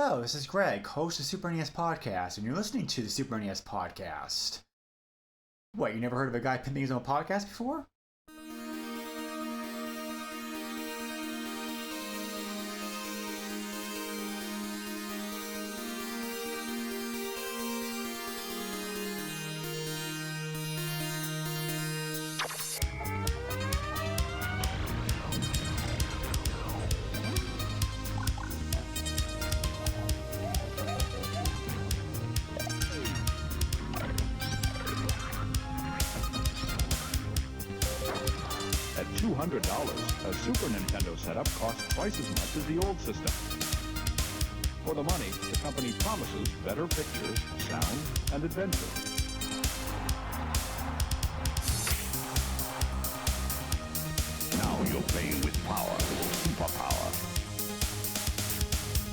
Hello, this is Greg, host of Super NES Podcast, and you're listening to the Super NES Podcast. What, you never heard of a guy pimping his own podcast before? $200, a Super Nintendo setup costs twice as much as the old system. For the money, the company promises better pictures, sound, and adventure. Now you're playing with power, superpower.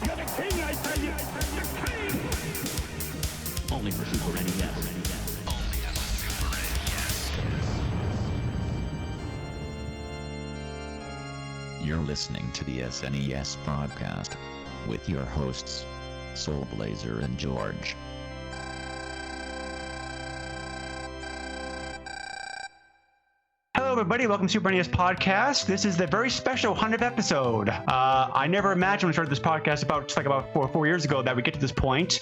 You're the king, I tell you! The king! Only for Super NES. You're listening to the SNES podcast with your hosts, Soul Blazer and George. Hello, everybody. Welcome to Super NES Podcast. This is the very special 100th episode. I never imagined when I started this podcast about four years ago that we get to this point,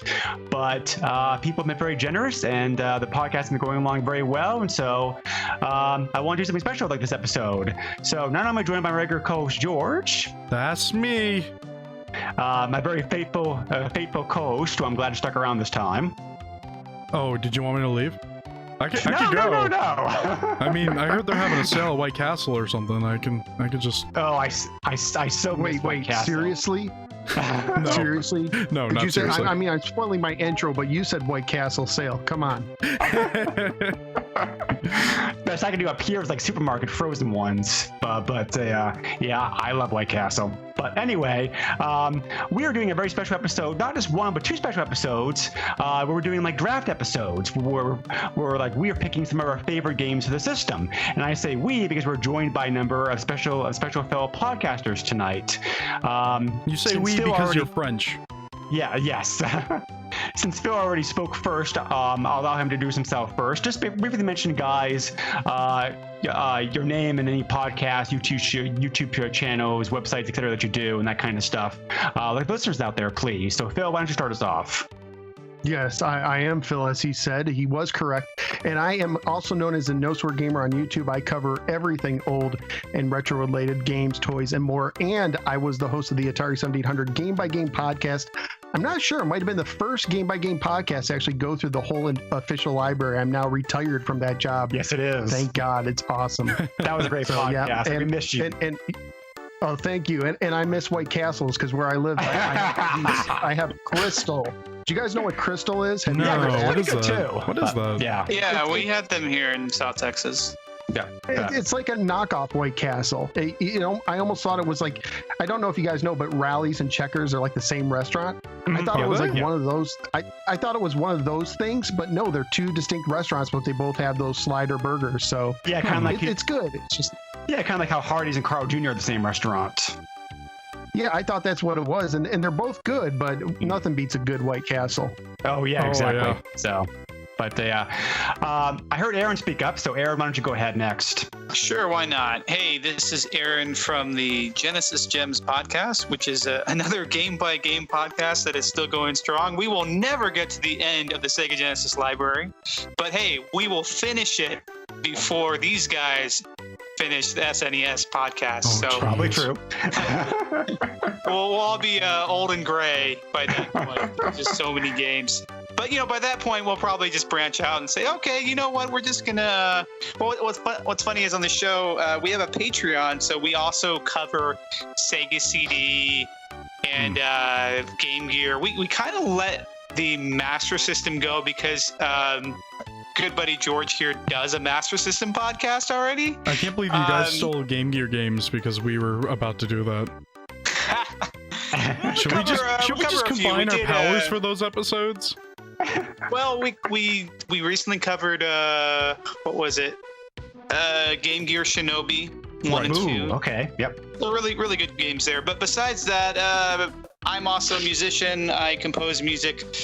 but people have been very generous, and the podcast has been going along very well. And so I want to do something special like this episode. So not only am I joined by my regular co-host George, that's me. My very faithful co-host, who I'm glad stuck around this time. Oh, did you want me to leave? I could go. No. I mean, I heard they're having a sale at White Castle or something. I could just. Oh, I so miss White Castle. Seriously? No. Seriously? No, Did not you say, seriously. I mean, I'm spoiling my intro, but you said White Castle sale. Come on. Best I can do up here is like supermarket frozen ones, but yeah, I love White Castle. But anyway, we are doing a very special episode, not just one, but two special episodes, where we're doing like draft episodes, where we are picking some of our favorite games for the system. And I say we because we're joined by a number of special fellow podcasters tonight. You say we because you're French. Yeah, yes. Since Phil already spoke first, I'll allow him to do himself first. Just briefly mention, guys, your name and any podcast, YouTube channels, websites, etc. that you do, and that kind of stuff. Like listeners out there, please. So, Phil, why don't you start us off? Yes, I am Phil, as he said. He was correct. And I am also known as the No Swear Gamer on YouTube. I cover everything old and retro-related games, toys, and more. And I was the host of the Atari 7800 Game by Game podcast. I'm not sure. It might have been the first Game by Game podcast to actually go through the whole official library. I'm now retired from that job. Yes, it is. Thank God. It's awesome. That was a great podcast. Yeah, we missed you. Oh, thank you. And I miss White Castles because where I live, I have Crystal. Do you guys know what Crystal is? No, what is that? Too. What is that? Yeah, we had them here in South Texas. Yeah. It's like a knockoff White Castle. I almost thought it was like, I don't know if you guys know, but Rallies and Checkers are like the same restaurant. I thought it was like one of those. I thought it was one of those things, but no, they're two distinct restaurants, but they both have those slider burgers. So yeah, kind of like it's good. It's just kind of like how Hardee's and Carl Jr. are the same restaurant. Yeah, I thought that's what it was, and they're both good, but nothing beats a good White Castle. Oh yeah, exactly. Yeah. So, but I heard Aaron speak up, so Aaron, why don't you go ahead next? Sure, why not? Hey, this is Aaron from the Genesis Gems podcast, which is another game by game podcast that is still going strong. We will never get to the end of the Sega Genesis library, but hey, we will finish it before these guys finish the SNES podcast. So probably true. We'll all be old and gray by that point. Just so many games. But, by that point, we'll probably just branch out and say, okay, you know what? We're just going to... Well, what's funny is on the show, we have a Patreon, so we also cover Sega CD and Game Gear. We kind of let the Master System go because... good buddy George here does a Master System podcast already. I can't believe you guys stole Game Gear games because we were about to do that. Should we just combine our powers for those episodes? Well, we recently covered what was it? Game Gear Shinobi 1 and 2. Okay, yep. So really good games there. But besides that, I'm also a musician. I compose music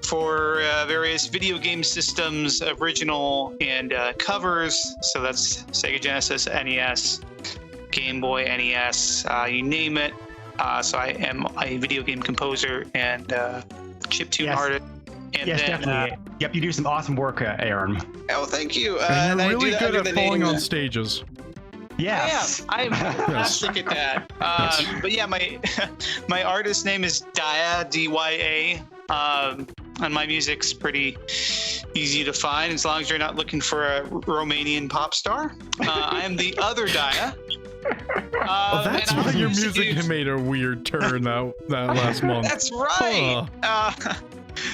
for various video game systems, original and covers. So that's Sega Genesis, NES, Game Boy, NES, you name it. So I am a video game composer and chiptune artist. And yes, then, definitely. Yep, you do some awesome work, Aaron. Oh, thank you. And you're I do really that good under at the falling name, on stages. Yes. I'm fantastic at that. But yeah, my artist name is Daya, D-Y-A. And my music's pretty easy to find as long as you're not looking for a Romanian pop star. I am the other Daya. That's why your music made a weird turn that last month. That's right.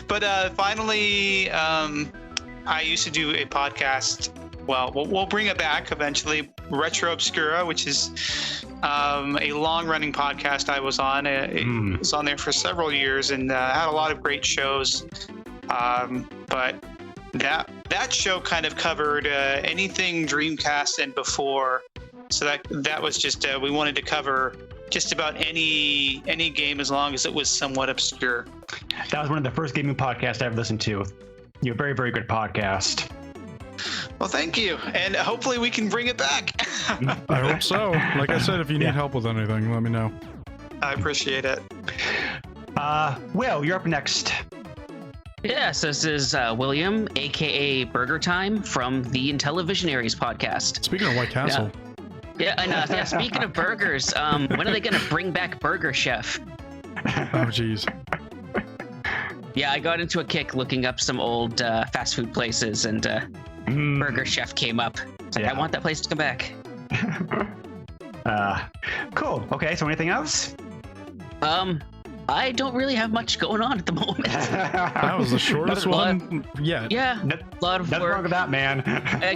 But finally, I used to do a podcast. Well, we'll bring it back eventually. Retro Obscura, which is a long-running podcast I was on. It was on there for several years and had a lot of great shows. But that show kind of covered anything Dreamcast and before. So that was just we wanted to cover just about any game as long as it was somewhat obscure. That was one of the first gaming podcasts I ever listened to. You're a very, very good podcast. Well, thank you, and hopefully we can bring it back. I hope so. Like I said, if you need help with anything, let me know. I appreciate it. Will, you're up next. Yes, this is William, aka Burger Time, from the Intellivisionaries podcast. Speaking of White Castle. Yeah, and speaking of burgers, when are they going to bring back Burger Chef? Oh, jeez. Yeah, I got into a kick looking up some old fast food places, and Burger Chef came up. It's like, I want that place to come back. Cool. Okay, so anything else? I don't really have much going on at the moment. That was the shortest one yet. Yeah, a lot of Nothing work. wrong with that, man.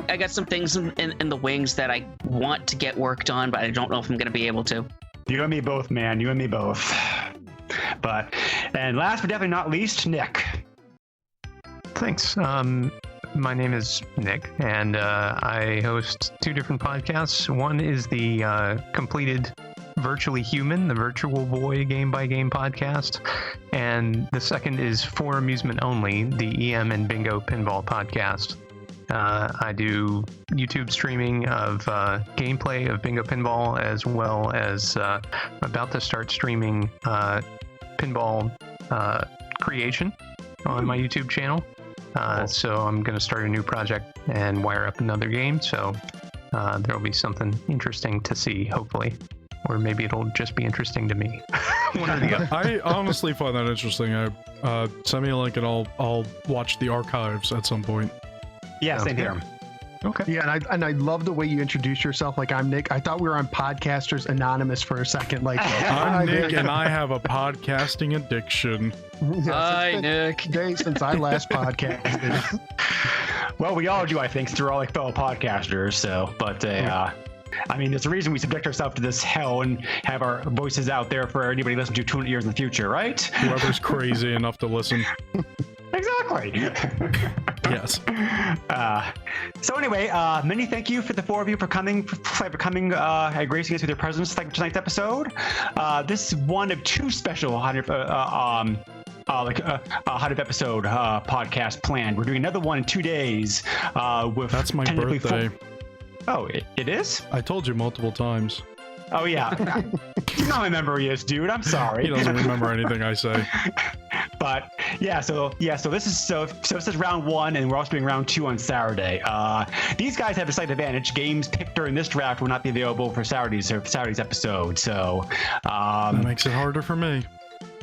I got some things in the wings that I want to get worked on, but I don't know if I'm going to be able to. You and me both, man. You and me both. And last but definitely not least, Nick. Thanks. My name is Nick, and I host two different podcasts. One is the completed Virtually Human, the Virtual Boy Game by Game podcast, and the second is For Amusement Only, the EM and Bingo Pinball podcast. I do YouTube streaming of gameplay of Bingo Pinball, as well as I'm about to start streaming pinball creation on my YouTube channel. So I'm going to start a new project and wire up another game. So there'll be something interesting to see, hopefully. Or maybe it'll just be interesting to me. One or the other. I honestly find that interesting. Send me a link and I'll watch the archives at some point. Yeah, same here. Okay. Yeah, and I love the way you introduce yourself. Like, I'm Nick. I thought we were on Podcasters Anonymous for a second. Like, I'm Nick, and I have a podcasting addiction. Yes, Hi, it's been Nick. days since I last podcasted. Well, we all do, I think, since we're all like fellow podcasters. So, but I mean, there's a reason we subject ourselves to this hell and have our voices out there for anybody to listen to 200 years in the future, right? Whoever's crazy enough to listen. Exactly. Yes. So anyway, many thank you for the four of you for coming, gracing us with your presence for tonight's episode. This is one of two special 100th episode podcast planned. We're doing another one in 2 days. That's my birthday. Oh, it is? I told you multiple times. Oh yeah. You know my memory is, dude. I'm sorry. He doesn't remember anything I say. But so this is round one, and we're also doing round two on Saturday. These guys have a slight advantage. Games picked during this draft will not be available for Saturday's episode. So that makes it harder for me.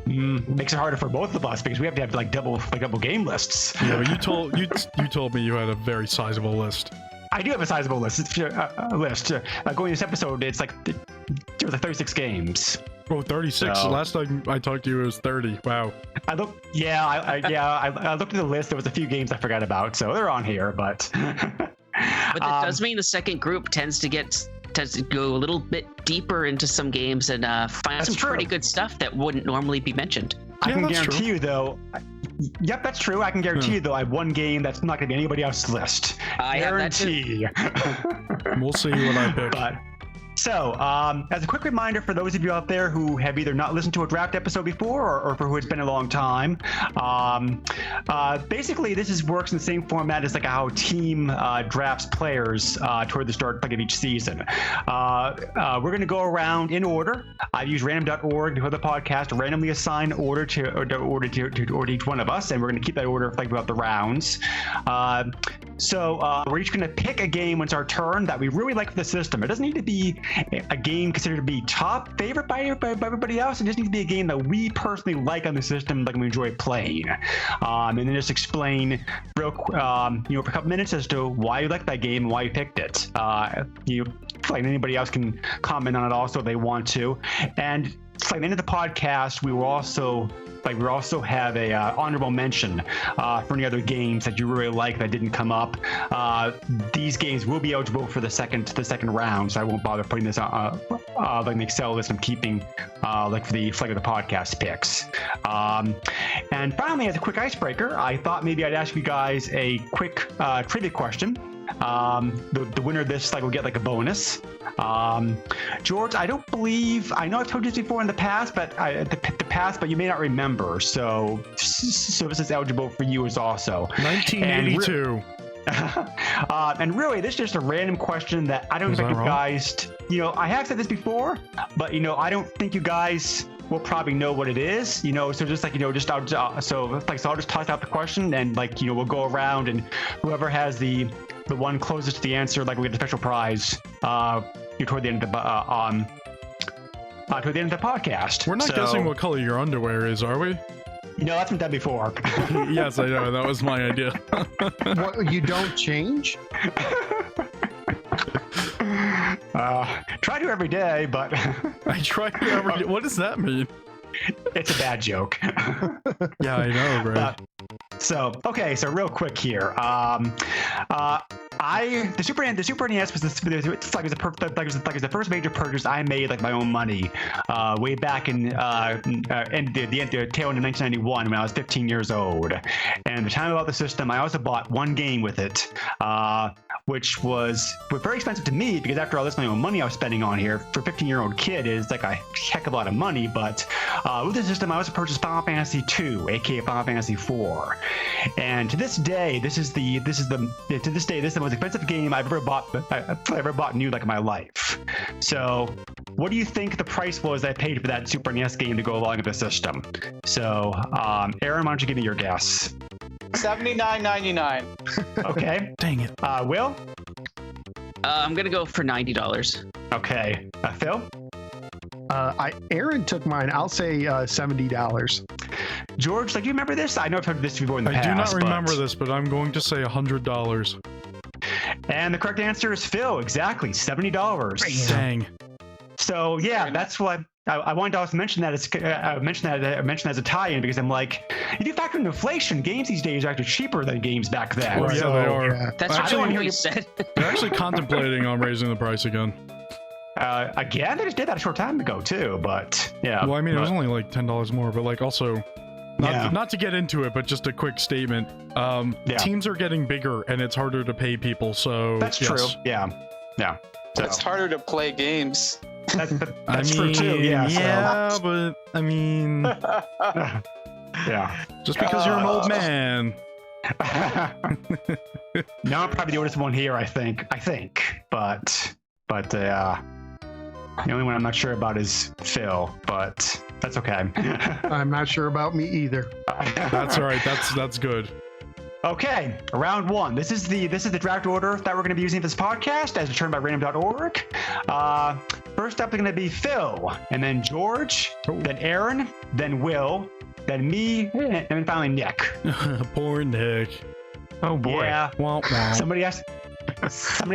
Makes it harder for both of us because we have to have like double game lists. Yeah, but you told me you had a very sizable list. I do have a sizable list. Going this episode, it's like there was like 36 games. Oh, 36. So, last time I talked to you, it was 30. Wow. I looked at the list. There was a few games I forgot about, so they're on here. But But that does mean the second group tends to go a little bit deeper into some games and find some pretty good stuff that wouldn't normally be mentioned. I can guarantee you, though. Yep, that's true. I can guarantee you, though, I have one game that's not going to be anybody else's list. I guarantee. have that too. We'll see what I pick. But So, as a quick reminder for those of you out there who have either not listened to a draft episode before or for who it's been a long time, basically this works in the same format as like how a team drafts players toward the start of each season. We're going to go around in order. I've used random.org before the podcast to randomly assign order to each one of us, and we're going to keep that order throughout the rounds. So we're each going to pick a game when it's our turn that we really like for the system. It doesn't need to be a game considered to be top favorite by everybody else. It just needs to be a game that we personally like on the system, like we enjoy playing. And then just explain real for a couple minutes as to why you like that game and why you picked it. Like anybody else can comment on it also if they want to. And at the end of the podcast, we will also have a honorable mention for any other games that you really like that didn't come up. These games will be eligible for the second round, so I won't bother putting this on like an Excel list I'm keeping like for the podcast picks. And finally, as a quick icebreaker, I thought maybe I'd ask you guys a quick trivia question. The winner of this will get like a bonus. George, I know I've told you this before in the past, but you may not remember. So this is eligible for you as also. 1982. And really, this is just a random question that I don't expect you guys. I have said this before, but I don't think you guys will probably know what it is. So just I'll just toss out the question, and we'll go around, and whoever has the one closest to the answer, we get a special prize toward the end of the podcast. We're not guessing what color your underwear is, are we? That's been done before. Yes, I know. That was my idea. What, you don't change? Try to every day, but I try to every day. What does that mean? It's a bad joke. Yeah, I know, Greg. So real quick here. The Super NES was the first major purchase I made my own money way back in the tail end of 1991 when I was 15 years old. And at the time I bought the system, I also bought one game with it, which was very expensive to me because after all this my own money I was spending on here for a 15-year-old kid is a heck of a lot of money. But with the system I also purchased Final Fantasy II, aka Final Fantasy IV. And to this day, this is the most expensive game I've ever bought new in my life. So, what do you think the price was I paid for that Super NES game to go along with the system? So, Aaron, why don't you give me your guess? $79.99. Okay. Dang it. Will? I'm gonna go for $90. Okay. Phil? Aaron took mine. I'll say $70. George, do you remember this? I know I've heard this before in the past. I do not remember this, but I'm going to say $100. And the correct answer is Phil. Exactly, $70. Dang. So yeah, that's what I wanted to also mention that I mentioned as a tie-in because I'm if you factor in inflation, games these days are actually cheaper than games back then. Oh, yeah, so, they are. Yeah. That's Actually, what we said. They're actually contemplating on raising the price again. Again, they just did that a short time ago too, but yeah. Well, I mean, it was only $10 more, but also, not to get into it, but just a quick statement. Teams are getting bigger, and it's harder to pay people. So that's true. Yeah. So, It's harder to play games. That's true too. Yeah. Yeah, but I mean, yeah. Just because you're an old man. No, I'm probably the oldest one here. I think, but the only one I'm not sure about is Phil, but that's okay. I'm not sure about me either. That's all right. That's good. Okay, round one. This is the draft order that we're going to be using for this podcast, as determined by random.org. First up is going to be Phil, and then George, then Aaron, then Will, then me, and then finally Nick. Poor Nick. Oh boy. Yeah. Womp womp. Somebody has to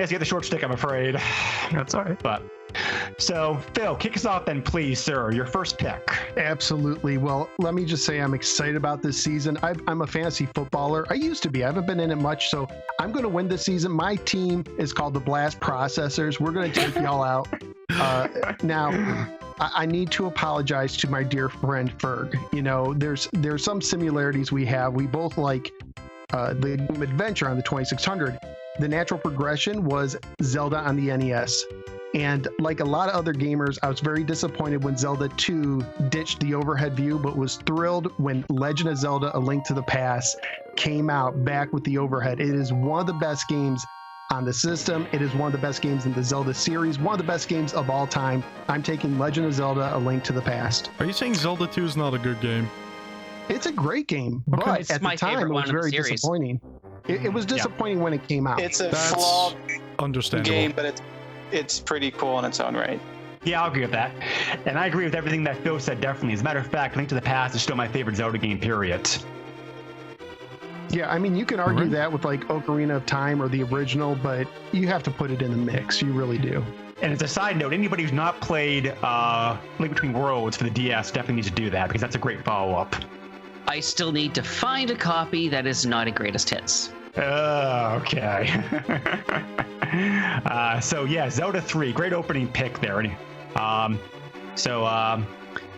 get the short stick, I'm afraid. That's all right. But so Phil, kick us off then, please, sir. Your first pick. Absolutely. Well, let me just say I'm excited about this season. I'm a fantasy footballer. I used to be. I haven't been in it much, so I'm going to win this season. My team is called the Blast Processors. We're going to take y'all out. Now, I need to apologize to my dear friend Ferg. There's some similarities we have. We both like the game Adventure on the 2600. The natural progression was Zelda on the NES. And like a lot of other gamers, I was very disappointed when Zelda 2 ditched the overhead view, but was thrilled when Legend of Zelda: A Link to the Past came out back with the overhead. It is one of the best games on the system. It is one of the best games in the Zelda series, one of the best games of all time. I'm taking Legend of Zelda: A Link to the Past. Are you saying Zelda 2 is not a good game? It's a great game, but It's at the my time favorite it one was in the very series. disappointing. It was disappointing when it came out. It's a That's flawed understandable game, but it's pretty cool in its own right. Yeah, I'll agree with that. And I agree with everything that Phil said, definitely. As a matter of fact, Link to the Past is still my favorite Zelda game, period. Yeah, I mean, you can argue that with like Ocarina of Time or the original, but you have to put it in the mix. You really do. And as a side note, anybody who's not played Link Between Worlds for the DS definitely needs to do that, because that's a great follow-up. I still need to find a copy that is not a greatest hits. Okay. So yeah, Zelda 3, great opening pick there.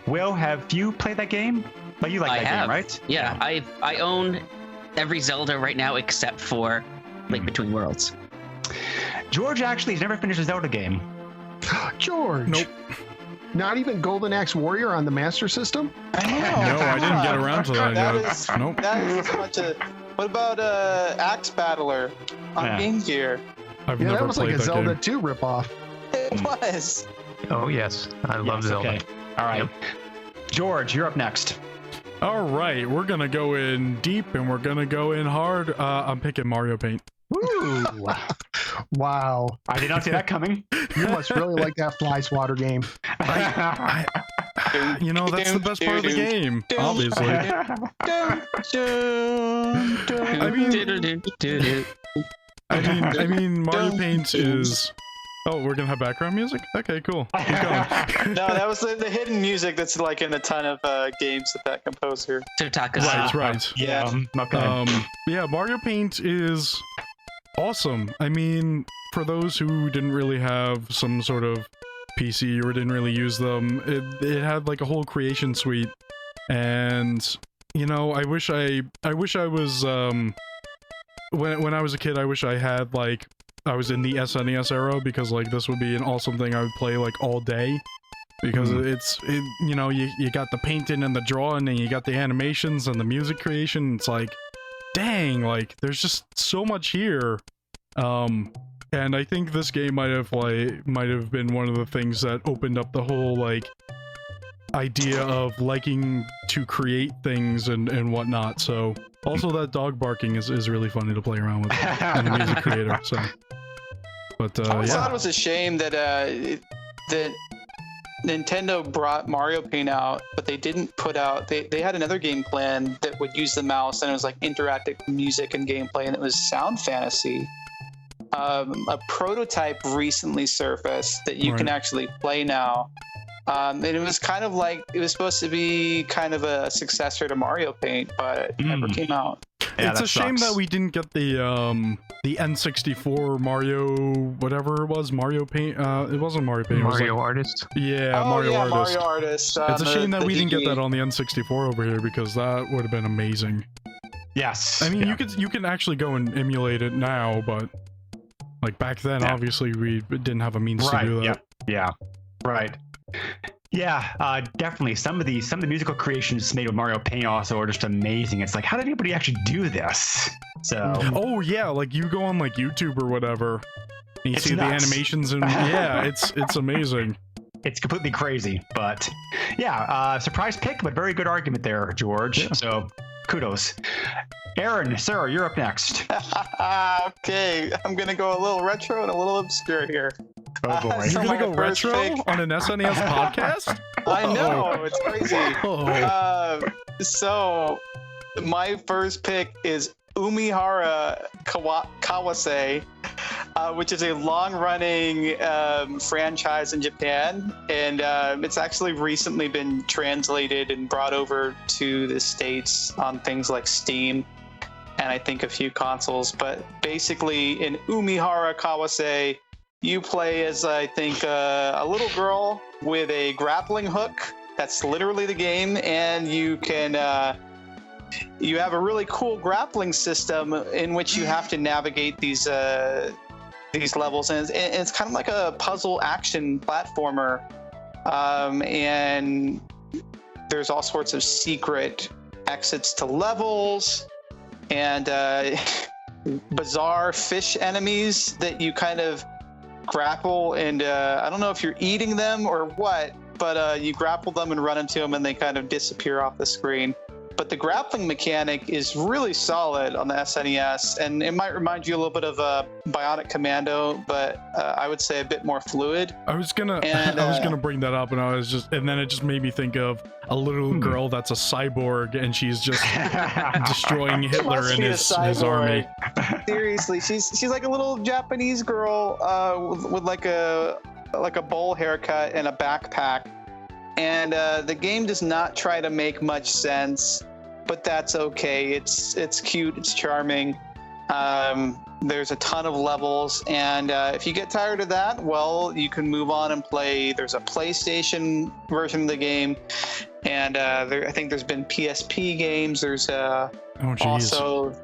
Will, have you played that game? Well, you like that game, right? Yeah, I own every Zelda right now except for Link Between Worlds. George actually has never finished a Zelda game. George. Nope. Not even Golden Axe Warrior on the Master System? I know. No, I didn't get around to that That yet. is, Nope. that is a bunch of. What about Axe Battler on Game Gear? I've Yeah, never that was like played a that Zelda game. 2 ripoff. It was. Oh yes, I love Zelda. Okay. All right. George, you're up next. All right, we're gonna go in deep and we're gonna go in hard. I'm picking Mario Paint. Ooh. Wow. I did not see that coming. You must really like that Fly Swatter game. You know, that's the best part of the game, obviously. I mean, Mario Paint is. Oh, we're gonna have background music? Okay, cool. Keep going. No, that was the hidden music that's like in a ton of games that that composer. Right. Yeah. Okay. Yeah, Mario Paint is awesome. I mean, for those who didn't really have some sort of PC or didn't really use them, it had like a whole creation suite, and you know, I wish I was when I was a kid, I wish I had like I was in the SNES era, because like this would be an awesome thing I would play like all day, because you know, you got the painting and the drawing and you got the animations and the music creation. It's like, dang, like there's just so much here. And I think this game might have been one of the things that opened up the whole like idea of liking to create things and whatnot. So also that dog barking is really funny to play around with and the music creator. So, but I always yeah, thought it was a shame that that Nintendo brought Mario Paint out, but they didn't put out. They had another game plan that would use the mouse, and it was like interactive music and gameplay, and it was Sound Fantasy. A prototype recently surfaced that you can actually play now. And it was kind of like, it was supposed to be kind of a successor to Mario Paint, but it never came out. Yeah, it's a shame that we didn't get the N64 Mario, whatever it was, Mario Paint. It wasn't Mario Paint. Mario it was like, Artist. Yeah, Mario Artist. Mario Artist. It's a shame that we didn't get DD. that on the N64 over here, because that would have been amazing. Yes. I mean, you can actually go and emulate it now, but like back then, obviously we didn't have a means to do that. Yeah. Right. Yeah, definitely. Some of the musical creations made with Mario Paint also are just amazing. It's like, how did anybody actually do this? So. Oh yeah, like you go on like YouTube or whatever, and you see the animations, and yeah, it's amazing. It's completely crazy, but yeah, surprise pick, but very good argument there, George. Yeah. So kudos. Aaron, sir, you're up next. Okay, I'm gonna go a little retro and a little obscure here. Oh boy. You're gonna go first retro pick- on an SNES podcast? I know, it's crazy. Oh. So, my first pick is Umihara Kawase, which is a long-running franchise in Japan, and it's actually recently been translated and brought over to the States on things like Steam and I think a few consoles. But basically, in Umihara Kawase, you play as, I think, a little girl with a grappling hook. That's literally the game, and you can you have a really cool grappling system in which you have to navigate these these levels, and it's kind of like a puzzle action platformer, and there's all sorts of secret exits to levels and bizarre fish enemies that you kind of grapple, and I don't know if you're eating them or what, but you grapple them and run into them and they kind of disappear off the screen. But the grappling mechanic is really solid on the SNES, and it might remind you a little bit of Bionic Commando, but I would say a bit more fluid. I was gonna bring that up, and then it just made me think of a little girl that's a cyborg, and she's just destroying Hitler and his army. Seriously, she's like a little Japanese girl with like a bowl haircut and a backpack. And the game does not try to make much sense, but that's okay. It's cute, it's charming. There's a ton of levels, and if you get tired of that, well, you can move on and play. There's a PlayStation version of the game, and I think there's been PSP games. There's also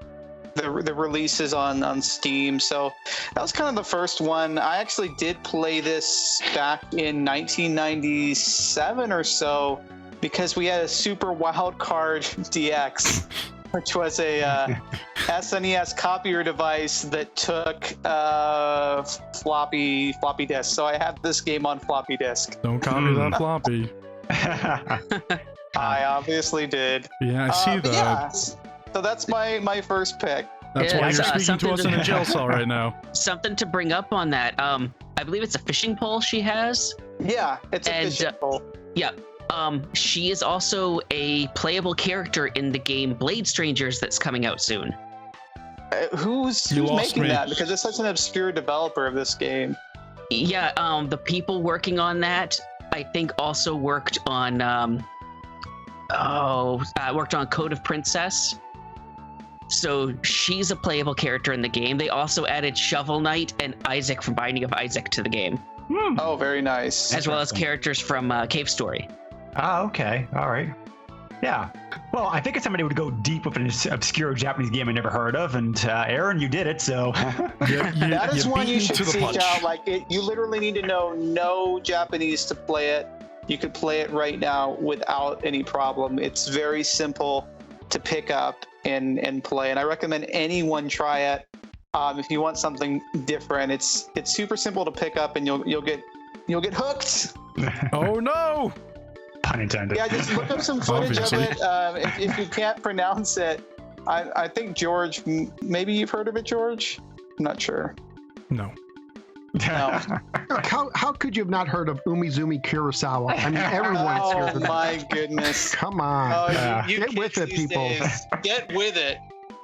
the releases on Steam. So that was kind of the first one. I actually did play this back in 1997 or so because we had a Super Wildcard DX, which was a SNES copier device that took floppy disk. So I had this game on floppy disk. Don't copy that floppy. I obviously did. Yeah, I see that. Yeah. So that's my first pick. That's why you're speaking to us in a jail cell right now. Something to bring up on that. I believe it's a fishing pole she has. Yeah, it's a fishing pole. Yeah. She is also a playable character in the game Blade Strangers that's coming out soon. Who's making that? Because it's such an obscure developer of this game. Yeah, the people working on that, I think, also worked on Code of Princess. So she's a playable character in the game. They also added Shovel Knight and Isaac from Binding of Isaac to the game. Oh, very nice. As well as characters from Cave Story. Oh, okay. All right. Yeah. Well, I figured somebody would go deep with an obscure Japanese game I never heard of, and Aaron, you did it, so... That is one you should seek out. You literally need to know no Japanese to play it. You could play it right now without any problem. It's very simple to pick up and play, and I recommend anyone try it if you want something different. It's super simple to pick up, and you'll get hooked. Oh no! Pun intended. Yeah, just look up some footage of it. If you can't pronounce it, I think George, maybe you've heard of it, George? I'm not sure. No. How could you have not heard of Umizumi Kurosawa? I mean, everyone is here. Oh my goodness! Come on, get with it, people. Get with it.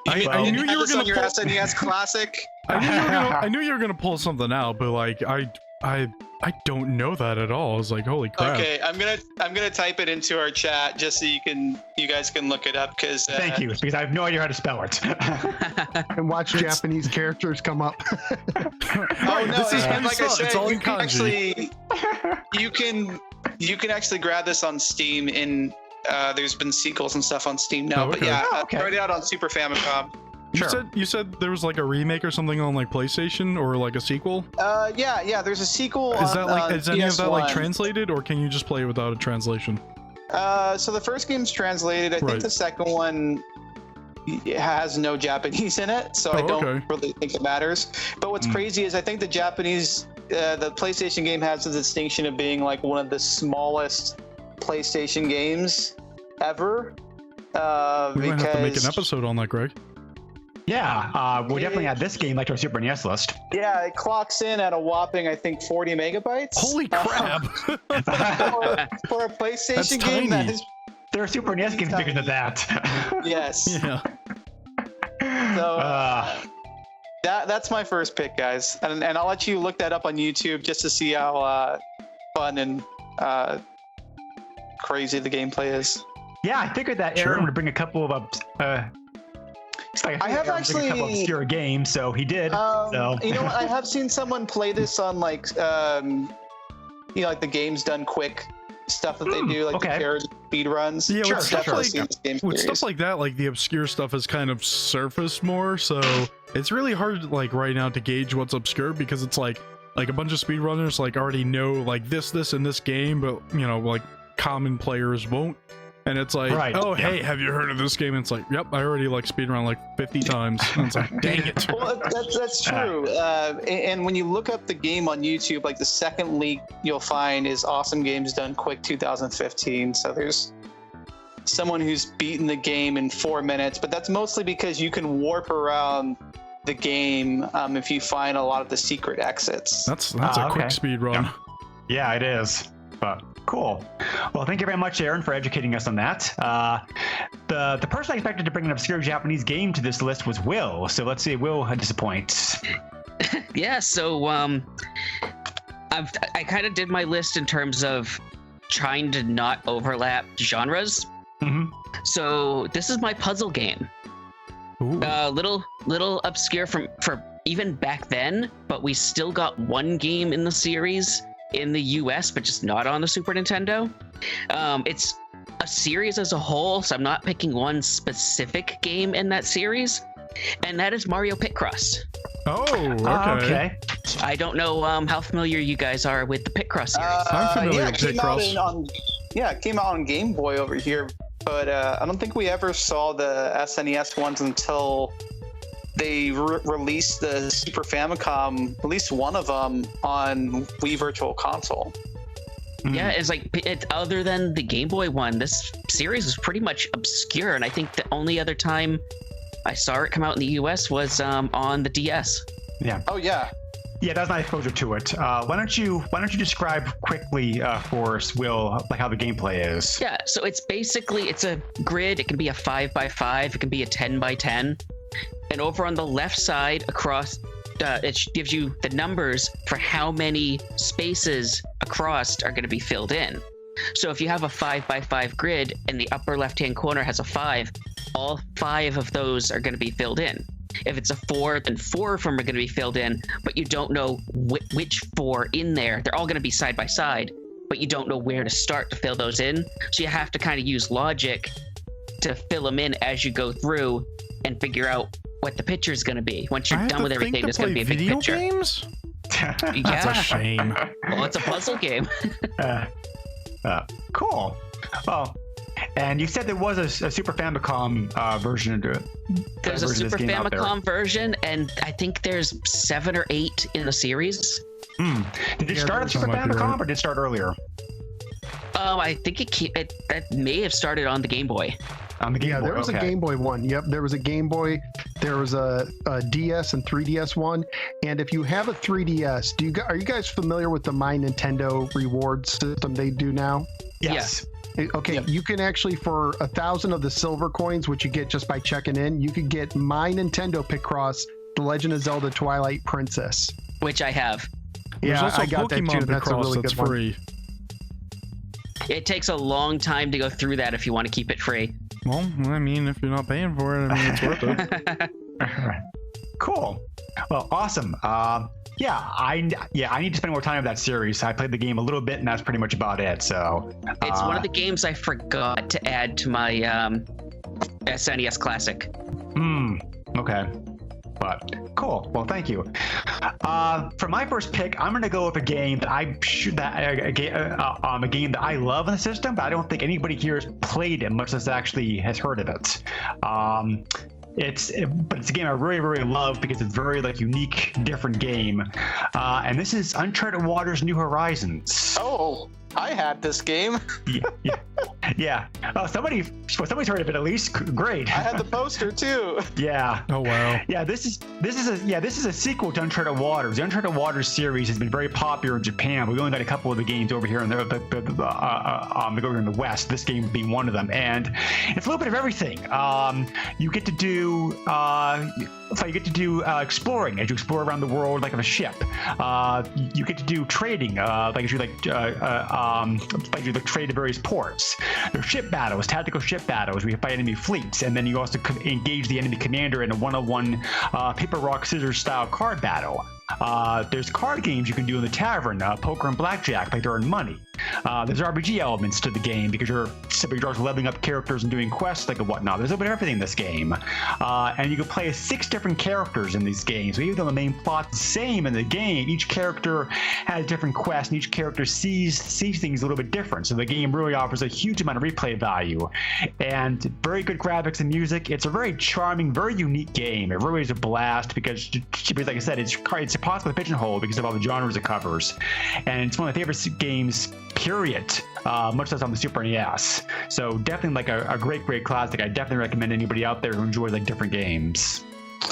I knew you were going to your SNES Classic. I knew you were going to pull something out, but like I don't know that at all. I was like, holy crap. Okay, I'm gonna type it into our chat just so you guys can look it up, because thank you, because I have no idea how to spell it. And watch Japanese characters come up. Oh no, like I said, you can actually actually grab this on Steam. There's been sequels and stuff on Steam now, but yeah, tried it out on Super Famicom. You said there was like a remake or something on like PlayStation, or like a sequel? Yeah, there's a sequel. Is any of that like PS1. translated, or can you just play it without a translation? So the first game's translated. I think the second one has no Japanese in it, so I don't really think it matters. But what's crazy is I think the Japanese, the PlayStation game has the distinction of being like one of the smallest PlayStation games ever. We might have to make an episode on that, Greg. Yeah, we'll definitely add this game like to our Super NES list. Yeah, it clocks in at a whopping, I think, 40 megabytes. Holy crap! For a PlayStation game, that is... There are Super NES games bigger than that. Yes. Yeah. So that's my first pick, guys, and I'll let you look that up on YouTube just to see how fun and crazy the gameplay is. Yeah, I figured that Aaron would bring a couple of I have actually a couple obscure games, so he did. So you know what? I have seen someone play this on like like the Games Done Quick stuff that they do, like the speed runs. Yeah, Sure, with stuff definitely like seen this game with series. stuff like that, like the obscure stuff has kind of surfaced more. So it's really hard, like right now, to gauge what's obscure because it's like a bunch of speedrunners like already know like this, and this game, but you know, like common players won't. And it's like, hey, have you heard of this game? And it's like, yep, I already like speedrun like 50 times. And it's like, dang it. Well, that's true. And when you look up the game on YouTube, like the second leak you'll find is Awesome Games Done Quick 2015. So there's someone who's beaten the game in 4 minutes, but that's mostly because you can warp around the game if you find a lot of the secret exits. That's a quick speed run. Yeah, it is. But cool. Well, thank you very much, Aaron, for educating us on that. The person I expected to bring an obscure Japanese game to this list was Will. So let's see if Will disappoints. Yeah, so I kind of did my list in terms of trying to not overlap genres. Mm-hmm. So this is my puzzle game. Little obscure for even back then, but we still got one game in the series in the US, but just not on the Super Nintendo. It's a series as a whole, so I'm not picking one specific game in that series, and that is Mario Picross. Oh, okay. I don't know how familiar you guys are with the Picross series. I'm familiar with Picross. It came out on Game Boy over here, but I don't think we ever saw the SNES ones until they released the Super Famicom, at least one of them, on Wii Virtual Console. Yeah, it's like, other than the Game Boy one, this series was pretty much obscure, and I think the only other time I saw it come out in the US was on the DS. Yeah. Oh yeah. Yeah, that's my exposure to it. Why don't you describe quickly for us, Will, like how the gameplay is? Yeah, so it's a grid. It can be a 5x5. It can be a 10x10. And over on the left side across, it gives you the numbers for how many spaces across are going to be filled in. So if you have a 5x5 grid and the upper left-hand corner has a 5, all 5 of those are going to be filled in. If it's a 4, then 4 of them are going to be filled in, but you don't know which 4 in there. They're all going to be side by side, but you don't know where to start to fill those in. So you have to kind of use logic to fill them in as you go through and figure out what the picture is going to be. Once you're done with everything, there's going to be a big picture. Games? Yeah. That's a shame. Well, it's a puzzle game. Cool. Well, and you said there was a Super Famicom version of it. There's a Super Famicom version, and I think there's 7 or 8 in the series. Did it start at Super Famicom, or did it start earlier? I think it may have started on the Game Boy. On the Game Boy, there was a Game Boy one. Yep, there was a Game Boy. There was a DS and 3DS one. And if you have a 3DS, are you guys familiar with the My Nintendo reward system they do now? Yes. Okay, you can actually, for 1,000 of the silver coins, which you get just by checking in, you could get My Nintendo Picross, The Legend of Zelda Twilight Princess. Which I have. There's also I got Pokemon that too. That's a really that's good free. It takes a long time to go through that if you want to keep it free. Well, I mean, if you're not paying for it, I mean, it's worth it. Cool. Well, awesome. I need to spend more time with that series. I played the game a little bit, and that's pretty much about it. So it's one of the games I forgot to add to my SNES Classic. Okay. But cool. Well, thank you. For my first pick, I'm going to go with a game that a game that I love in the system, but I don't think anybody here has played it, much as actually has heard of it. But it's a game I really, really love because it's very unique, different game. And this is Uncharted Waters: New Horizons. Oh, I had this game. Yeah. Oh, somebody's heard of it at least. Great. I had the poster too. Yeah. Oh wow. Yeah, this is a sequel to Uncharted Waters. The Uncharted Waters series has been very popular in Japan. We've only got a couple of the games over here in the West. This game being one of them, and it's a little bit of everything. You get to do exploring as you explore around the world like on a ship. You get to do trading, like you trade to various ports. There's ship battles, tactical ship battles where you fight enemy fleets, and then you also engage the enemy commander in a 1-on-1 paper rock scissors style card battle. There's card games you can do in the tavern, poker and blackjack, like to earn money. There's RPG elements to the game because you're simply just leveling up characters and doing quests like and whatnot. There's a bit of everything in this game. And you can play as 6 different characters in these games. So even though the main plot's the same in the game, each character has different quests and each character sees things a little bit different. So the game really offers a huge amount of replay value and very good graphics and music. It's a very charming, very unique game. It really is a blast because like I said, it's impossible to pigeonhole because of all the genres it covers. And it's one of my favorite games, period, much less on the Super NES. So definitely like a great classic. I definitely recommend anybody out there who enjoys like different games.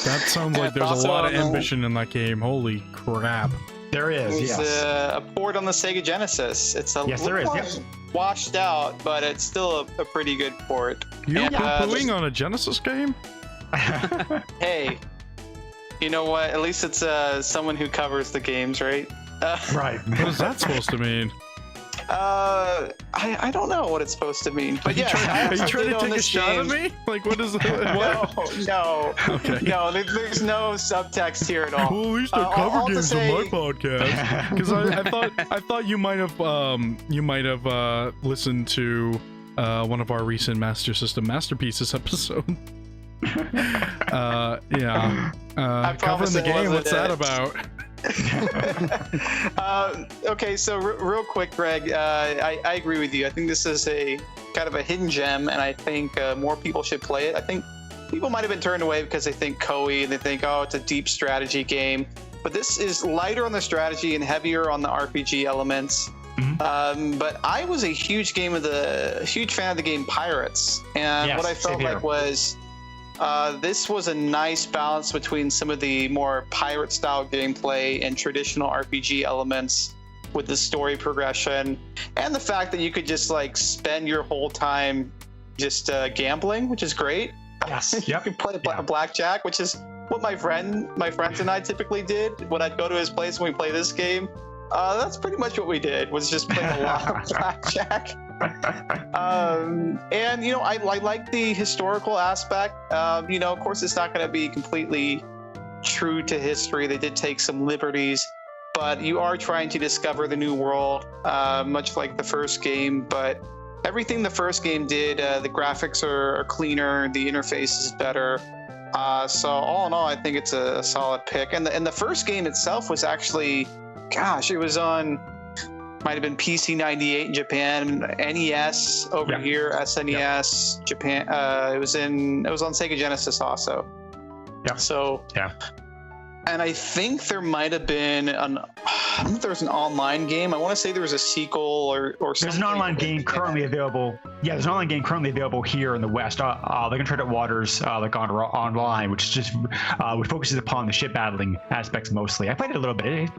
That sounds like there's a lot of ambition in that game. Holy crap. There is, It's yes. a port on the Sega Genesis. It's a little washed out, but it's still a pretty good port. You're poo-pooing on a Genesis game? Hey, you know what? At least it's someone who covers the games, right? Right. What is that supposed to mean? I don't know what it's supposed to mean, but yeah. Are you trying to take a shot at me? Like, what is that? No. Okay. No, there's no subtext here at all. Well, at least I cover games on my podcast. Because I thought you might have listened to one of our recent Master System Masterpieces episode. Covering the game. What's that about? Okay, so real quick, Greg, I agree with you. I think this is a kind of a hidden gem, and I think more people should play it. I think people might have been turned away because they think Koei and they think, oh, it's a deep strategy game. But this is lighter on the strategy and heavier on the RPG elements. Mm-hmm. But I was a huge fan of the game Pirates, and what I felt like was this was a nice balance between some of the more pirate-style gameplay and traditional RPG elements with the story progression, and the fact that you could just like spend your whole time just gambling, which is great. Yes. Yep. You could play blackjack, which is what my friends and I typically did when I'd go to his place when we play this game. That's pretty much what we did, was just play a lot of blackjack. And I like the historical aspect. Of course, it's not going to be completely true to history. They did take some liberties, but you are trying to discover the new world, much like the first game. But everything the first game did, the graphics are cleaner, the interface is better. So all in all, I think it's a solid pick. And the first game itself was actually, it was on, might have been PC 98 in Japan, NES over here, SNES, Japan. It was on Sega Genesis also. Yeah. So and I think there might have been there's an online game. I want to say there was a sequel or something. There's an online game currently available. Yeah, there's an online game currently available here in the West. Like Uncharted Waters, like online, which is just which focuses upon the ship battling aspects mostly. I played it a little bit.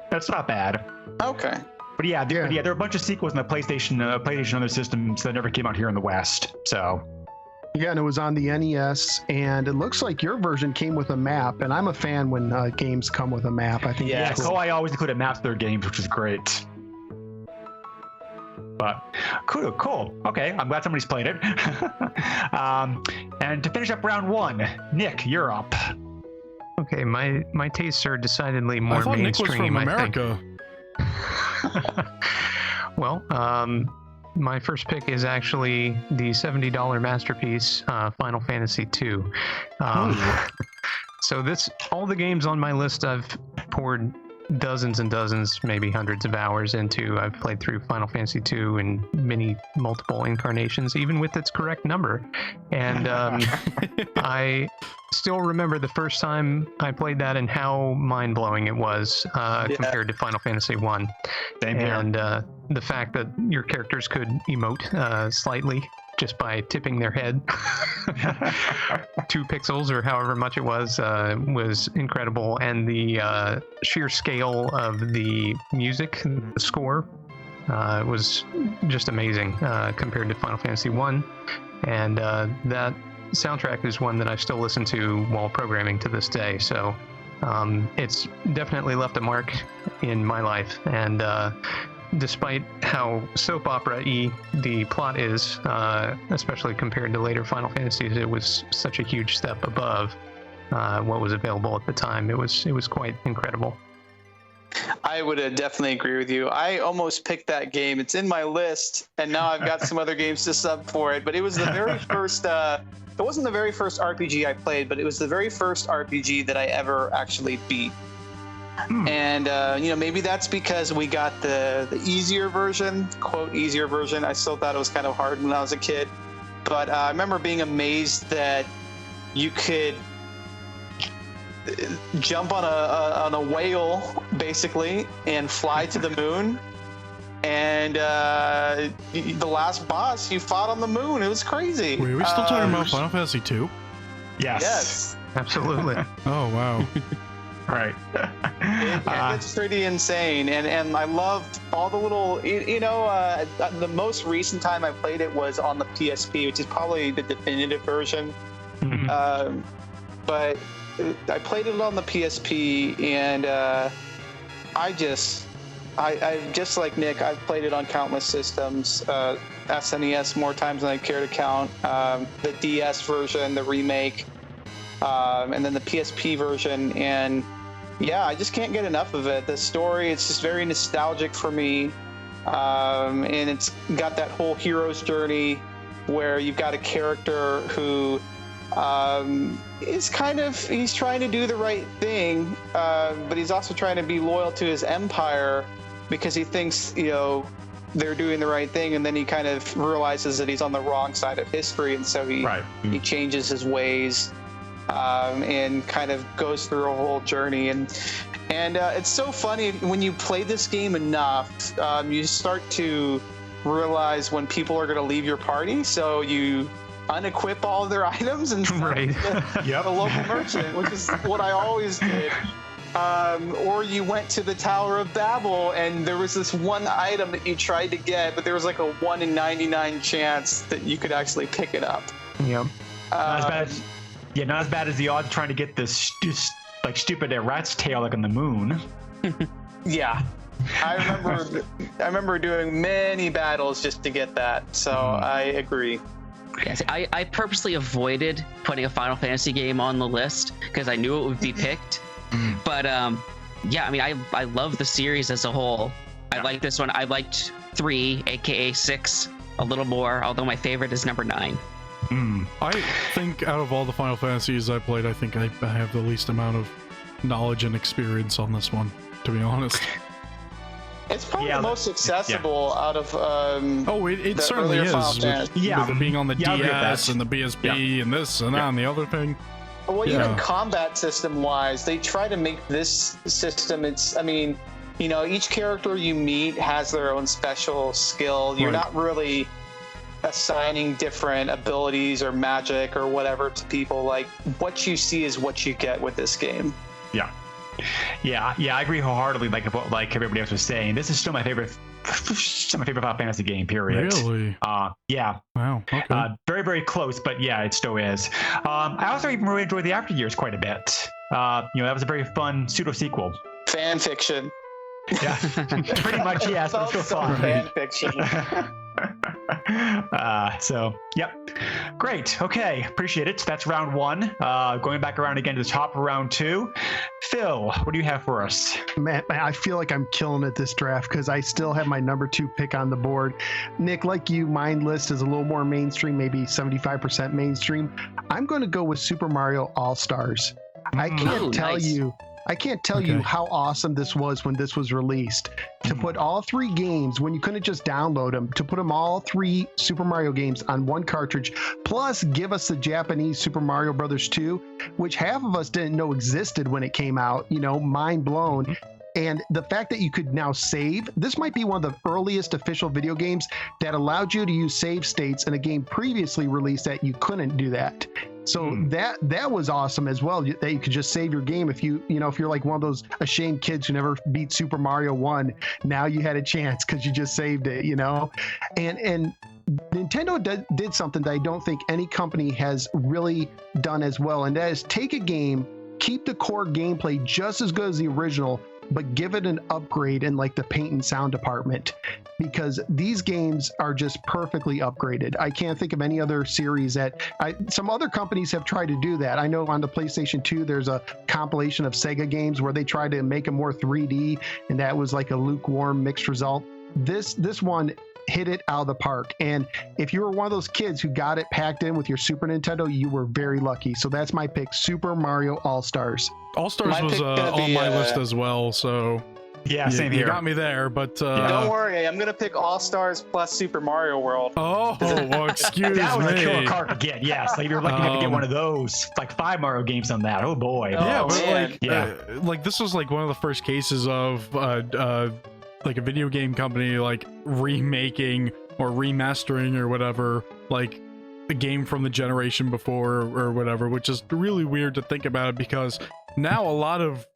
That's not bad. Okay. But there are a bunch of sequels in the PlayStation and other systems that never came out here in the West. So. Yeah, and it was on the NES, and it looks like your version came with a map, and I'm a fan when games come with a map. I think that's cool. Koei always included maps in their games, which is great. But cool. Okay, I'm glad somebody's played it. And to finish up round 1, Nick, you're up. Okay, my tastes are decidedly more I thought mainstream. Nick was from America. Well, my first pick is actually the $70 masterpiece, Final Fantasy II. So all the games on my list I've poured dozens and dozens, maybe hundreds of hours into. I've played through Final Fantasy II in multiple incarnations, even with its correct number. And I still remember the first time I played that and how mind-blowing it was compared to Final Fantasy I. And the fact that your characters could emote slightly just by tipping their head 2 pixels or however much it was incredible. And the sheer scale of the music, the score, was just amazing compared to Final Fantasy I. And that soundtrack is one that I still listen to while programming to this day. So it's definitely left a mark in my life. And despite how soap opera-y the plot is, especially compared to later Final Fantasies, it was such a huge step above what was available at the time. It was quite incredible. I would definitely agree with you. I almost picked that game. It's in my list, and now I've got some other games to sub for it. But it was the very first. It wasn't the very first RPG I played, but it was the very first RPG that I ever actually beat. And maybe that's because we got the easier version, quote easier version. I still thought it was kind of hard when I was a kid, but I remember being amazed that you could jump on a whale basically and fly to the moon. And the last boss you fought on the moon. It was crazy. Wait, are we still talking about Final Fantasy 2? Yes. Absolutely. Oh, wow. Right. It's pretty insane, and I loved all the little. The most recent time I played it was on the PSP, which is probably the definitive version. Mhm. But I played it on the PSP, and I just like Nick, I've played it on countless systems. SNES more times than I care to count. The DS version, the remake, and then the PSP version, and yeah, I just can't get enough of it. The story, it's just very nostalgic for me, and it's got that whole hero's journey where you've got a character who is he's trying to do the right thing, but he's also trying to be loyal to his empire because he thinks, they're doing the right thing, and then he kind of realizes that he's on the wrong side of history, and so he changes his ways. And kind of goes through a whole journey, and it's so funny when you play this game enough, you start to realize when people are going to leave your party, so you unequip all of their items and sell the local merchant, which is what I always did. Or you went to the Tower of Babel and there was this one item that you tried to get, but there was like a 1 in 99 chance that you could actually pick it up. Yep. Not as bad as the odds trying to get this stupid rat's tail like on the moon. Yeah. I remember doing many battles just to get that, so I agree. Yes, I purposely avoided putting a Final Fantasy game on the list because I knew it would be picked. But I love the series as a whole. I like this one. I liked 3, aka 6, a little more, although my favorite is number 9. I think out of all the Final Fantasies I played, I think I have the least amount of knowledge and experience on this one, to be honest. It's probably the most accessible out of it certainly is, with it being on the DS and the PSP and this and that and the other thing. Well, even combat system wise, they try to make this system, each character you meet has their own special skill. You're not really assigning different abilities or magic or whatever to people. Like, what you see is what you get with this game. Yeah, I agree wholeheartedly. Like everybody else was saying, this is still my favorite Final Fantasy game. Period. Really? Yeah. Wow. Okay. Very, very close, but yeah, it still is. I also even really enjoyed the After Years quite a bit. That was a very fun pseudo sequel. Fan fiction. Yeah, pretty much. Yes, but still fun. Fan fiction. Great. Okay, appreciate it. That's round 1. Going back around again to the top of round 2. Phil, what do you have for us? Man, I feel like I'm killing it this draft because I still have my number 2 pick on the board. Nick, like you, mine list is a little more mainstream, maybe 75% mainstream. I'm going to go with Super Mario All-Stars. I can't tell you how awesome this was when this was released. To put all 3 games, when you couldn't just download them, to put them all 3 Super Mario games on one cartridge, plus give us the Japanese Super Mario Brothers 2, which half of us didn't know existed when it came out, mind blown. And the fact that you could now save, this might be one of the earliest official video games that allowed you to use save states in a game previously released that you couldn't do that. So that was awesome as well, that you could just save your game if if you're like one of those ashamed kids who never beat Super Mario 1, now you had a chance because you just saved it, And Nintendo did something that I don't think any company has really done as well, and that is take a game, keep the core gameplay just as good as the original, but give it an upgrade in like the paint and sound department, because these games are just perfectly upgraded. I can't think of any other series that some other companies have tried to do that. I know on the PlayStation 2 there's a compilation of Sega games where they tried to make them more 3D, and that was like a lukewarm mixed result. This one hit it out of the park, and if you were one of those kids who got it packed in with your Super Nintendo, you were very lucky. So that's my pick, Super Mario All-Stars. All-Stars My was pick gonna on be, my list as well, so Yeah, same you here. got me there, but Don't worry, I'm gonna pick All Stars plus Super Mario World. oh, well, excuse That was a killer me. card to get. Yes, like you're lucky enough to get one of those. Like 5 Mario games on that. Oh boy. Yeah, Oh, but man. like this was like one of the first cases of like a video game company like remaking or remastering or whatever, like a game from the generation before or whatever, which is really weird to think about because now a lot of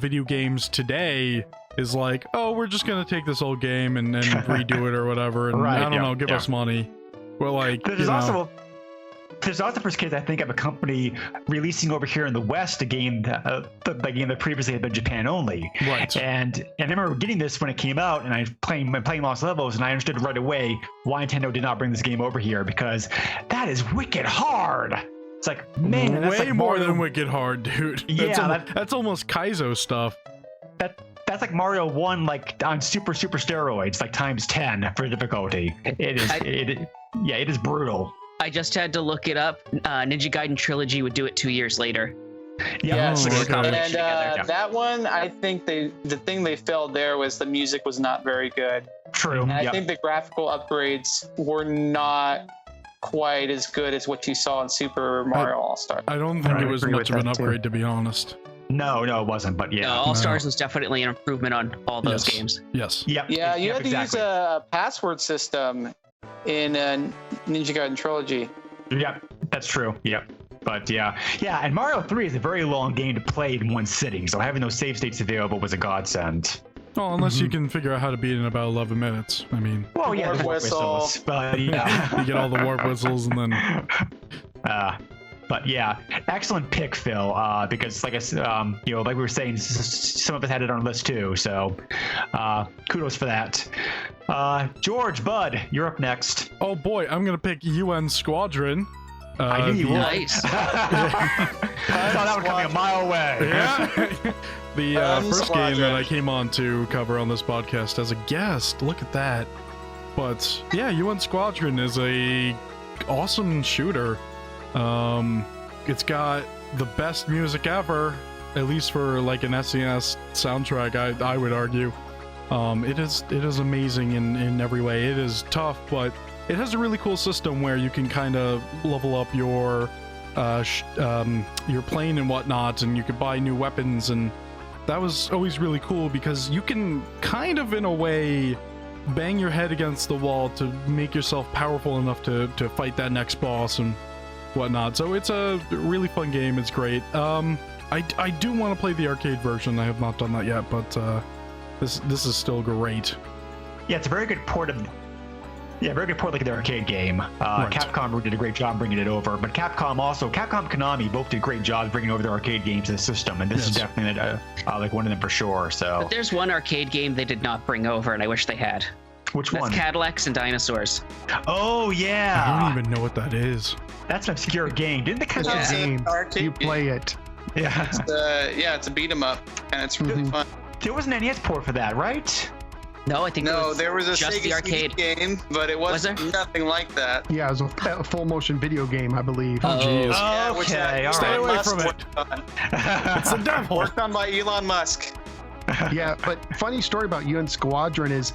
video games today is like, oh, we're just gonna take this old game and redo it or whatever, and Right, I don't yeah, know, give yeah. us money. Well, like, There's also the first case I think of a company releasing over here in the West a game the game that previously had been Japan only. Right. And I remember getting this when it came out, and I playing lost levels, and I understood right away why Nintendo did not bring this game over here, because that is wicked hard. It's like, man, that's way like more Mario, than Wicked Hard, dude. Yeah, That's almost Kaizo stuff. that's like Mario 1 like on super steroids, like times 10 for difficulty. It is brutal. I just had to look it up. Ninja Gaiden Trilogy would do it 2 years later. Yeah, Oh, Put a okay. combination And together. that one, I think the thing they failed there was the music was not very good. true. And I Yep. think the graphical upgrades were not quite as good as what you saw in Super Mario All Star. I don't think I it was agree much with of an that, too. upgrade, to be honest. No, it wasn't, but yeah. All Stars No. was definitely an improvement on all those Yes. games. Yes. Yep. Yeah, you yep, had to exactly. use a password system in Ninja Gaiden Trilogy. Yep, that's true. Yep. But yeah, and Mario 3 is a very long game to play in one sitting, so having those save states available was a godsend. Well, unless you can figure out how to beat it in about 11 minutes. I mean, Well, yeah, Warp the warp whistle. whistles, but yeah. you get all the warp whistles and then But yeah, excellent pick, Phil. Because like I said, like we were saying, some of us had it on our list too. So, kudos for that. George, Bud, you're up next. oh boy, I'm gonna pick UN Squadron. I knew you would. Nice. I saw that one coming a mile away. Yeah. The first game Squadron. that I came on to cover on this podcast as a guest. Look at that. But yeah, UN Squadron is a awesome shooter. It's got the best music ever, at least for like an SNES soundtrack. I would argue. It is amazing in every way. It is tough, but it has a really cool system where you can kind of level up your plane and whatnot, and you could buy new weapons, and that was always really cool because you can kind of, in a way, bang your head against the wall to make yourself powerful enough to fight that next boss and whatnot. So it's a really fun game. It's great. I do want to play the arcade version. I have not done that yet, but this is still great. Yeah, it's a very good port of. Yeah, very good port like the arcade game. Capcom did a great job bringing it over, but Capcom and Konami both did great jobs bringing over their arcade games to the system, and this is Yes. definitely like one of them for sure. So, But there's one arcade game they did not bring over, and I wish they had. which That's one? Cadillacs and Dinosaurs. Oh I yeah, don't even know what that is. that's an obscure game. Didn't the It's Cadillacs? a game. Arcade You game. play it. Yeah, It's a beat 'em up, and it's really fun. there was an NES port for that, right? No, I think it No, there was a just Sega the arcade. CD game, but it was there? nothing like that. Yeah, it was a full motion video game, I believe. Oh, jeez. Yeah, which Okay, all Stay right. away Musk from it. worked on. It's the devil. Worked on by Elon Musk. Yeah, but funny story about UN Squadron is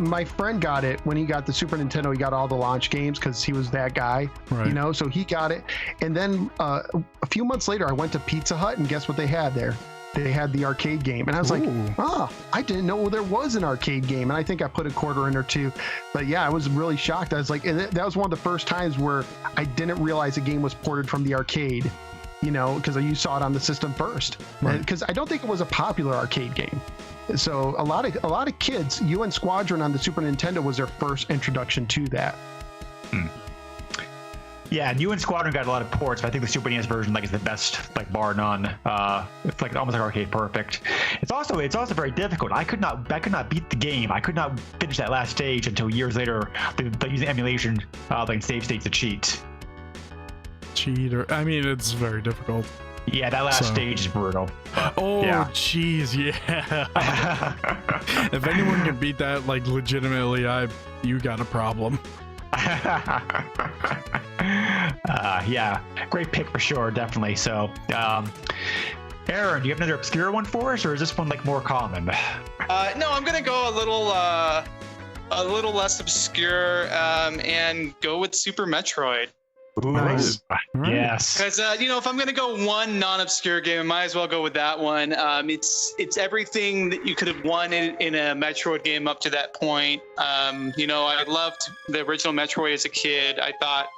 my friend got it when he got the Super Nintendo. He got all the launch games because he was that guy, Right. you know. So he got it, and then a few months later, I went to Pizza Hut, and guess what they had there? They had the arcade game, and I was Ooh. like, I didn't know there was an arcade game, and I think I put a quarter in or two. But yeah, I was really shocked. I was like, and that was one of the first times where I didn't realize a game was ported from the arcade. You know, because you saw it on the system first. Right. Because I don't think it was a popular arcade game. So a lot of kids, UN Squadron on the Super Nintendo was their first introduction to that. Yeah, New and Squadron got a lot of ports, but I think the Super NES version is the best, bar none. It's almost like arcade perfect. It's also very difficult. I could not beat the game. I could not finish that last stage until years later, using emulation, save states to cheat. I mean, it's very difficult. Yeah, that last stage is brutal. Oh, jeez, yeah. If anyone can beat that, legitimately, you got a problem. Yeah, great pick for sure, definitely. So, Aaron, do you have another obscure one for us, or is this one more common? No, I'm gonna go a little less obscure, and go with Super Metroid. Ooh, Nice. Yes. Because if I'm gonna go one non-obscure game, I might as well go with that one. It's everything that you could have wanted in a Metroid game up to that point. I loved the original Metroid as a kid. I thought,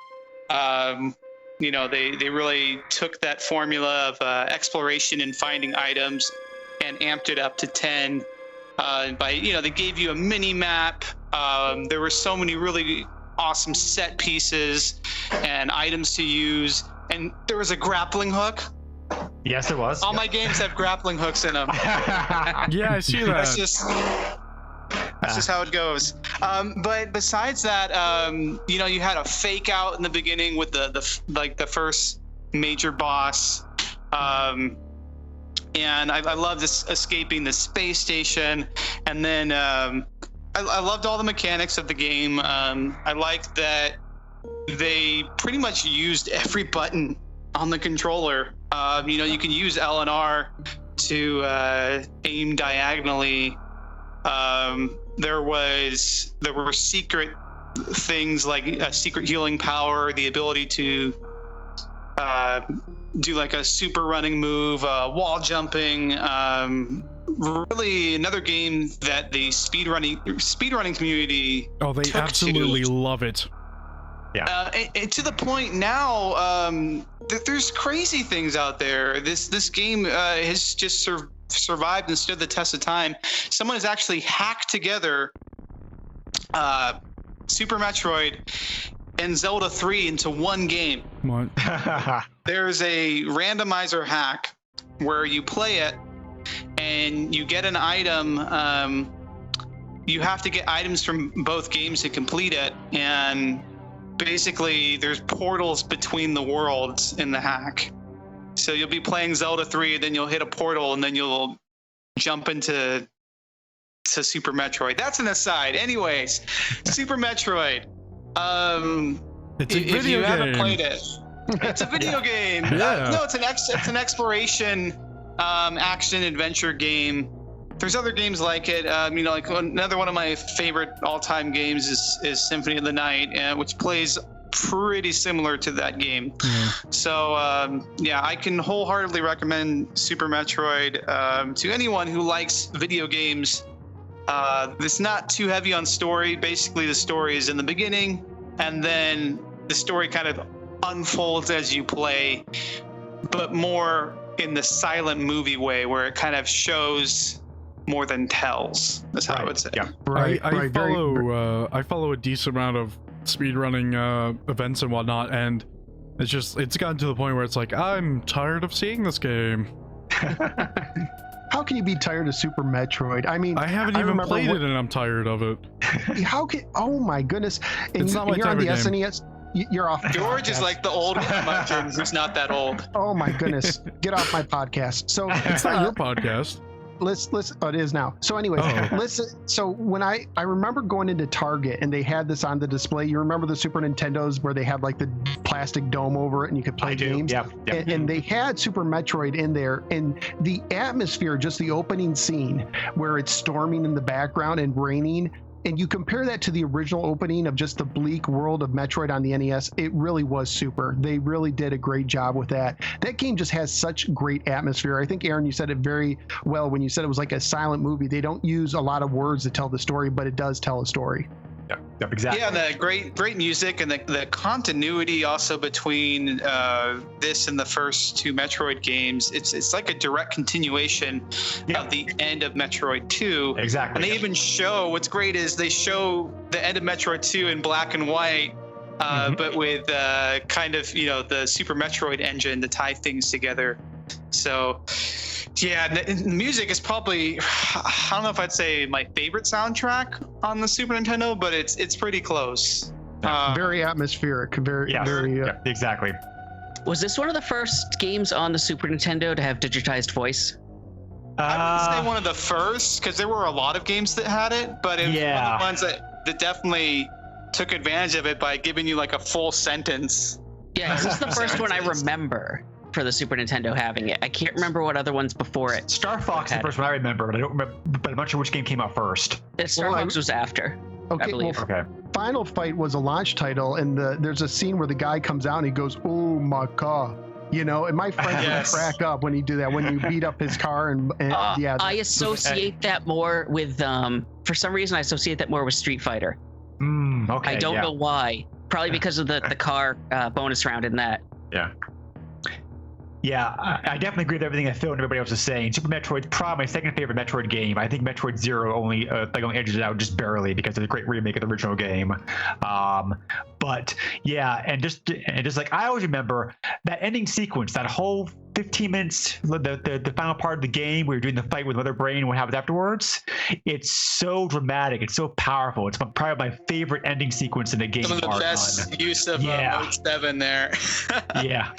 they really took that formula of exploration and finding items and amped it up to 10. They gave you a mini map. There were so many really awesome set pieces and items to use, and there was a grappling hook. Yes, there was. All my games have grappling hooks in them. Yeah, I see that. That's just how it goes. But besides that, you had a fake out in the beginning with the first major boss, and I loved this escaping the space station, and then I loved all the mechanics of the game. I liked that they pretty much used every button on the controller. You can use L and R to aim diagonally. There were secret things like a secret healing power, the ability to do a super running move, wall jumping. Really, another game that the speedrunning community they absolutely love it. Yeah. And to the point now, there's crazy things out there. This game has just survived and stood the test of time. Someone has actually hacked together Super Metroid and Zelda 3 into one game. What? There's a randomizer hack where you play it and you get an item. You have to get items from both games to complete it, and basically there's portals between the worlds in the hack. So you'll be playing Zelda 3, then you'll hit a portal, and then you'll jump into Super Metroid. That's an aside. Anyways, Super Metroid. It's a video if you game. haven't played it, it's a video game. Yeah. No, it's an exploration, action adventure game. There's other games like it. Another one of my favorite all-time games is Symphony of the Night, which plays pretty similar to that game. Mm. So I can wholeheartedly recommend Super Metroid to anyone who likes video games. It's not too heavy on story. Basically, the story is in the beginning, and then the story kind of unfolds as you play, but more in the silent movie way, where it kind of shows more than tells. That's how I would say. Yeah. I follow a decent amount of speedrunning events and whatnot, and it's gotten to the point where it's like, I'm tired of seeing this game. How can you be tired of Super Metroid? I mean, I haven't even played it, and I'm tired of it. How can? Oh my goodness! And It's not my you're type on the of game. SNES. You're off. George is like the old curmudgeon who's not that old. Oh my goodness! Get off my podcast. So It's not your podcast. let's oh, it is now. So anyways, Oh. listen. So when I remember going into Target and they had this on the display. You remember the Super Nintendos where they had like the plastic dome over it and you could play games. Yeah. And they had Super Metroid in there, and the atmosphere, just the opening scene where it's storming in the background and raining, and you compare that to the original opening of just the bleak world of Metroid on the NES, it really was super. They really did a great job with that. That game just has such great atmosphere. I think, Aaron, you said it very well when you said it was like a silent movie. They don't use a lot of words to tell the story, but it does tell a story. Yep, exactly. Yeah, the great music and the continuity also between this and the first two Metroid games. It's like a direct continuation of the end of Metroid 2. Exactly. And they even show, what's great is they show the end of Metroid 2 in black and white but with kind of the Super Metroid engine to tie things together. So, yeah, the music is probably, I don't know if I'd say my favorite soundtrack on the Super Nintendo, but it's pretty close. Very atmospheric. Very. Exactly. Was this one of the first games on the Super Nintendo to have digitized voice? I wouldn't say one of the first, because there were a lot of games that had it, but it was one of the ones that definitely took advantage of it by giving you like a full sentence. Yeah, this is the first one I remember for the Super Nintendo having it. I can't remember what other ones before it. Star Fox is the first one I remember, but I don't remember. But I'm not sure which game came out first. Star Fox was after. Okay, I believe. Okay. Final Fight was a launch title, and there's a scene where the guy comes out and he goes, "Oh my car," and my friends would crack up when he do that. When you beat up his car and I associate that more with for some reason I associate that more with Street Fighter. Okay. I don't know why. Probably because of the car bonus round in that. Yeah. Yeah, I definitely agree with everything that Phil and everybody else is saying. Super Metroid's probably my second favorite Metroid game. I think Metroid Zero only edges it out just barely because it's a great remake of the original game. But yeah, and just like I always remember that ending sequence, that whole 15 minutes, the final part of the game where you're doing the fight with Mother Brain and what happens afterwards. It's so dramatic. It's so powerful. It's probably my favorite ending sequence in the game. Some of the best use of Mode 7 there. Yeah.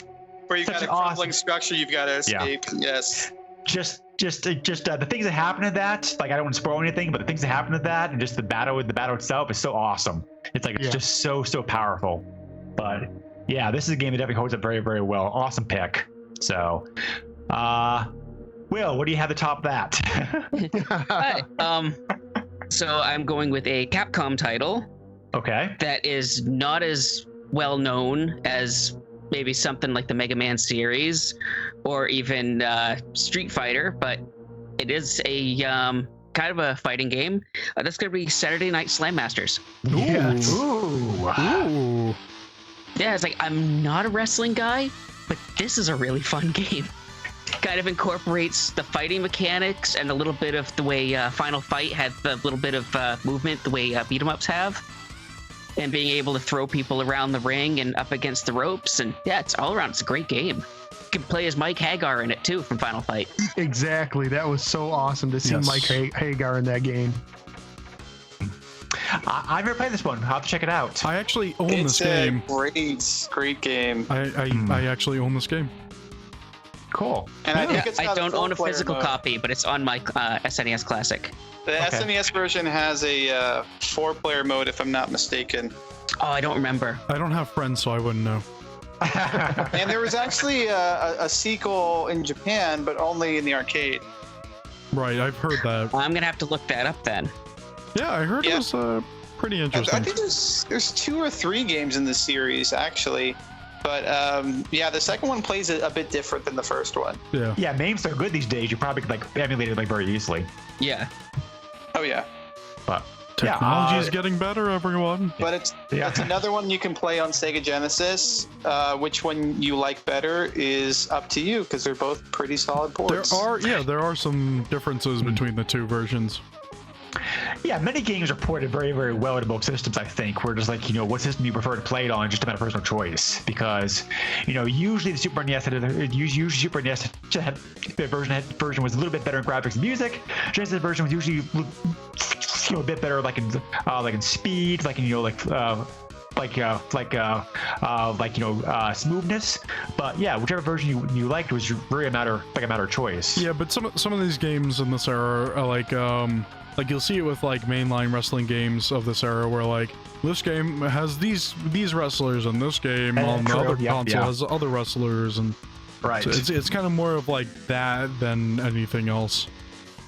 Where you've got a crumbling structure you've got to escape. Yeah. Yes. Just the things that happen to that, like I don't want to spoil anything, but the things that happen to that and just the battle itself is so awesome. It's like it's just so powerful. But yeah, this is a game that definitely holds up very, very well. Awesome pick. So Will, what do you have to top that? Hi. So I'm going with a Capcom title. Okay. That is not as well known as maybe something like the Mega Man series or even Street Fighter, but it is a kind of a fighting game. That's going to be Saturday Night Slam Masters. Yes. Ooh. Yeah, it's like, I'm not a wrestling guy, but this is a really fun game. Kind of incorporates the fighting mechanics and a little bit of the way Final Fight had the little bit of movement, the way beat 'em ups have. And being able to throw people around the ring and up against the ropes. And yeah, it's all around. It's a great game. You can play as Mike Hagar in it too from Final Fight. Exactly. That was so awesome to see Mike Hagar in that game. I've never played this one. I'll have to check it out. I actually own this game. It's a great game. I actually own this game. Cool. And I think it's I don't own a physical mode. copy, but it's on my SNES Classic. The SNES version has a 4-player mode, if I'm not mistaken. Oh, I don't remember. I don't have friends, so I wouldn't know. And there was actually a sequel in Japan, but only in the arcade. Right, I've heard that. I'm gonna have to look that up then. Yeah, I heard it was pretty interesting. I think there's 2 or 3 games in this series, actually. But yeah, the second one plays a bit different than the first one. Yeah. Yeah, names are good these days. You probably could emulate it very easily. Yeah. Oh yeah. But technology is getting better, everyone. But it's another one you can play on Sega Genesis. Which one you like better is up to you, because they're both pretty solid ports. There are some differences between the two versions. Yeah, many games are ported very, very well to both systems, I think. We're just like, what system you prefer to play it on, just a matter of personal choice. Because, usually the Super NES Super NES version was a little bit better in graphics and music. Genesis version was usually a bit better like in speed, smoothness. But yeah, whichever version you liked was really a matter of choice. Yeah, but some of these games in this era are like you'll see it with like mainline wrestling games of this era, where like this game has these wrestlers, and this game on the other console has other wrestlers, and right. So it's kind of more of like that than anything else.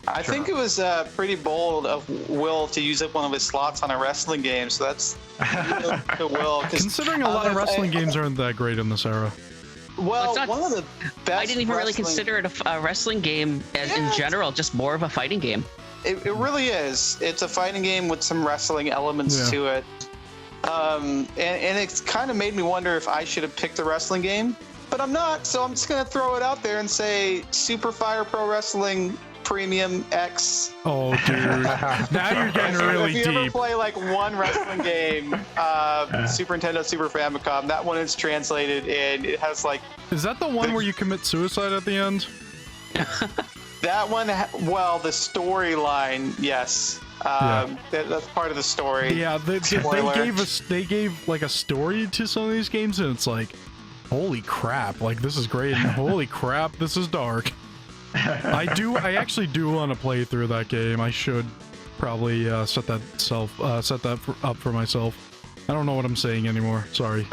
I think it was pretty bold of Will to use up one of his slots on a wrestling game, so that's to Will. Considering a lot of wrestling games aren't that great in this era. Well, one of the best. I didn't even really consider it a wrestling game in general, just more of a fighting game. It really is. It's a fighting game with some wrestling elements to it. And it's kind of made me wonder if I should have picked a wrestling game, but I'm not, so I'm just going to throw it out there and say Super Fire Pro Wrestling Premium X. Oh, dude. Now you're getting really if you ever deep. play like one wrestling game, Super Nintendo, Super Famicom, that one is translated and it has like. Is that the one where you commit suicide at the end? That one, well, the storyline, yes. That's part of the story. Yeah, they gave like a story to some of these games, and it's like, holy crap, like this is great, and holy crap, this is dark. I actually do want to play through that game. I should probably set that up for myself. I don't know what I'm saying anymore. Sorry.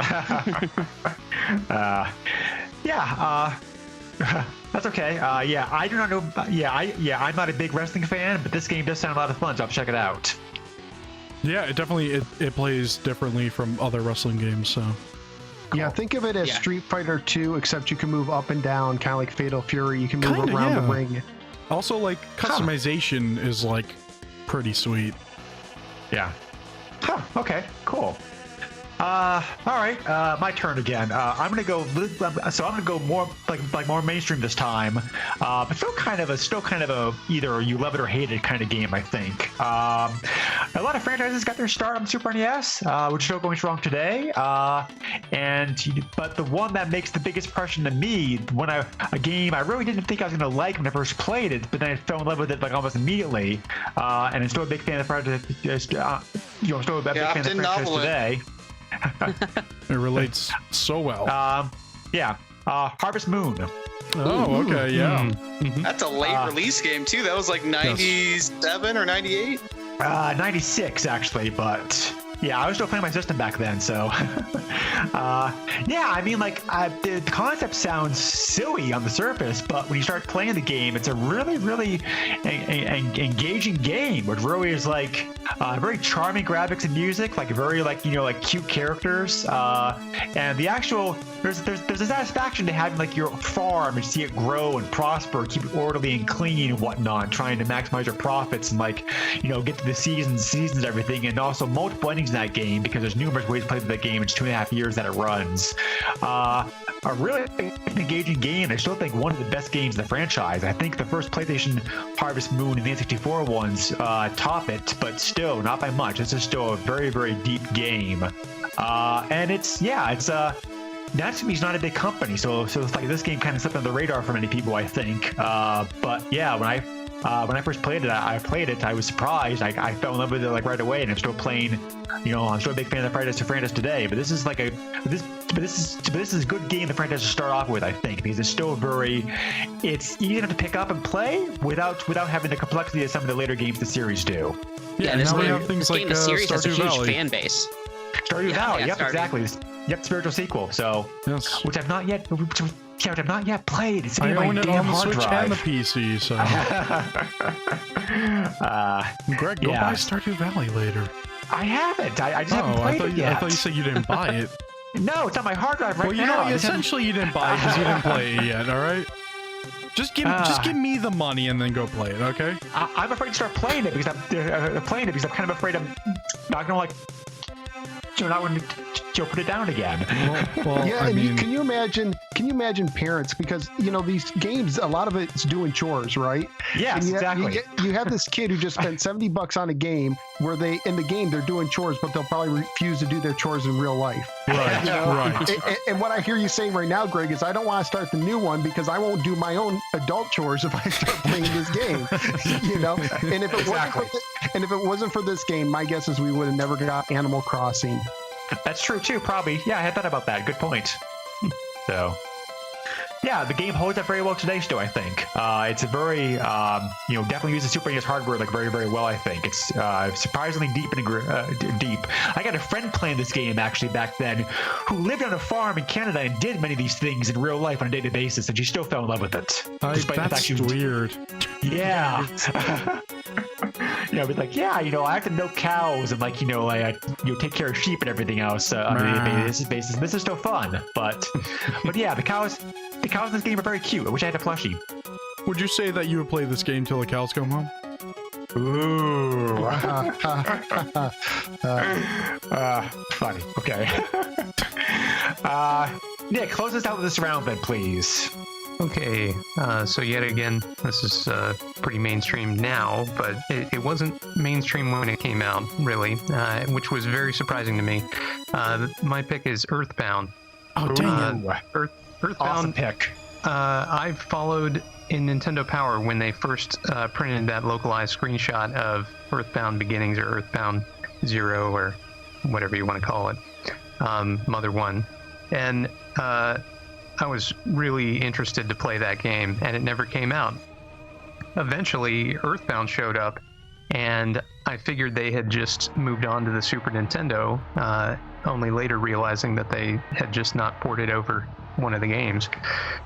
That's okay. I do not know. I'm not a big wrestling fan, but this game does sound a lot of fun, so I'll check it out. Yeah, it definitely it plays differently from other wrestling games. So. Yeah, think of it as Street Fighter 2, except you can move up and down, kind of like Fatal Fury. You can move around the ring. Also, like, customization is, like, pretty sweet. Yeah. Huh, okay, cool. All right, my turn again. I'm gonna go more like more mainstream this time, but still kind of a either you love it or hate it kind of game, I think. A lot of franchises got their start on Super NES, which is still going strong today. But the one that makes the biggest impression to me, a game I really didn't think I was gonna like when I first played it, but then I fell in love with it like almost immediately, and I'm still a big fan of the franchise. Still a big fan of the franchise today. It relates so well. Harvest Moon. Oh, okay, yeah. That's a late release game too. That was like 97 or 98. 96 actually, but yeah, I was still playing my system back then, so I mean, like, the concept sounds silly on the surface, but when you start playing the game, it's a really engaging game, which really is like very charming graphics and music, like very like cute characters, and the actual there's a satisfaction to having like your farm and see it grow and prosper, keep it orderly and clean and whatnot, trying to maximize your profits and like get to the seasons and everything, and also multiple endings in that game because there's numerous ways to play the game. It's 2.5 years that it runs. A really engaging game. I still think one of the best games in the franchise. I think the first PlayStation Harvest Moon and the N64 ones top it, but still not by much. This is still a very deep game, and it's Natsume's not a big company, so it's like this game kind of slipped under the radar for many people, I think. But yeah, when I first played it, I was surprised. I fell in love with it like right away, and I'm still playing. I'm still a big fan of the franchise today. But this is like this is a good game the franchise to start off with, I think, because it's still it's easy enough to pick up and play without having the complexity of some of the later games the series do. Yeah, now we have things like the series has a huge Valley. fan base. Stardew Valley, yep, exactly. Yep, spiritual sequel. So, yes. which I've not yet played. It's I in my own it damn on the hard Switch drive. and the PC, so. Greg, go buy Stardew Valley later. I haven't. I just haven't played it yet. I thought you said you didn't buy it. No, it's on my hard drive right now. Well, essentially you didn't buy it because you didn't play it yet, all right? Just give me the money and then go play it, okay? I'm afraid to start playing it because I'm kind of afraid I'm not gonna not going to put it down again. Well, yeah, I mean, can you imagine parents, because these games, a lot of it's doing chores, right? Yes, exactly. You have this kid who just spent $70 on a game where in the game they're doing chores, but they'll probably refuse to do their chores in real life. Right, right. And what I hear you saying right now, Greg, is I don't want to start the new one because I won't do my own adult chores if I start playing this game. And if it wasn't for this game, my guess is we would have never got Animal Crossing. That's true too, probably. Yeah, I had thought about that. Good point. So, yeah, the game holds up very well today still, I think. It's a very, definitely uses Super NES hardware like very, very well, I think. It's surprisingly deep and deep. I got a friend playing this game actually back then who lived on a farm in Canada and did many of these things in real life on a daily basis, and she still fell in love with it. Despite the fact she was weird. Yeah. It's like, I have to milk cows and take care of sheep and everything else on a daily basis. This is still fun, but yeah, the cows in this game are very cute. I wish I had a plushie. Would you say that you would play this game till the cows come home? Ooh. Funny. Okay. Nick, close us out with this round then, please. Okay, so yet again, this is pretty mainstream now, but it wasn't mainstream when it came out, really, which was very surprising to me. My pick is Earthbound. Oh, dang it. Earthbound. Awesome pick. I followed in Nintendo Power when they first printed that localized screenshot of Earthbound Beginnings or Earthbound Zero or whatever you want to call it, Mother 1. And I was really interested to play that game, and it never came out. Eventually, Earthbound showed up, and I figured they had just moved on to the Super Nintendo, only later realizing that they had just not ported over one of the games.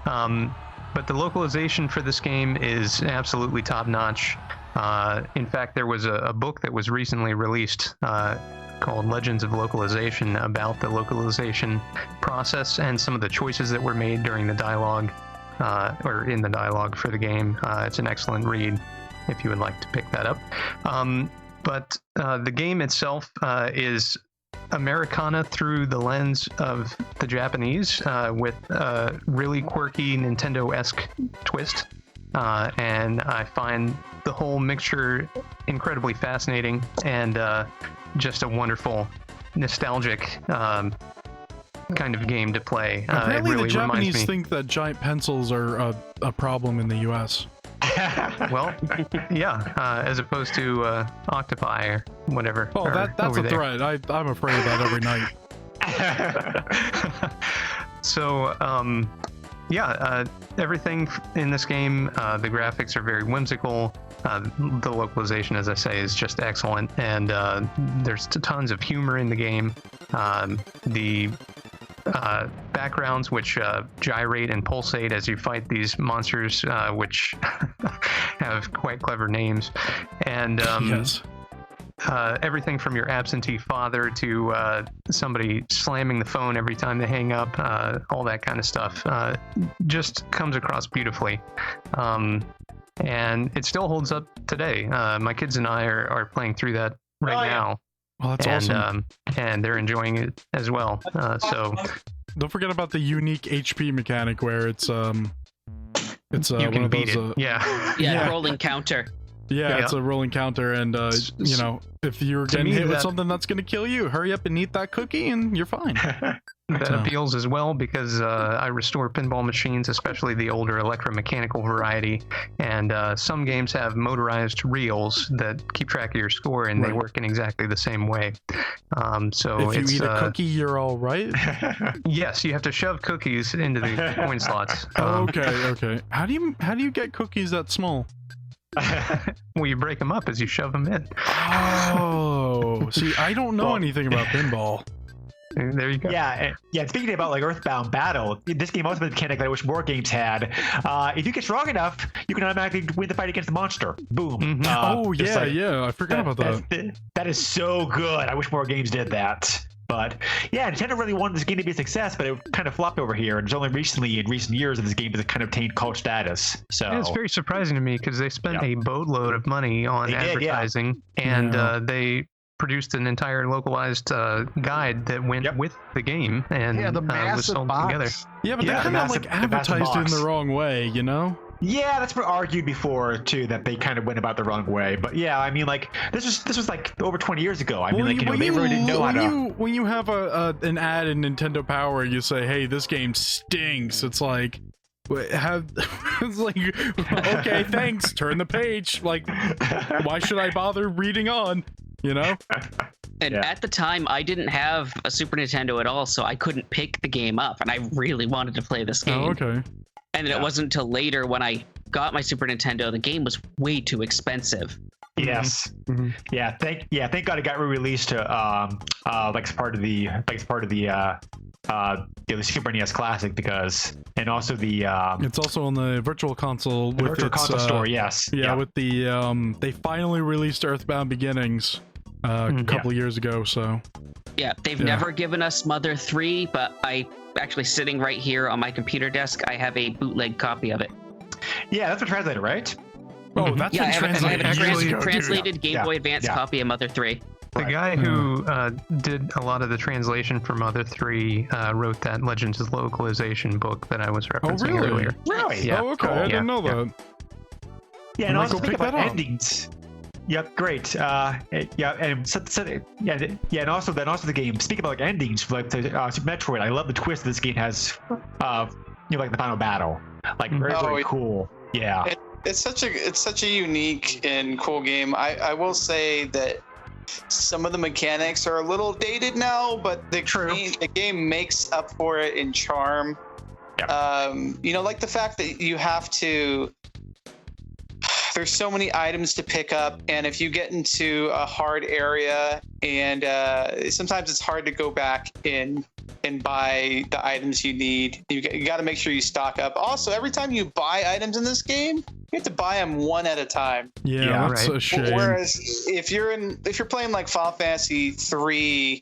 But the localization for this game is absolutely top-notch. In fact, there was a book that was recently released called Legends of Localization about the localization process and some of the choices that were made during the dialogue, or in the dialogue for the game. It's an excellent read if you would like to pick that up. But the game itself is Americana through the lens of the Japanese, with a really quirky Nintendo-esque twist. And I find the whole mixture incredibly fascinating and just a wonderful, nostalgic kind of game to play. Apparently, it really the Japanese reminds me... think that giant pencils are a problem in the U.S. Well, yeah, as opposed to octopi or whatever. Oh, that's a threat. I'm afraid of that every night. So, everything in this game, the graphics are very whimsical. The localization, as I say, is just excellent, and there's tons of humor in the game. The backgrounds, which gyrate and pulsate as you fight these monsters, which have quite clever names, and yes. Everything from your absentee father to somebody slamming the phone every time they hang up, all that kind of stuff, just comes across beautifully. And it still holds up today. My kids and I are playing through that right now. Well, that's awesome. And they're enjoying it as well. So don't forget about the unique HP mechanic where it's you one can of beat those, it. Yeah, rolling counter. Yeah, it's a rolling counter, and if you're getting hit with something that's going to kill you, hurry up and eat that cookie, and you're fine. That appeals as well because I restore pinball machines, especially the older electromechanical variety, and some games have motorized reels that keep track of your score, and they work in exactly the same way. So if you eat a cookie, you're all right. Yes, you have to shove cookies into the coin slots. Okay. How do you get cookies that small? Well, you break them up as you shove them in. Oh, see, I don't know anything about pinball. There you go. Yeah. Speaking about like Earthbound Battle, this game also has a mechanic that I wish more games had. If you get strong enough, you can automatically win the fight against the monster. Boom. Mm-hmm. I forgot about that. That is so good. I wish more games did that. But yeah, Nintendo really wanted this game to be a success, but it kind of flopped over here. And it's only recently, in recent years, that this game has kind of attained cult status. So it's very surprising to me because they spent a boatload of money on advertising, and they produced an entire localized guide that went with the game and the was sold together. Yeah, but they kind of like advertised it in the wrong way, you know? Yeah, that's been argued before too, that they kind of went about the wrong way. But yeah, I mean, like this was like over 20 years ago. I mean, like they really didn't know how to. When you have an ad in Nintendo Power, you say, "Hey, this game stinks." It's like, it's like, okay, thanks. Turn the page. Like, why should I bother reading on? You know. And at the time, I didn't have a Super Nintendo at all, so I couldn't pick the game up, and I really wanted to play this game. Oh, okay. And then it wasn't until later when I got my Super Nintendo, the game was way too expensive. Yes. Mm-hmm. Yeah. Thank God it got re-released to like as part of the the Super NES Classic and also the it's also on the Virtual Console with Virtual Console store. Yes. Yeah, with the they finally released Earthbound Beginnings a couple of years ago. So yeah, they've never given us Mother 3, but I actually sitting right here on my computer desk, I have a bootleg copy of it. Yeah, that's been translated, right? Oh, that's been translated. I have a translated Game Boy Advance copy of Mother 3. The guy who did a lot of the translation for Mother 3 wrote that Legends of Localization book that I was referencing earlier. Really? Yeah. Oh, okay. I didn't know that. Yeah, and I might also go think pick about that up. endings. Yep, great. Yeah, and and also the game. Speaking about like endings, like the Super Metroid, I love the twist this game has. Like the final battle, like very cool. Yeah, It's such a unique and cool game. I will say that some of the mechanics are a little dated now, but the game makes up for it in charm. Yeah. Like the fact that you have to. There's so many items to pick up, and if you get into a hard area, and sometimes it's hard to go back in and buy the items you need. You got to make sure you stock up. Also, every time you buy items in this game, you have to buy them one at a time. Yeah, that's a shame. Whereas if you're playing like Final Fantasy 3,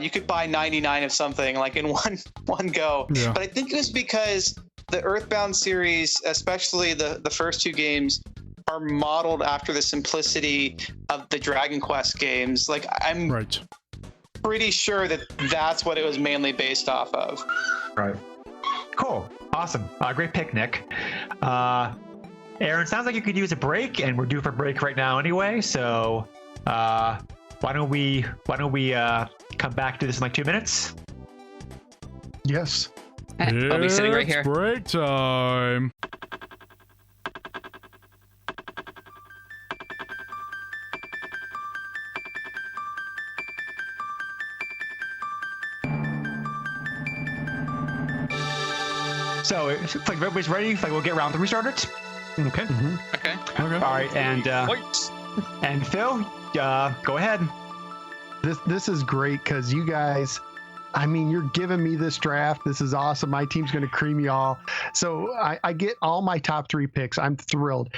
you could buy 99 of something like in one go. Yeah. But I think it was because the Earthbound series, especially the first two games, are modeled after the simplicity of the Dragon Quest games. Like I'm pretty sure that's what it was mainly based off of. Right. Cool. Awesome. Great pick, Nick. Aaron, sounds like you could use a break, and we're due for a break right now anyway. So why don't we come back to this in like 2 minutes? Yes. I'll be sitting right here. It's break time. So, if like everybody's ready, like we'll get round 3 started. Okay. Okay. All right, and Phil, go ahead. This is great because you guys, I mean, you're giving me this draft. This is awesome. My team's going to cream y'all. So I get all my top 3 picks. I'm thrilled.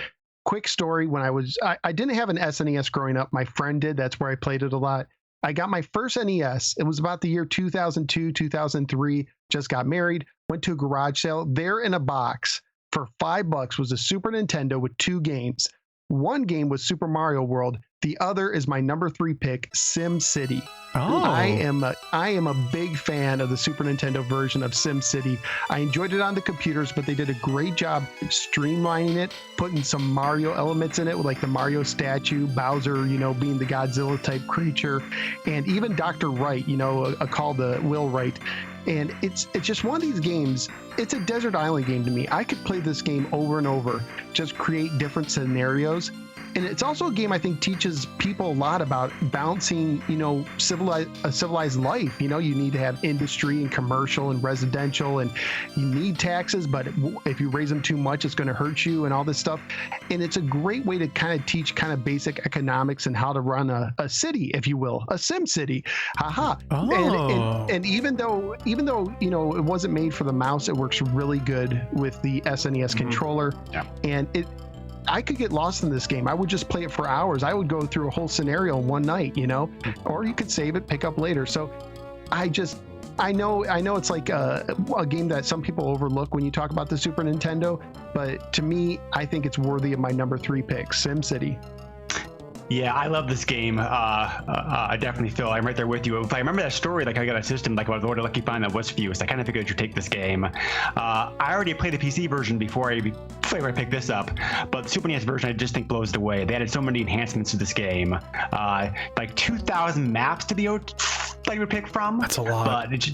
Quick story. When I didn't have an SNES growing up. My friend did. That's where I played it a lot. I got my first NES. It was about the year 2002, 2003. Just got married. Went to a garage sale. There in a box for $5 was a Super Nintendo with 2 games. One game was Super Mario World. The other is my number 3 pick, Sim City. Oh. I am a big fan of the Super Nintendo version of Sim City. I enjoyed it on the computers, but they did a great job streamlining it, putting some Mario elements in it, like the Mario statue, Bowser, being the Godzilla type creature, and even Dr. Wright, called Will Wright. And it's just one of these games. It's a desert island game to me. I could play this game over and over, just create different scenarios. And it's also a game I think teaches people a lot about balancing, civilized life. You need to have industry and commercial and residential, and you need taxes, but if you raise them too much, it's going to hurt you and all this stuff. And it's a great way to kind of teach kind of basic economics and how to run a city, if you will, a Sim City. Haha. Oh. And even though it wasn't made for the mouse, it works really good with the SNES controller. Yeah. And I could get lost in this game. I would just play it for hours. I would go through a whole scenario in one night, or you could save it, pick up later. So I know it's like a game that some people overlook when you talk about the Super Nintendo, but to me, I think it's worthy of my number 3 pick, SimCity. Yeah, I love this game. I definitely feel I'm right there with you. If I remember that story, like I got a system like what a lucky find that was Fuse. I kind of figured you'd take this game. I already played the PC version before I picked this up, but the Super NES version I just think blows it away. They added so many enhancements to this game, like 2,000 maps to be that you would pick from. That's a lot. But it's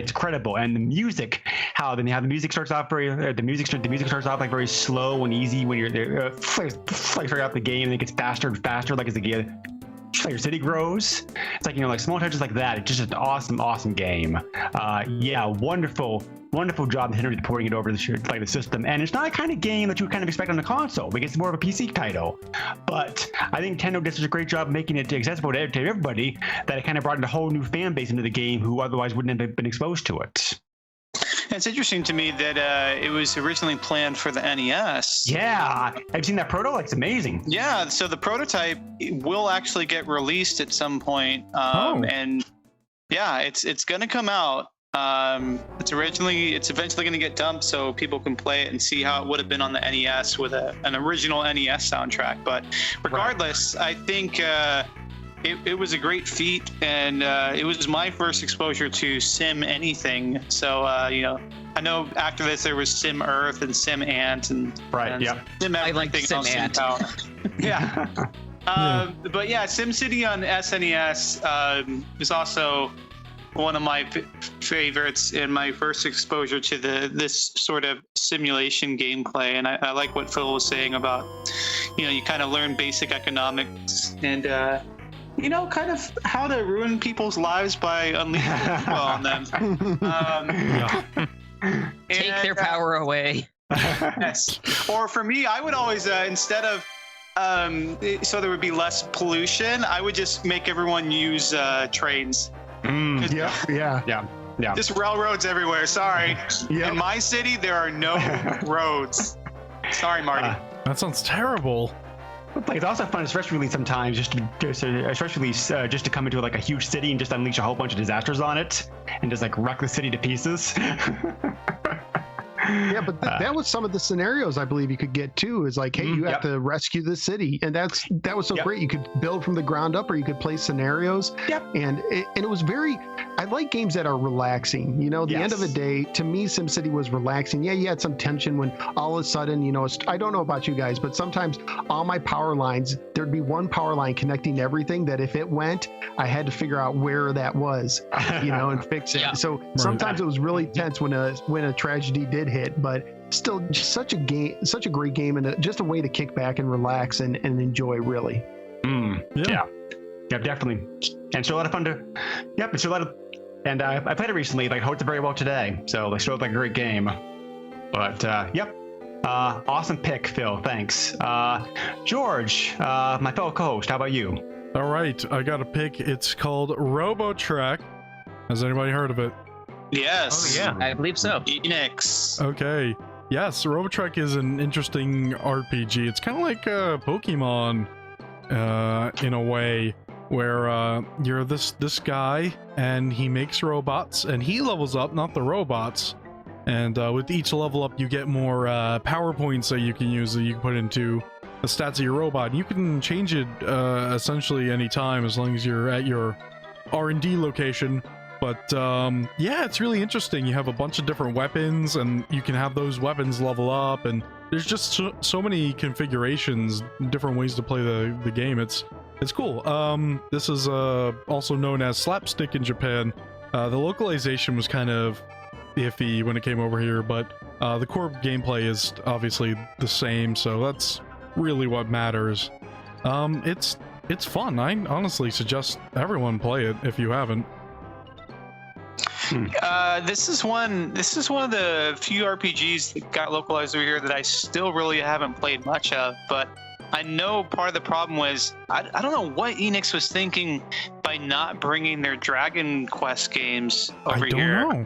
incredible. And the music, how the music starts off the music starts off like very slow and easy when you're there, like starting out the game, and it gets faster and faster like as the game. Your city grows. It's like like small touches like that. It's just an awesome game. Wonderful job Henry porting it over the system. And it's not a kind of game that you would kind of expect on a console because it's more of a PC title. But I think Nintendo did such a great job making it accessible to everybody that it kind of brought in a whole new fan base into the game who otherwise wouldn't have been exposed to it. It's interesting to me that it was originally planned for the NES. Yeah, have you seen that proto? It's amazing. Yeah, so the prototype will actually get released at some point, and yeah, it's going to come out. It's eventually going to get dumped so people can play it and see how it would have been on the NES with an original NES soundtrack. But regardless, I think it was a great feat, and it was my first exposure to sim anything. So I know after this there was Sim Earth and Sim Ant and Sim I like everything Sim else. Ant. Tower. Yeah. But yeah, SimCity on SNES is also one of my favorites and my first exposure to this sort of simulation gameplay. And I like what Phil was saying about, you kind of learn basic economics and, kind of how to ruin people's lives by unleashing evil on them. Take their power away. Yes. Or for me, I would always, instead of, so there would be less pollution, I would just make everyone use trains. Yeah. Just railroads everywhere. Sorry. Yep. In my city, there are no roads. Sorry, Marty. That sounds terrible. Like, it's also fun, especially sometimes, just to come into like a huge city and just unleash a whole bunch of disasters on it and just like wreck the city to pieces. Yeah, but that was some of the scenarios I believe you could get too. Is like, hey, you have to rescue the city, and that was so great. You could build from the ground up, or you could play scenarios. And it was very. I like games that are relaxing. The end of the day, to me, SimCity was relaxing. Yeah, you had some tension when all of a sudden, I don't know about you guys, but sometimes all my power lines, there'd be one power line connecting everything that if it went, I had to figure out where that was, and fix it. Yeah. So sometimes it was really tense when a tragedy did hit, but still just such a great game, and just a way to kick back and relax and enjoy, really. Yeah, definitely. And so a lot of fun to, it's a lot of, and I played it recently, like, holds it very well today, so it showed like a great game. But awesome pick, Phil, thanks. George, my fellow co-host, how about you? All right, I got a pick. It's called Robotrek. Has anybody heard of it? Yes. Oh, yeah. I believe so. Enix. Okay. Yes, Robotrek is an interesting RPG. It's kind of like Pokemon in a way, where you're this guy and he makes robots and he levels up, not the robots. And with each level up, you get more power points that you can use, that you can put into the stats of your robot. You can change it essentially anytime, as long as you're at your R&D location. But it's really interesting. You have a bunch of different weapons, and you can have those weapons level up, and there's just so many configurations, different ways to play the game. It's cool. This is also known as slapstick in Japan. The localization was kind of iffy when it came over here, but the core gameplay is obviously the same, so that's really what matters. It's fun. I honestly suggest everyone play it if you haven't. This is one of the few RPGs that got localized over here that I still really haven't played much of, but I know part of the problem was I don't know what Enix was thinking by not bringing their Dragon Quest games over here. I don't know.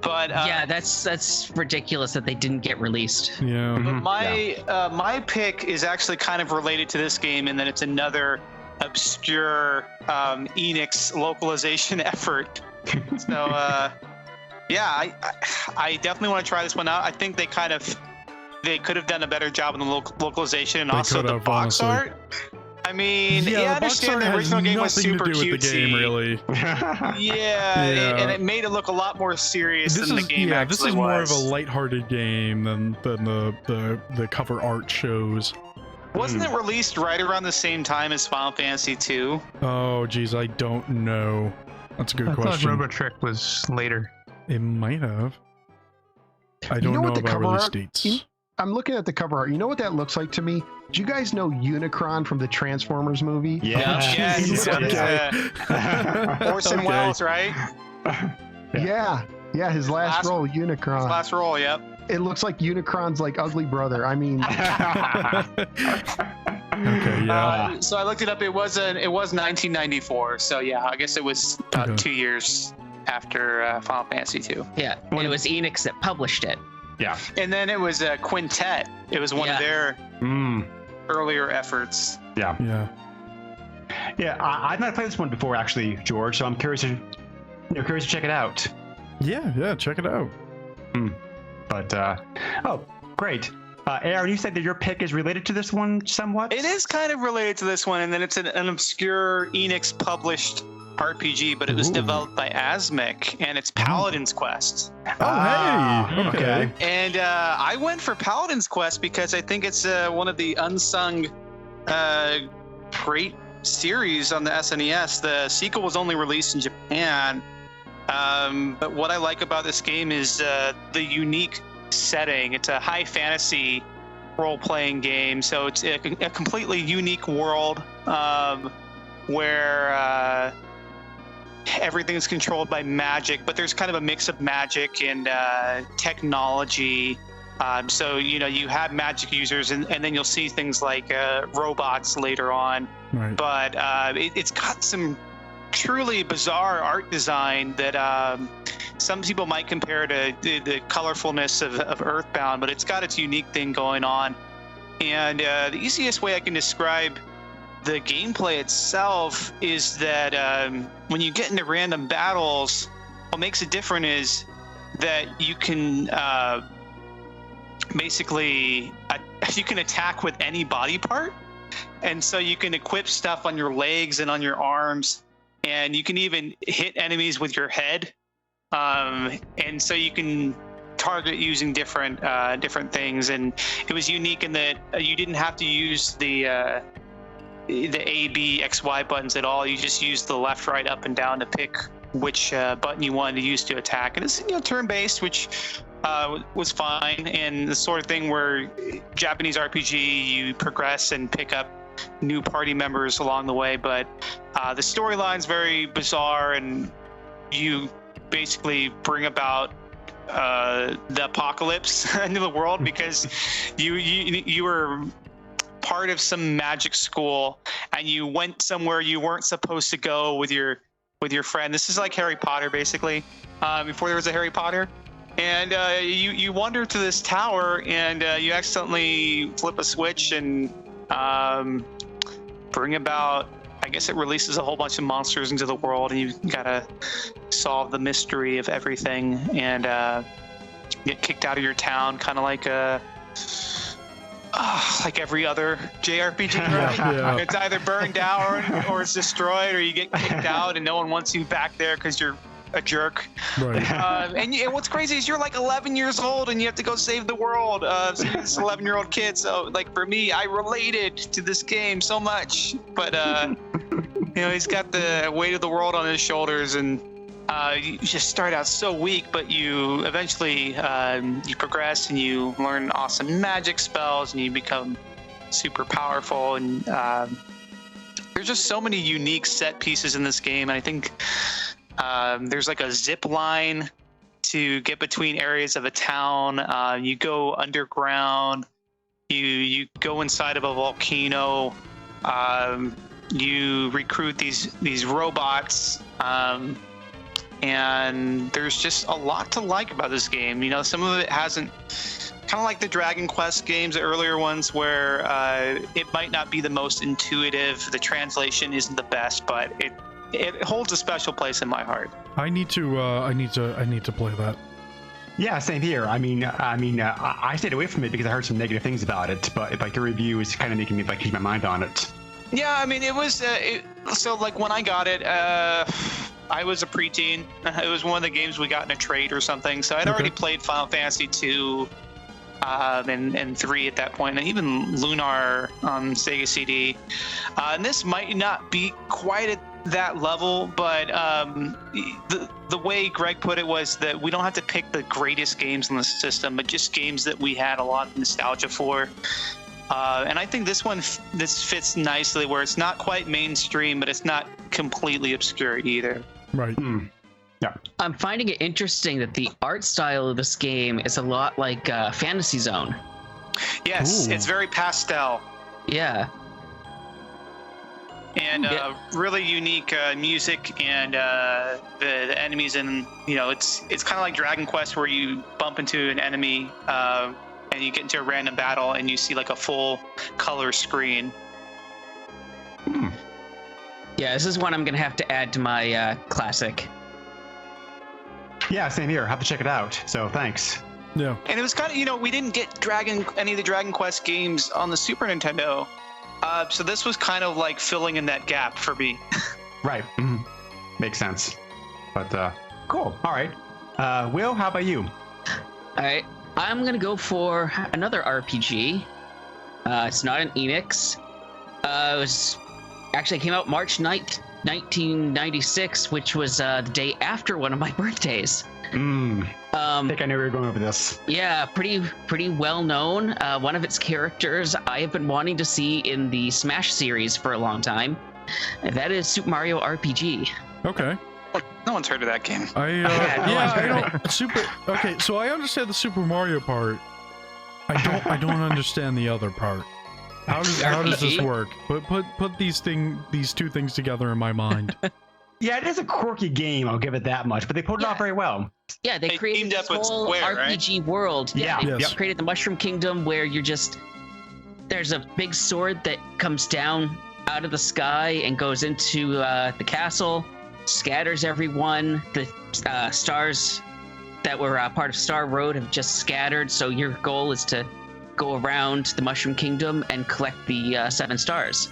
But that's ridiculous that they didn't get released. Yeah. But my pick is actually kind of related to this game, in that it's another obscure Enix localization effort. So I definitely want to try this one out. I think they could have done a better job on the localization and They also the box art. I mean, I understand the original game was super cutesy. With the game, really. And it made it look a lot more serious than the game actually was. This is more of a lighthearted game than the cover art shows. Wasn't it released right around the same time as Final Fantasy II? Oh, geez, I don't know. That's a good question. I thought Robotrek was later. It might have. I don't know about release dates. I'm looking at the cover art. You know what that looks like to me? Do you guys know Unicron from the Transformers movie? Yes. Orson Welles, right? Yeah, his last role, Unicron. His last role, yep. It looks like Unicron's like ugly brother. I mean. Okay, yeah. So I looked it up. It was 1994. So yeah, I guess it was about 2 years after Final Fantasy II. Yeah, and it was Enix that published it. Yeah. And then it was Quintet. It was one of their earlier efforts. Yeah. I've not played this one before, actually, George. So I'm curious to check it out. Yeah, check it out. But great. Aaron, you said that your pick is related to this one somewhat? It is kind of related to this one, and then it's an obscure Enix published RPG, but it was developed by Asmik, and it's Paladin's Quest. Hey, okay. And I went for Paladin's Quest because I think it's one of the unsung great series on the SNES. The sequel was only released in Japan, but what I like about this game is the unique setting. It's a high fantasy role-playing game, so it's a completely unique world where everything's controlled by magic, but there's kind of a mix of magic and technology. So you have magic users, and then you'll see things like robots later on. Right. But it's got some truly bizarre art design that some people might compare to the colorfulness of Earthbound, but it's got its unique thing going on. And the easiest way I can describe the gameplay itself is that when you get into random battles, what makes it different is that you can basically you can attack with any body part, and so you can equip stuff on your legs and on your arms, and you can even hit enemies with your head, and so you can target using different things. And it was unique in that you didn't have to use the A, B, X, Y buttons at all. You just used the left, right, up, and down to pick which button you wanted to use to attack. And it's turn-based, which was fine, and the sort of thing where Japanese RPG, you progress and pick up new party members along the way. But the storyline's very bizarre, and you basically bring about the apocalypse into the world because you were part of some magic school, and you went somewhere you weren't supposed to go with your friend. This is like Harry Potter, basically, before there was a Harry Potter. And you wander to this tower, and you accidentally flip a switch and bring about, I guess it releases a whole bunch of monsters into the world, and you gotta solve the mystery of everything, and get kicked out of your town, kind of like like every other JRPG, right? Yeah. It's either burned down or it's destroyed, or you get kicked out and no one wants you back there because you're a jerk. Right. And what's crazy is you're like 11 years old and you have to go save the world. So you're this 11-year-old kid. So like for me, I related to this game so much. But he's got the weight of the world on his shoulders, and you just start out so weak, but you eventually you progress and you learn awesome magic spells and you become super powerful. And there's just so many unique set pieces in this game. And I think there's like a zip line to get between areas of a town. You go underground. You go inside of a volcano. You recruit these robots. And there's just a lot to like about this game. Some of it hasn't, kind of like the Dragon Quest games, the earlier ones, where it might not be the most intuitive. The translation isn't the best, but it holds a special place in my heart. I need to play that. Yeah, same here. I stayed away from it because I heard some negative things about it, but like the review is kind of making me change my mind on it. Yeah, it was so like when I got it, I was a preteen. It was one of the games we got in a trade or something. So I'd already played Final Fantasy 2 and 3 at that point, and even Lunar on Sega CD. And this might not be quite at that level, but the way Greg put it was that we don't have to pick the greatest games in the system, but just games that we had a lot of nostalgia for. And I think this fits nicely, where it's not quite mainstream, but it's not completely obscure either. Right. Yeah. I'm finding it interesting that the art style of this game is a lot like Fantasy Zone. Yes, Ooh. it's very pastel. Yeah. And really unique music, and the enemies, and it's kind of like Dragon Quest, where you bump into an enemy and you get into a random battle and you see like a full color screen. Yeah, this is one I'm gonna have to add to my classic. Yeah, same here. Have to check it out. So thanks. Yeah. And it was kind of, we didn't get any of the Dragon Quest games on the Super Nintendo. So this was kind of like filling in that gap for me. Right. Mm-hmm. Makes sense. But cool. All right. Will, how about you? All right, I'm gonna go for another RPG. It's not an Enix. It came out March 9th, 1996, which was the day after one of my birthdays. I think I know where you're going with this. Yeah, pretty well known. One of its characters I have been wanting to see in the Smash series for a long time. And that is Super Mario RPG. Okay. No one's heard of that game. Okay, so I understand the Super Mario part. I don't understand the other part. How does this work? Put these two things together in my mind. Yeah, it is a quirky game, I'll give it that much, but they pulled it off very well. Yeah, they created this whole Square, RPG world. Yeah. They created the Mushroom Kingdom, where there's a big sword that comes down out of the sky and goes into the castle, scatters everyone. The stars that were part of Star Road have just scattered, so your goal is to go around the Mushroom Kingdom and collect the 7 stars.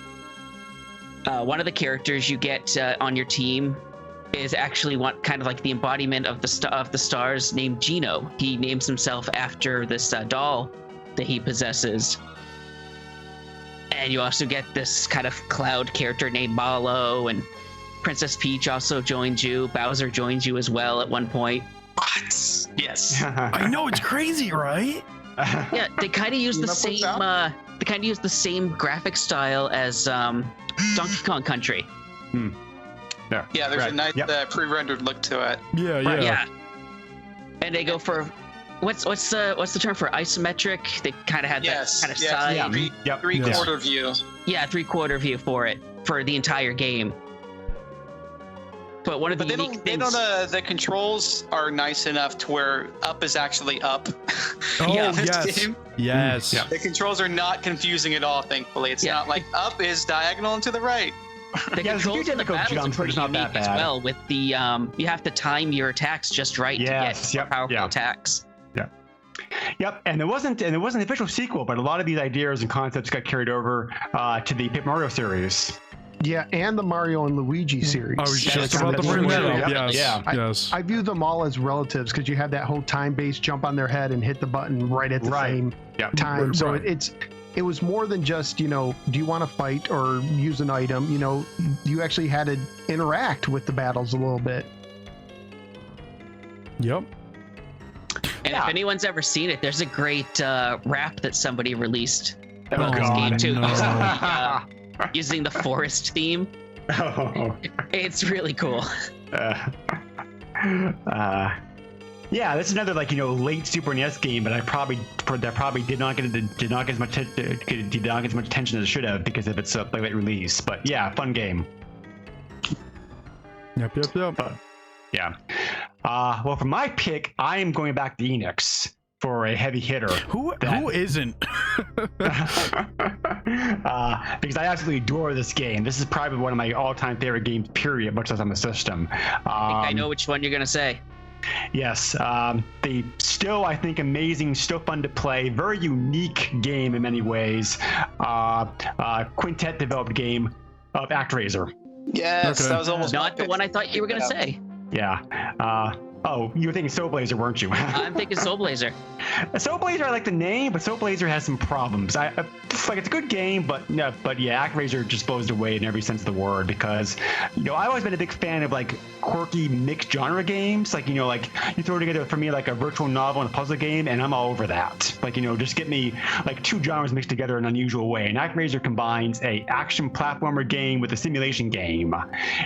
One of the characters you get on your team is actually kind of like the embodiment of the stars, named Geno. He names himself after this doll that he possesses. And you also get this kind of cloud character named Mallow, and Princess Peach also joins you. Bowser joins you as well at one point. What? Yes. I know, it's crazy, right? Yeah, they kind of use the same. They kind of use the same graphic style as Donkey Kong Country. Yeah, there's a nice pre-rendered look to it. Yeah. And they go for what's the term for isometric? They kind of had that kind of side. Three-quarter view. Yeah, three-quarter view for it for the entire game. But one of the unique things... the controls are nice enough to where up is actually up. Oh, yes. Game. Yes. The controls are not confusing at all, thankfully. It's not like up is diagonal and to the right. The controls in the battles are pretty unique as well. With the you have to time your attacks just right to get more powerful attacks. Yep, and there wasn't an official sequel, but a lot of these ideas and concepts got carried over to the Paper Mario series. Yeah, and the Mario and Luigi series. I was just about to bring that up. Yes. I view them all as relatives because you have that whole time-based jump on their head and hit the button right at the same time. So it was more than just, do you want to fight or use an item? You actually had to interact with the battles a little bit. Yep. And if anyone's ever seen it, there's a great rap that somebody released about this game too. No. Using the forest theme. It's really cool. Yeah, this is another late Super NES game, but that probably did not get as much attention as it should have because of its late release. But yeah, fun game. Yep. Yeah. Well, for my pick, I am going back to Enix for a heavy hitter. Who isn't? Because I absolutely adore this game. This is probably one of my all-time favorite games, period, much less on the system. I think I know which one you're going to say. Yes. The still, I think, amazing, still fun to play, very unique game in many ways. Quintet developed game of ActRaiser. Yes, that was almost not the one I thought you were going to say. Yeah. Oh, you were thinking Soul Blazer, weren't you? I'm thinking Soul Blazer. Soul Blazer, I like the name, but Soul Blazer has some problems. It's a good game, but ActRaiser just blows it away in every sense of the word because, I've always been a big fan of quirky mixed genre games. You throw together for me a virtual novel and a puzzle game, and I'm all over that. Just get me two genres mixed together in an unusual way. And ActRaiser combines a action platformer game with a simulation game,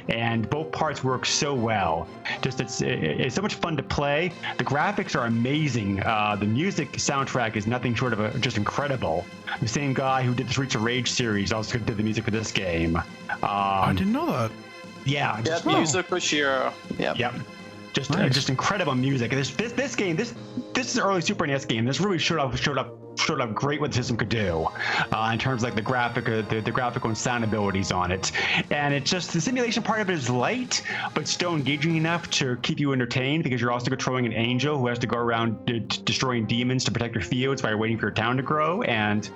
and both parts work so well. It's so much fun to play. The graphics are amazing. The music soundtrack is nothing short of just incredible. The same guy who did the Streets of Rage series also did the music for this game. I didn't know that. Yeah. Music Koshiro. Yep. Just incredible music. This game, this is an early Super NES game. This really showed up showed up great what the system could do in terms of like the graphical and sound abilities on it. And it's just the simulation part of it is light, but still engaging enough to keep you entertained because you're also controlling an angel who has to go around destroying demons to protect your fields while you're waiting for your town to grow. And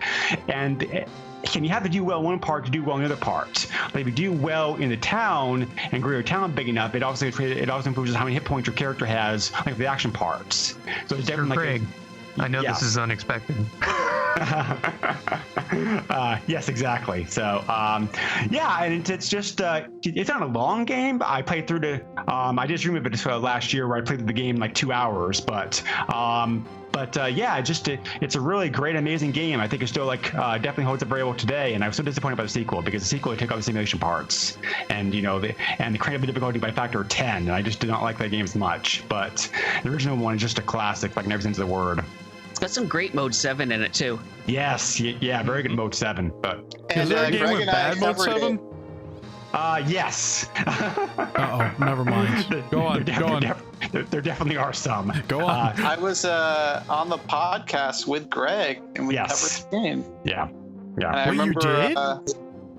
you have to do well in one part to do well in the other part. But if you do well in the town and grow your town big enough, it also improves how many hit points your character has, like the action parts. So it's definitely Craig, I know this is unexpected. Yes, exactly. So, and it's just it's not a long game. I played through I just remembered it last year where I played through the game in like 2 hours, but it's a really great, amazing game. I think it still definitely holds up very well today. And I was so disappointed by the sequel because the sequel took all the simulation parts and and cranked up the difficulty by a factor of 10. And I just did not like that game as much. But the original one is just a classic, like in every sense of the word. It's got some great Mode 7 in it too. Yes, yeah, very good Mode 7. But is there a game with bad Mode 7? Yes. Uh-oh, never mind. Go on. There definitely are some. Go on. I was on the podcast with Greg, and we covered the game. Yeah. And I remember, you did?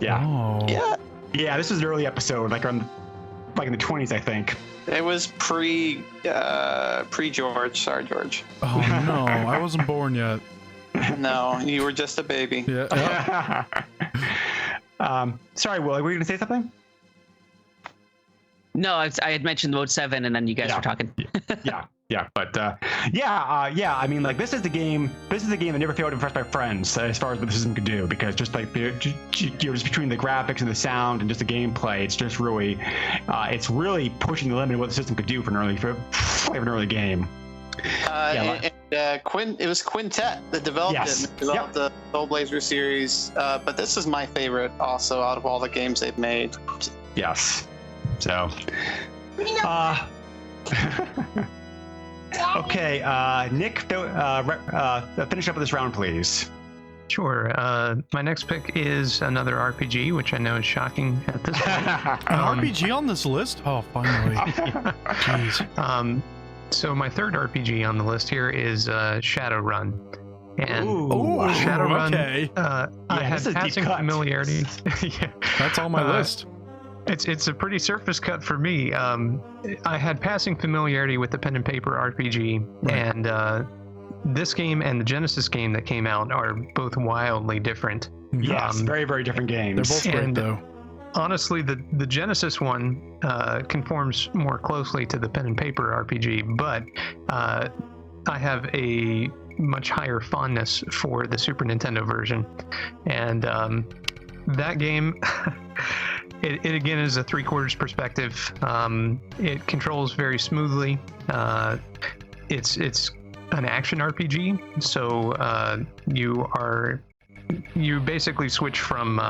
Yeah. Oh. Yeah. Yeah, this was an early episode, like in the 20s, I think. It was pre George. Sorry, George. Oh no, I wasn't born yet. No, you were just a baby. Yeah. Sorry, Will, were you going to say something? No, I had mentioned Mode 7, and then you guys were talking. But I mean, like this is the game that never failed to impress my friends as far as what the system could do, because just like just between the graphics and the sound and just the gameplay, it's just really pushing the limit of what the system could do for an early game. It was Quintet that developed it. And developed the Soul Blazer series, but this is my favorite also out of all the games they've made. Yes. So. Okay, Nick, finish up with this round, please. Sure. My next pick is another RPG, which I know is shocking at this point. An RPG on this list? Oh, finally. Jeez. So my third RPG on the list here is Shadowrun. And Shadowrun, okay. I had passing familiarity. Yeah. That's on my list. It's a pretty surface cut for me. I had passing familiarity with the pen and paper RPG, and this game and the Genesis game that came out are both wildly different. Yes, very, very different games. They're both great, though. Honestly, the Genesis one conforms more closely to the pen and paper RPG, but I have a much higher fondness for the Super Nintendo version, and that game. It again is a 3/4 perspective. It controls very smoothly. It's an action RPG, so you basically switch from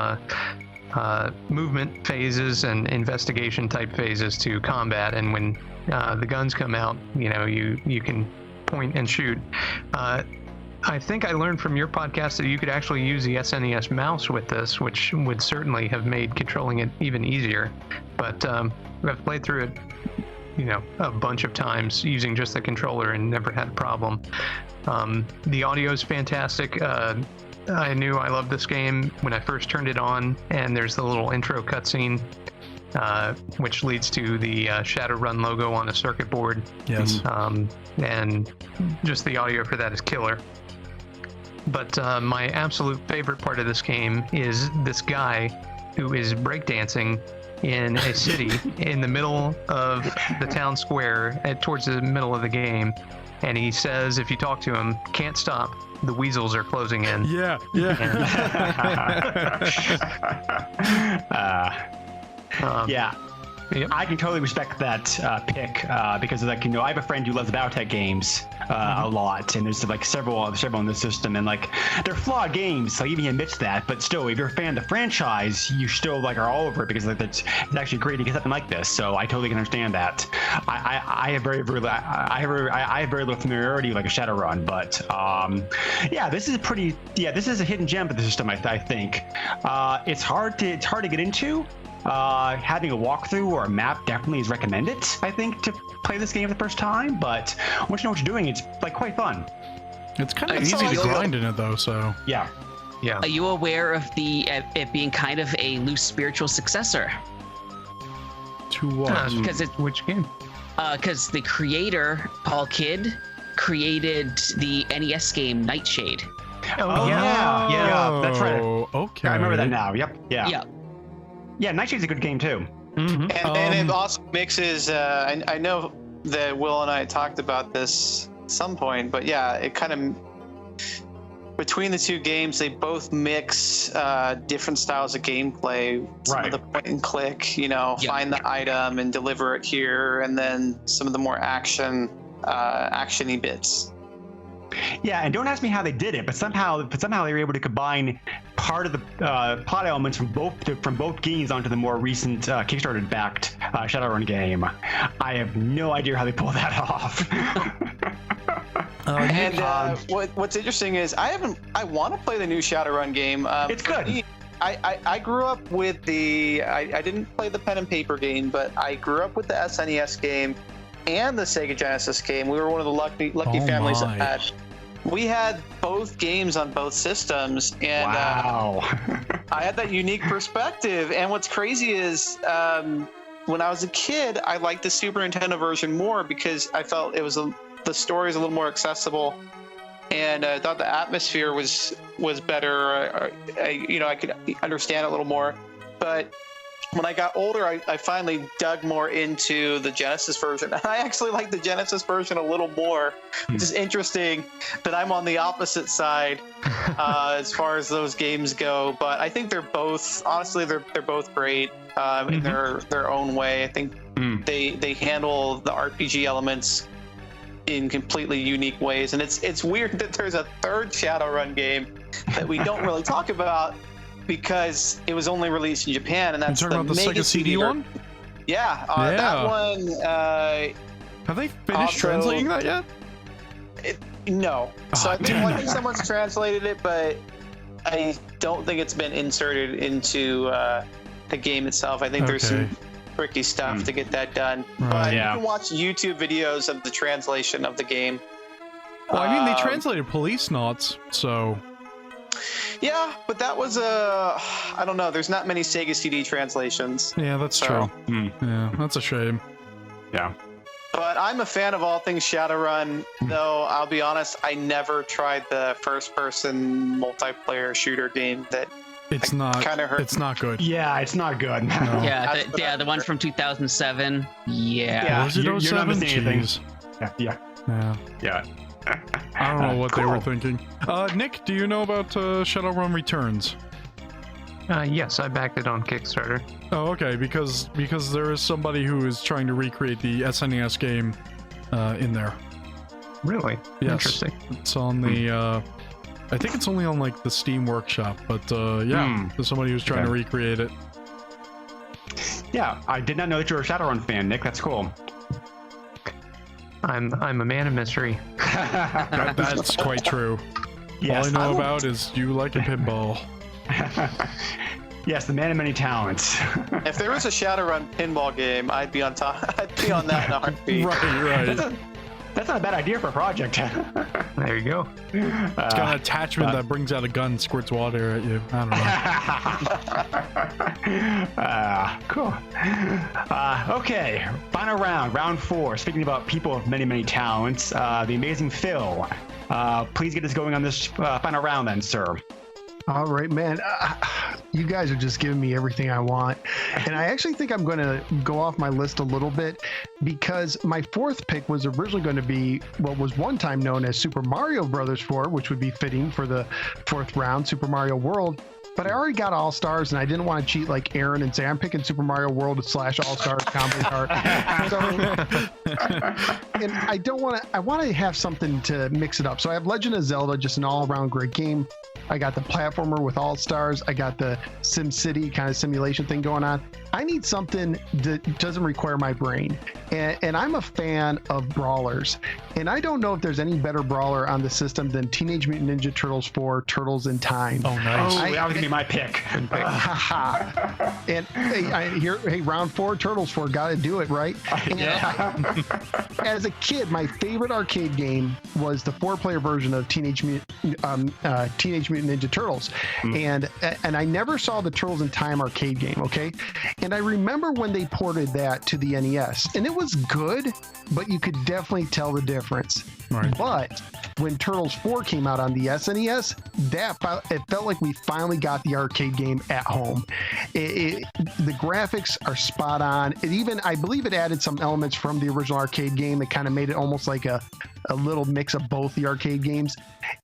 movement phases and investigation type phases to combat, and when the guns come out, you can point and shoot. I think I learned from your podcast that you could actually use the SNES mouse with this, which would certainly have made controlling it even easier. But I've played through it, a bunch of times using just the controller and never had a problem. The audio is fantastic. I knew I loved this game when I first turned it on, and there's the little intro cutscene, which leads to the Shadowrun logo on a circuit board. Yes. And just the audio for that is killer. But my absolute favorite part of this game is this guy who is breakdancing in a city in the middle of the town square towards the middle of the game. And he says, if you talk to him, can't stop. The weasels are closing in. Yeah. Yeah. Yep. I can totally respect that pick because, I have a friend who loves Battletech games a lot, and there's several in the system, and they're flawed games. So even he admits that, but still, if you're a fan of the franchise, you still are all over it because it's actually great to get something like this. So I totally can understand that. I have very little familiarity with a Shadowrun, but this is a hidden gem for the system. I think it's hard to get into. Having a walkthrough or a map definitely is recommended, I think, to play this game for the first time, but once you know what you're doing, it's quite fun. It's kind of It's easy to also- grind in it though, so Yeah. Yeah. Are you aware of it being kind of a loose spiritual successor? to what? Because Which game? because the creator Paul Kidd created the NES game Nightshade. Oh, yeah, that's right. Okay. I remember that now. Yep. Yeah. Yeah. Yeah, Nightshade's a good game too. Mm-hmm. And it also mixes. I know that Will and I talked about this at some point, but yeah, it kind of between the two games, they both mix different styles of gameplay. Some of the point and click, find the item and deliver it here, and then some of the more actiony bits. Yeah, and don't ask me how they did it, but somehow they were able to combine part of the plot elements from both games onto the more recent Kickstarter-backed Shadowrun game. I have no idea how they pulled that off. What's interesting is I want to play the new Shadowrun game. It's good. Me, I grew up with I didn't play the pen and paper game, but I grew up with the SNES game and the Sega Genesis game. We were one of the lucky families that had. We had both games on both systems, and wow. I had that unique perspective. And what's crazy is when I was a kid, I liked the Super Nintendo version more because I felt the story was a little more accessible, and I thought the atmosphere was better. I could understand it a little more. But when I got older, I finally dug more into the Genesis version. I actually like the Genesis version a little more, which is interesting that I'm on the opposite side as far as those games go. But I think they're both great in their own way. I think they handle the RPG elements in completely unique ways. And it's weird that there's a third Shadowrun game that we don't really talk about, because it was only released in Japan, and that's You're talking about the Sega CD one? Yeah, that one. Have they finished translating that yet? No. So I think someone's translated it, but I don't think it's been inserted into the game itself. I think there's some tricky stuff to get that done. But you can watch YouTube videos of the translation of the game. Well, I mean, they translated Police Knots, so... Yeah, but that was I don't know. There's not many Sega CD translations. Yeah, that's true. Yeah, that's a shame. Yeah. But I'm a fan of all things Shadowrun, though I'll be honest, I never tried the first-person multiplayer shooter game that it's not good. Yeah, it's not good. No. Yeah, the one from 2007. Yeah. Was it 07? You're not missing anything. Yeah. I don't know what they were thinking. Nick, do you know about Shadowrun Returns? Yes, I backed it on Kickstarter. Oh, okay, because there is somebody who is trying to recreate the SNES game in there. Really? Yes. Interesting. It's on the I think it's only on like the Steam Workshop, but there's somebody who's trying to recreate it. Yeah, I did not know that you were a Shadowrun fan, Nick. That's cool. I'm a man of mystery. That's quite true. Yes, all I know about is you like a pinball. Yes, the man of many talents. If there was a Shadowrun pinball game, I'd be on top. I'd be on that in a heartbeat. Right. That's not a bad idea for a project. There you go. It's got an attachment that brings out a gun, squirts water at you. I don't know. Cool. Okay, final round 4. Speaking about people of many, many talents, the amazing Phil. Please get us going on this final round then, sir. All right, man. You guys are just giving me everything I want. And I actually think I'm going to go off my list a little bit, because my fourth pick was originally going to be what was one time known as Super Mario Brothers 4, which would be fitting for the fourth round, Super Mario World. But I already got All Stars, and I didn't want to cheat like Aaron and say I'm picking Super Mario World / All Stars Comedy Heart. And I don't want to. I want to have something to mix it up. So I have Legend of Zelda, just an all-around great game. I got the platformer with All Stars. I got the Sim City kind of simulation thing going on. I need something that doesn't require my brain. And I'm a fan of brawlers. And I don't know if there's any better brawler on the system than Teenage Mutant Ninja Turtles 4 Turtles in Time. Oh, nice. That was going to be my pick. And hey, round 4, Turtles 4, got to do it, right? As a kid, my favorite arcade game was the 4-player version of Teenage Mutant Ninja Turtles. And I never saw the Turtles in Time arcade game, okay? And I remember when they ported that to the NES, and it was good, but you could definitely tell the difference. Right. But when Turtles 4 came out on the SNES, it felt like we finally got the arcade game at home. The graphics are spot on. I believe it added some elements from the original arcade game. It kind of made it almost like a little mix of both the arcade games.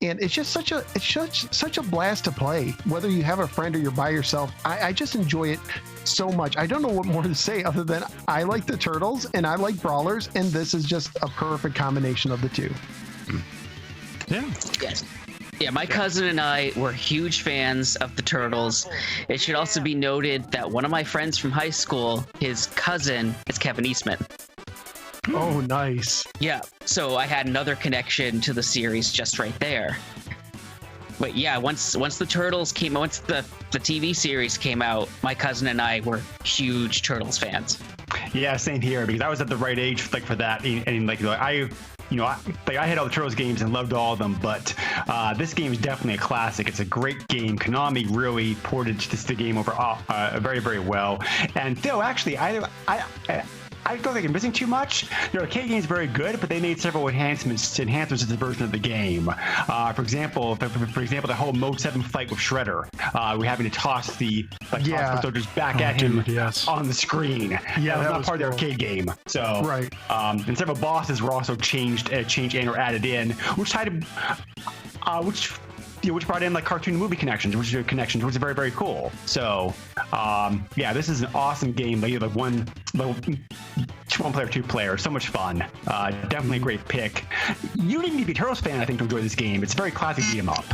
And it's just such a blast to play, whether you have a friend or you're by yourself. I just enjoy it so much. I don't know what more to say other than I like the Turtles and I like brawlers, and this is just a perfect combination of the two. Yeah. Yes. Yeah, my cousin and I were huge fans of the Turtles. It should also be noted that one of my friends from high school, his cousin, is Kevin Eastman. Oh, nice. Yeah, so I had another connection to the series just right there. But yeah, once the Turtles came, once the TV series came out, my cousin and I were huge Turtles fans. Yeah, same here, because I was at the right age for that, and I had all the Turtles games and loved all of them, but this game is definitely a classic. It's a great game. Konami really ported the game over very, very well. And Phil, actually, I don't think I'm missing too much. The arcade game is very good, but they made several enhancements to the version of the game. For example, the whole Mode 7 fight with Shredder, we're having to toss the soldiers back at him on the screen. Yeah, that was not part of the arcade game. So right. And several bosses were also changed and or added in, which brought in like cartoon movie connections, which is very, very cool. So, this is an awesome game. Like one player, 2 player, so much fun. Definitely a great pick. You need to be a Turtles fan, I think, to enjoy this game. It's a very classic beat 'em up.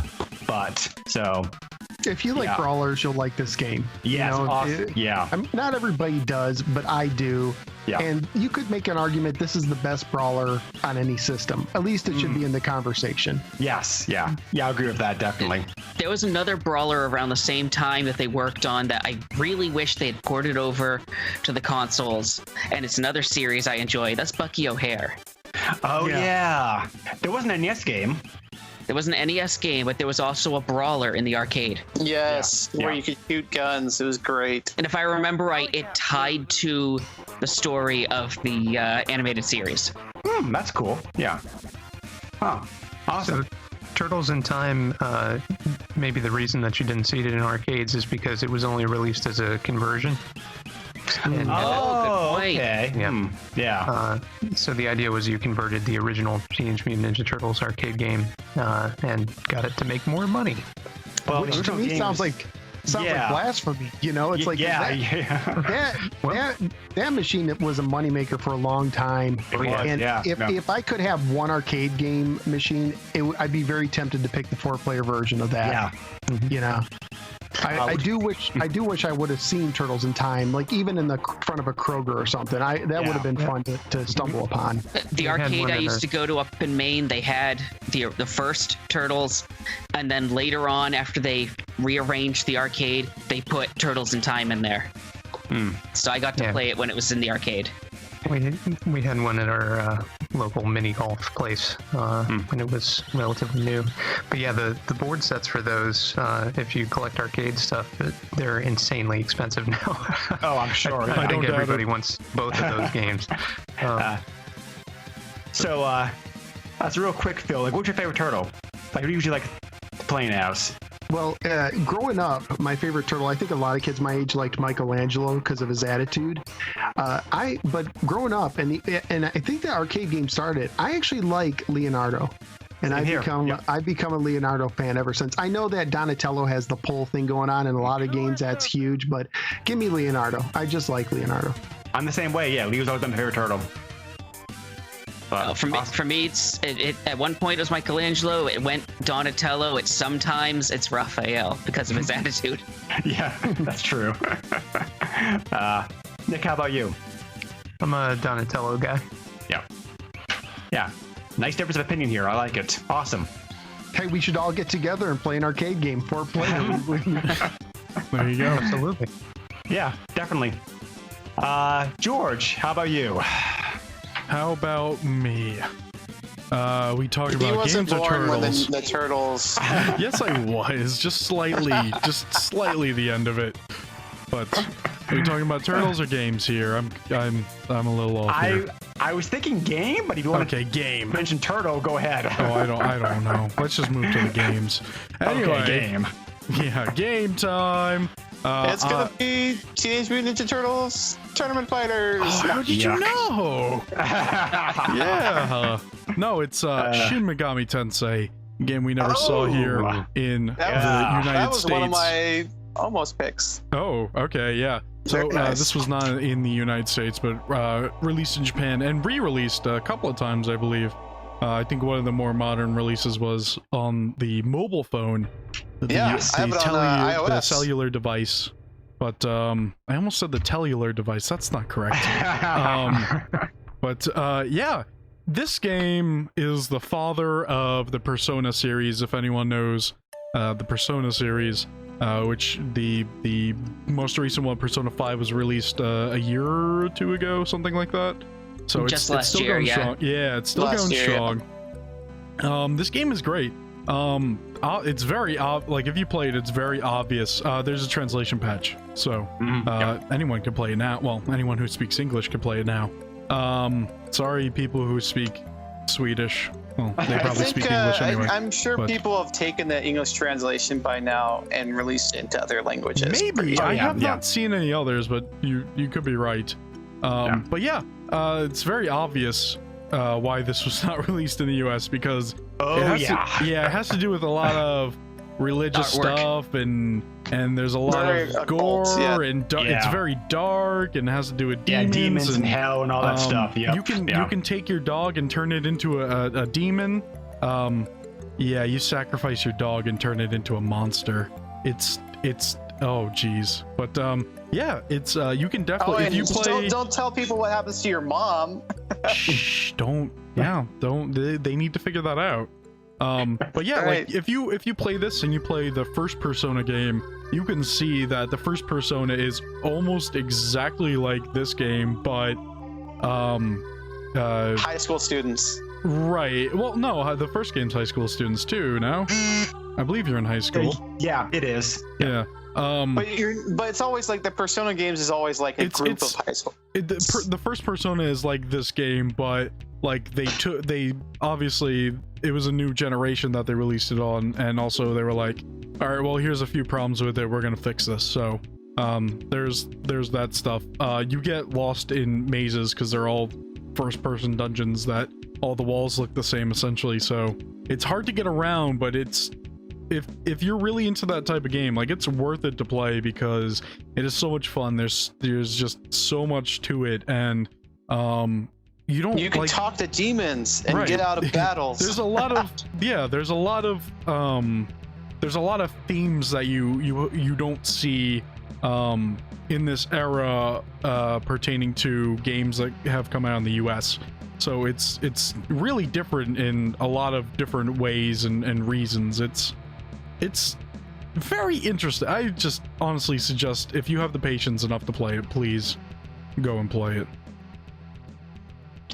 If you like brawlers, you'll like this game. Yeah, it's awesome. Not everybody does, but I do. Yeah. And you could make an argument this is the best brawler on any system. At least it should be in the conversation. Yes. Yeah, I agree with that, definitely. There was another brawler around the same time that they worked on that I really wish they had ported over to the consoles. And it's another series I enjoy. That's Bucky O'Hare. Oh, yeah. There wasn't an NES game. There was an NES game, but there was also a brawler in the arcade. Yes, where you could shoot guns. It was great. And if I remember right, it tied to the story of the animated series. That's cool. Yeah. Huh. Awesome. So, Turtles in Time, maybe the reason that you didn't see it in arcades is because it was only released as a conversion. And, good point. Okay. Yeah. Yeah. So the idea was you converted the original Teenage Mutant Ninja Turtles arcade game and got it to make more money. Well, which to me sounds like blasphemy. It's like that machine was a moneymaker for a long time. If I could have one arcade game machine, I'd be very tempted to pick the 4-player version of that. Yeah. I do wish I would have seen Turtles in Time, like even in the front of a Kroger or something. That would have been fun to stumble upon. The arcade I used to go to up in Maine, they had the first Turtles, and then later on, after they rearranged the arcade, they put Turtles in Time in there. So I got to play it when it was in the arcade. We had one at our local mini golf place when it was relatively new. But yeah, the board sets for those, if you collect arcade stuff, they're insanely expensive now. Oh, I'm sure. I think everybody wants both of those games. So that's real quick, Phil. Like, what's your favorite turtle? Like, who do you usually like playing as? Well, growing up, my favorite turtle, I think a lot of kids my age liked Michelangelo because of his attitude. But growing up, and I think the arcade game started, I actually like Leonardo. And I've become a Leonardo fan ever since. I know that Donatello has the pole thing going on in a lot of games. That's huge, but give me Leonardo. I just like Leonardo. I'm the same way. Yeah, Leo's always been my favorite turtle. For me, it at one point it was Michelangelo. It went Donatello. Sometimes it's Raphael because of his attitude. Yeah, that's true. Nick, how about you? I'm a Donatello guy. Yeah. Nice difference of opinion here. I like it. Awesome. Hey, we should all get together and play an arcade game. 4 players. There you go. Absolutely. Yeah, definitely. George, how about you? How about me? We talked He about wasn't games or born when turtles. the turtles. Yes, I was. Just slightly the end of it. But are we talking about turtles or games here? I'm a little off here. I was thinking game, but if you want Okay, game. to mention turtle, go ahead. Oh, I don't know. Let's just move to the games. Anyway, Okay, game. Yeah, game time. It's gonna be Teenage Mutant Ninja Turtles Tournament Fighters. Oh, how did you know? Yeah. No, it's Shin Megami Tensei, a game we never saw here in the United That was States. one of my almost picks. Oh, okay, yeah. So Very nice. this was not in the United States, but released in Japan and re-released a couple of times, I believe. I think one of the more modern releases was on the mobile phone, the I have it on the iOS. cellular device. But I almost said the tellular device. That's not correct. But yeah, this game is the father of the Persona series. If anyone knows the Persona series, which the most recent one, Persona 5, was released a year or two ago, something like that. So Just it's last still year, going yeah. strong. Yeah, it's still Last going year, yeah. strong. This game is great. It's very like if you play it, it's very obvious. There's a translation patch, so anyone can play it now. Well, anyone who speaks English can play it now. Sorry, people who speak Swedish. Well, they probably speak English anyway. I'm sure but- people have taken the English translation by now and released it into other languages. Maybe Oh, I yeah, have yeah. not seen any others, but you could be right. But yeah, it's very obvious why this was not released in the U.S. because it has to do with a lot of religious Artwork. stuff and there's a lot Very of occult, gore yeah. and it's Yeah. very dark and has to do with Yeah, demons, demons and hell and all that stuff. Yeah. You can take your dog and turn it into a demon. Yeah, you sacrifice your dog and turn it into a monster. It's oh geez, but yeah, it's you can definitely if and you play. don't tell people what happens to your mom. Shh, don't. Yeah, don't. They need to figure that out. But yeah, Right. like if you play this and you play the first Persona game, you can see that the first Persona is almost exactly like this game, but High school students. right. Well, no, the first game's high school students too. No, I believe you're in high school. Yeah, it is. Yeah. But it's always like the Persona games is always like a group of high school. The first Persona is like this game, but like they obviously it was a new generation that they released it on, and also they were like, all right, well, here's a few problems with it, we're gonna fix this. So there's that stuff. You get lost in mazes because they're all first person dungeons that all the walls look the same essentially, so it's hard to get around, but it's if you're really into that type of game, like, it's worth it to play because it is so much fun. There's just so much to it, and you don't You can like, talk to demons and Right. get out of battles. there's a lot of there's a lot of themes that you don't see in this era pertaining to games that have come out in the US. So it's really different in a lot of different ways and reasons. It's very interesting. I just honestly suggest, if you have the patience enough to play it, please go and play it.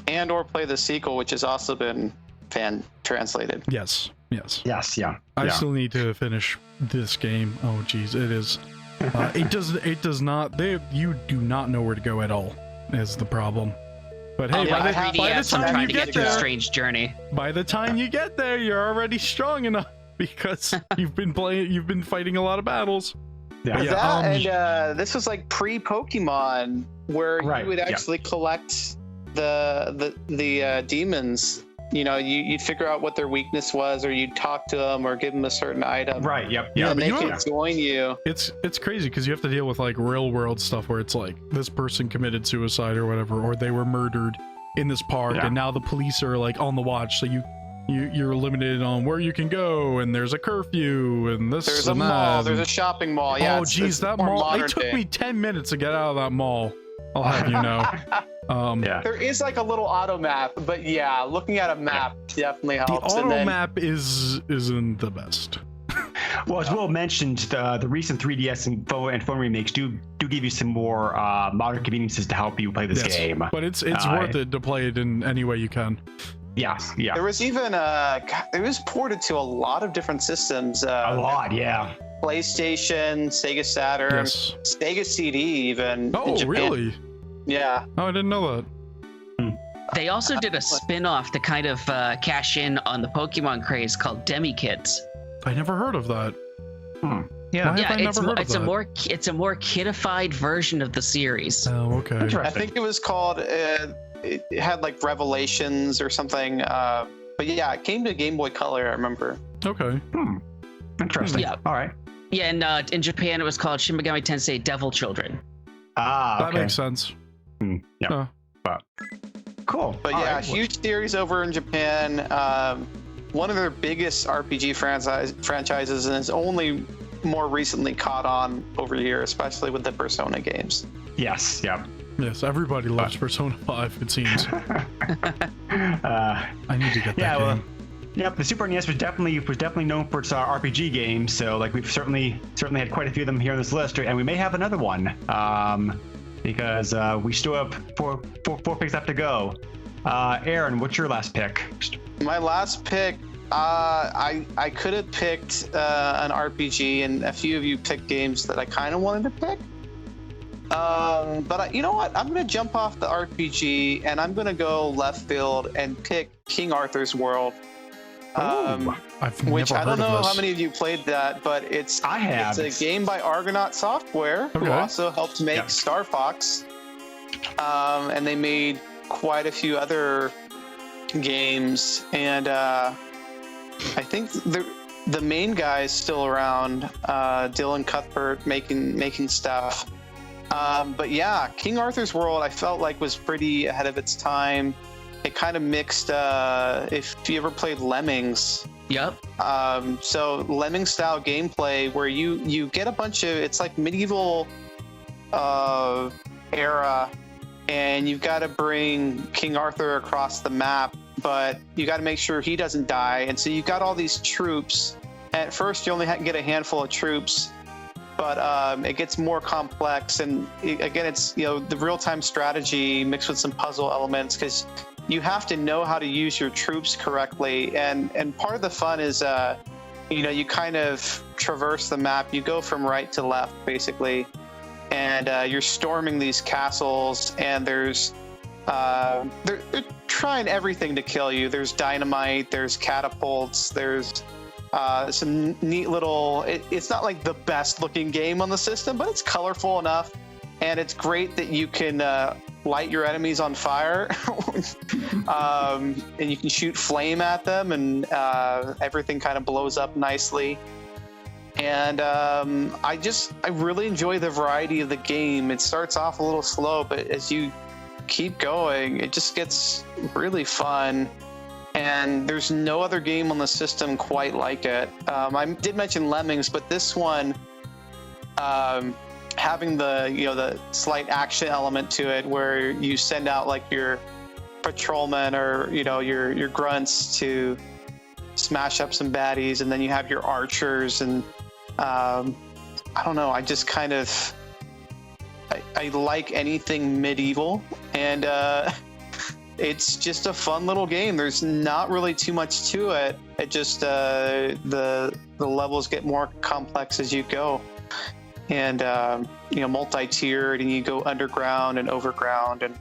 and or play the sequel, which has also been fan translated. Yes. Yes, yeah. I yeah. still need to finish this game. Oh geez, it is. It does not. You do not know where to go at all. Is the problem. But hey, yeah, by I the have- by the 3DS, I'm time trying you to get get through a there, strange journey. by the time you get there, you're already strong enough because you've been fighting a lot of battles. Yeah. But yeah, That and this was like pre-Pokemon, where Right, you would yeah. actually collect the demons. You know, you'd figure out what their weakness was, or you'd talk to them, or give them a certain item. Right, yep. Yeah, and but they you know can what? join you. It's crazy because you have to deal with like real world stuff where it's like this person committed suicide or whatever, or they were murdered in this park, Yeah. and now the police are like on the watch. So you're limited on where you can go, and there's a curfew, and this There's a and mall. that. There's a shopping mall. Yeah. Oh, geez, that more mall. It modern took day. me 10 minutes to get out of that mall. I'll have you know. Yeah. There is like a little auto map, but yeah, looking at a map definitely The helps. auto and then, map isn't the best. Well, as Will mentioned, the recent 3DS and phone remakes do give you some more modern conveniences to help you play this Yes, game. but it's worth it to play it in any way you can. Yeah. There was even it was ported to a lot of different systems. A lot, yeah. PlayStation, Sega Saturn, Yes. Sega CD, even. in Oh, Japan. really? Yeah. Oh, I didn't know that. They also did a spin-off to kind of cash in on the Pokemon craze called Demi Kids. I never heard of that. Yeah. Why have I it's never heard of it's a that? more kidified version of the series. Oh, okay. I think it was called, it had like Revelations or something. But yeah, it came to Game Boy Color, I remember. Okay. Interesting. Yeah. All right. Yeah, and in Japan it was called Shin Megami Tensei Devil Children. Ah, That okay. makes sense. Yeah. Cool. But All yeah, right. huge series over in Japan. One of their biggest RPG franchises, and it's only more recently caught on over here, especially with the Persona games. Yes. Yeah. Yes, everybody loves Persona 5, it seems. I need to get that Yeah. game. Well. Yep, the Super NES was definitely known for its RPG games. So like we've certainly had quite a few of them here on this list, and we may have another one because we still have four picks left to go. Aaron, what's your last pick? My last pick, I could have picked an RPG, and a few of you picked games that I kind of wanted to pick. But you know what? I'm going to jump off the RPG, and I'm going to go left field and pick King Arthur's World. I've Which never I don't heard of know this. how many of you played that, but it's I have. It's a game by Argonaut Software, who Okay. also helped make Star Fox. And they made quite a few other games, and I think the main guy is still around, Dylan Cuthbert, making stuff. But yeah, King Arthur's World I felt like was pretty ahead of its time. It kind of mixed, if you ever played Lemmings. Yep. So Lemming style gameplay where you get a bunch of, it's like medieval era, and you've got to bring King Arthur across the map, but you got to make sure he doesn't die. And so you've got all these troops. At first you only get a handful of troops, but it gets more complex. And again, it's, the real-time strategy mixed with some puzzle elements, because you have to know how to use your troops correctly. And part of the fun is, you kind of traverse the map. You go from right to left, basically. And you're storming these castles, and there's they're trying everything to kill you. There's dynamite, there's catapults, there's some neat little, it's not like the best looking game on the system, but it's colorful enough, and it's great that you can light your enemies on fire. And you can shoot flame at them, and everything kind of blows up nicely. And I really enjoy the variety of the game. It starts off a little slow, but as you keep going, it just gets really fun. And there's no other game on the system quite like it. I did mention Lemmings, but this one, having the slight action element to it, where you send out like your patrolmen or your grunts to smash up some baddies, and then you have your archers, and I don't know, I just kind of I like anything medieval, and it's just a fun little game. There's not really too much to it. It just the levels get more complex as you go, and multi-tiered, and you go underground and overground, and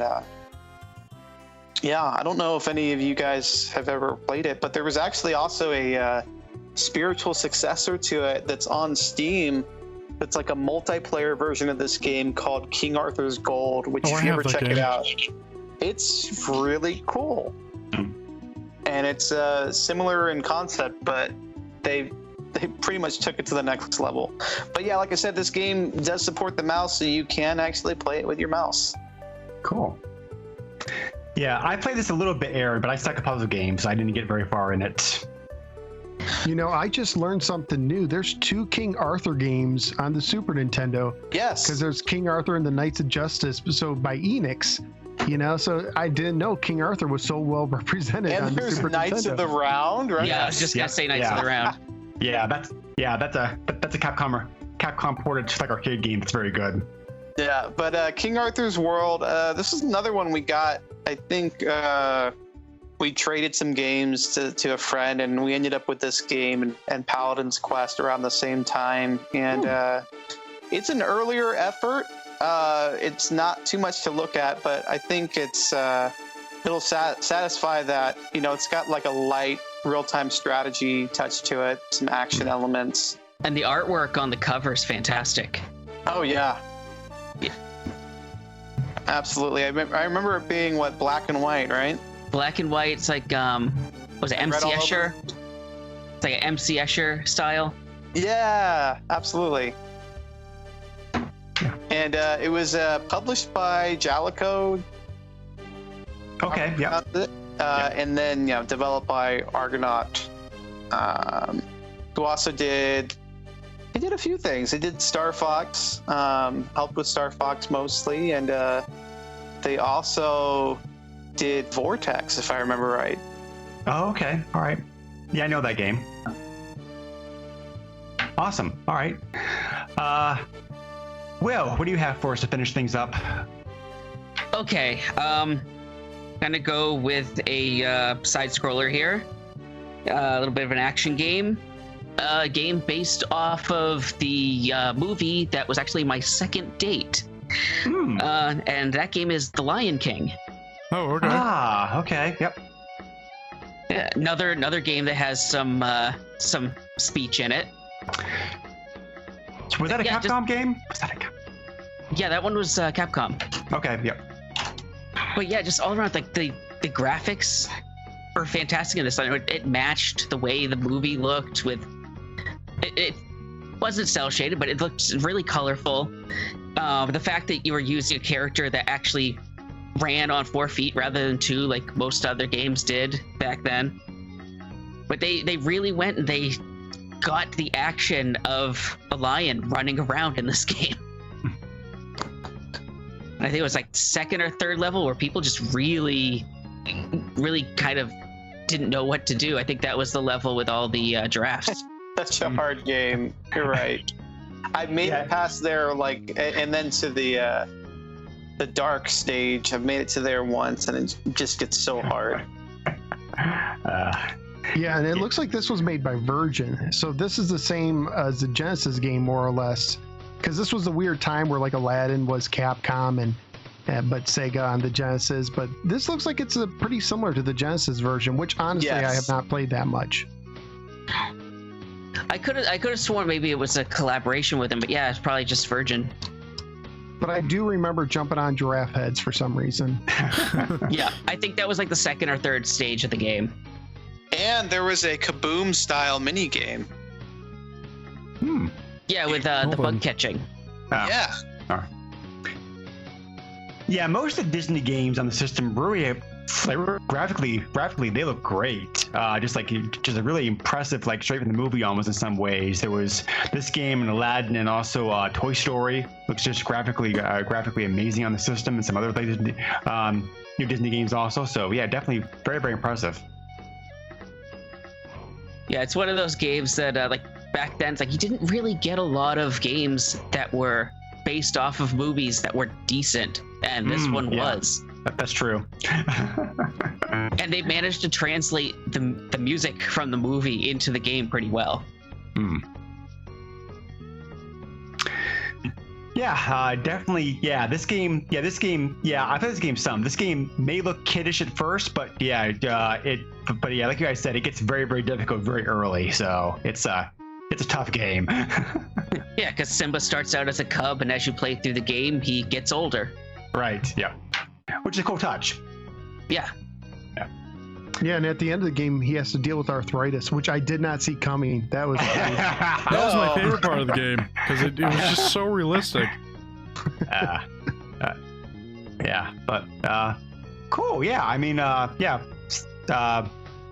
yeah, I don't know if any of you guys have ever played it, but there was actually also a spiritual successor to it that's on Steam. It's like a multiplayer version of this game called King Arthur's Gold, which if you ever check it out, it's really cool. And it's similar in concept, but they pretty much took it to the next level. But yeah, like I said, this game does support the mouse, so you can actually play it with your mouse. Cool. Yeah, I played this a little bit, Aaron, but I suck at puzzle games, so I didn't get very far in it. You know, I just learned something new. There's 2 King Arthur games on the Super Nintendo. Yes. Because there's King Arthur and the Knights of Justice, so by Enix. You know, so I didn't know King Arthur was so well represented on And the there's Super Knights Nintendo. of the Round, right? Yeah, I was just gonna say Knights of the Round. Yeah, that's a Capcom ported just like arcade game. It's very good. Yeah, but King Arthur's World, this is another one we got. I think we traded some games to a friend, and we ended up with this game and Paladin's Quest around the same time. And it's an earlier effort. It's not too much to look at, but I think it'll satisfy that, you know, it's got like a light real-time strategy touch to it, some action elements. And the artwork on the cover is fantastic. Oh, yeah. Yeah. Absolutely. I remember it being, what, black and white, right? Black and white. It's like, was it Red MC all over? Escher? It's like an MC Escher style. Yeah, absolutely. And it was published by Jalico. Okay, yeah. And then, you know, developed by Argonaut, who also did a few things. They did Star Fox, helped with Star Fox mostly, and they also did Vortex, if I remember right. Oh, okay. All right. Yeah, I know that game. Awesome. All right. Will, what do you have for us to finish things up? Okay, gonna go with a side scroller here. A little bit of an action game. A game based off of the movie that was actually my second date. And that game is The Lion King. Oh, okay. Ah, okay. Yep. Yeah, another game that has some speech in it. Was that a Capcom game? Was that a Capcom? Yeah, that one was Capcom. Okay, yep. But yeah, just all around, like the graphics were fantastic in this. It matched the way the movie looked. With it wasn't cel shaded, but it looked really colorful. The fact that you were using a character that actually ran on 4 feet rather than 2, like most other games did back then. But they really went and they got the action of a lion running around in this game. I think it was like 2nd or 3rd level where people just really kind of didn't know what to do. I think that was the level with all the giraffes. Such a hard game. You're right. I made it past there, like, and then to the dark stage. I've made it to there once, and it just gets so hard. Yeah, and it looks like this was made by Virgin. So this is the same as the Genesis game, more or less. Because this was a weird time where like Aladdin was Capcom and but Sega on the Genesis. But this looks like it's pretty similar to the Genesis version, which honestly I have not played that much. I could have sworn maybe it was a collaboration with him, but yeah, it's probably just Virgin. But I do remember jumping on giraffe heads for some reason. Yeah, I think that was like the 2nd or 3rd stage of the game. And there was a Kaboom style mini game. Yeah, with the bug catching. Yeah. Yeah, most of the Disney games on the system really, graphically, they look great. Just a really impressive, like straight from the movie almost in some ways. There was this game and Aladdin, and also Toy Story looks just graphically amazing on the system, and some other new Disney games also. So yeah, definitely very, very impressive. Yeah, it's one of those games that like back then, it's like you didn't really get a lot of games that were based off of movies that were decent, and this one was. That's true. And they managed to translate the music from the movie into the game pretty well. Yeah, definitely. Yeah, this game. Yeah, I played this game some. This game may look kiddish at first, but yeah, But yeah, like you guys said, it gets very, very difficult very early. So it's a tough game. Yeah, because Simba starts out as a cub, and as you play through the game, he gets older. Right. Yeah. Which is a cool touch. Yeah. Yeah, and at the end of the game, he has to deal with arthritis, which I did not see coming. That was that was my favorite part of the game because it was just so realistic. Yeah, but Cool. Yeah. I mean,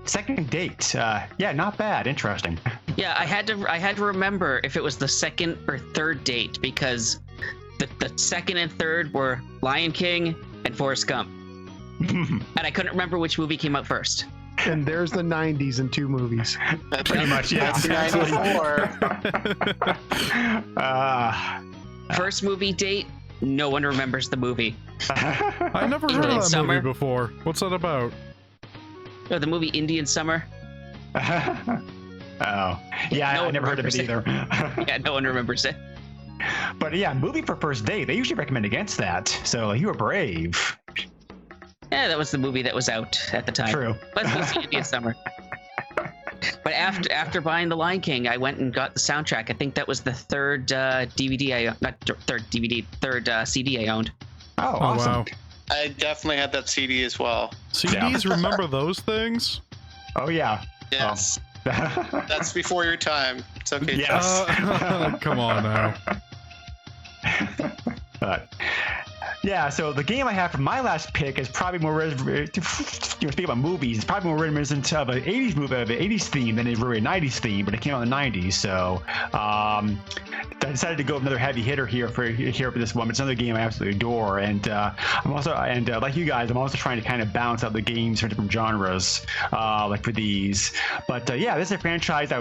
second date. Yeah, not bad. Interesting. Yeah, I had to remember if it was the second or third date because the second and third were Lion King and Forrest Gump. And I couldn't remember which movie came out first. And there's the 90s in 2 movies. Pretty much, yeah. That's 94. First movie date, no one remembers the movie. I never heard of that Summer. movie before. What's that about? Oh, the movie Indian Summer. Oh, yeah, No I one never heard of it remembers it. either. Yeah, no one remembers it. But yeah, movie for first date. They usually recommend against that. So you were brave. Yeah, that was the movie that was out at the time. True. Let's go see Indian Summer. But after buying The Lion King, I went and got the soundtrack. I think that was the third CD I owned. Oh, Oh, awesome. wow. I definitely had that CD as well. CDs, remember those things? Oh, yeah. Yes. That's before your time. It's okay. Yes. Come on now. But, yeah, so the game I have for my last pick is probably more speaking about movies, it's probably more reminiscent of an 80s movie, of an 80s theme than a really 90s theme, but it came out in the 90s, so I decided to go with another heavy hitter here for this one. It's another game I absolutely adore, and I'm also like you guys, I'm also trying to kind of balance out the games for different genres, like for these. But yeah, this is a franchise I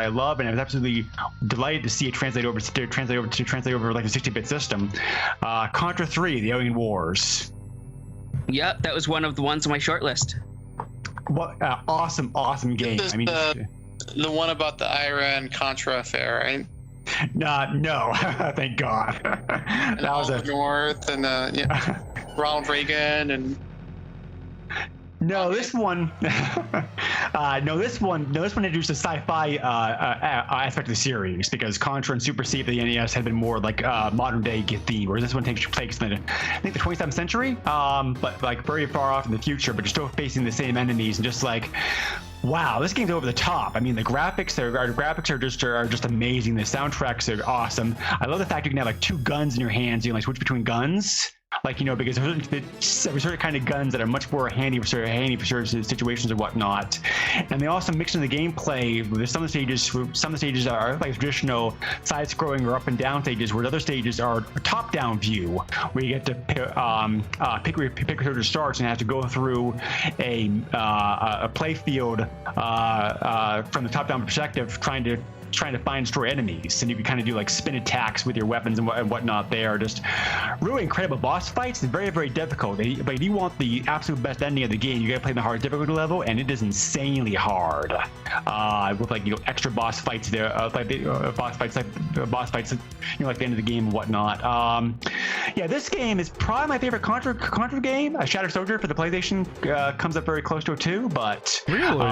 love, and I was absolutely delighted to see it translate over like the 60-bit system. Contra 3: The Alien Wars. Yep, that was one of the ones on my short list. What awesome game! This is I mean, the one about the Iran Contra affair, right? no, thank God. And That was Oliver North and Ronald Reagan and. No, this one. This one introduced the sci-fi aspect of the series because Contra and Super C for the NES had been more like modern day theme, whereas this one takes place in I think the 27th century, but like very far off in the future, but you're still facing the same enemies and just like. Wow, this game's over the top. I mean, the graphics are just amazing. The soundtracks are awesome. I love the fact you can have like 2 guns in your hands. You can like switch between guns. Like, because there's certain kind of guns that are much more handy for certain situations or whatnot. And they also mix in the gameplay. There's some of the stages are like traditional side-scrolling or up and down stages, where other stages are a top-down view, where you get to pick where your starts and have to go through a play field from the top-down perspective, trying to find and destroy enemies, and you can kind of do like spin attacks with your weapons and whatnot. They are just really incredible boss fights. It's very, very difficult. But if you want the absolute best ending of the game, you gotta play the hard difficulty level, and it is insanely hard. With like extra boss fights there, like the end of the game and whatnot. Yeah, this game is probably my favorite Contra game. Shattered Soldier for the PlayStation comes up very close to it too, but Really?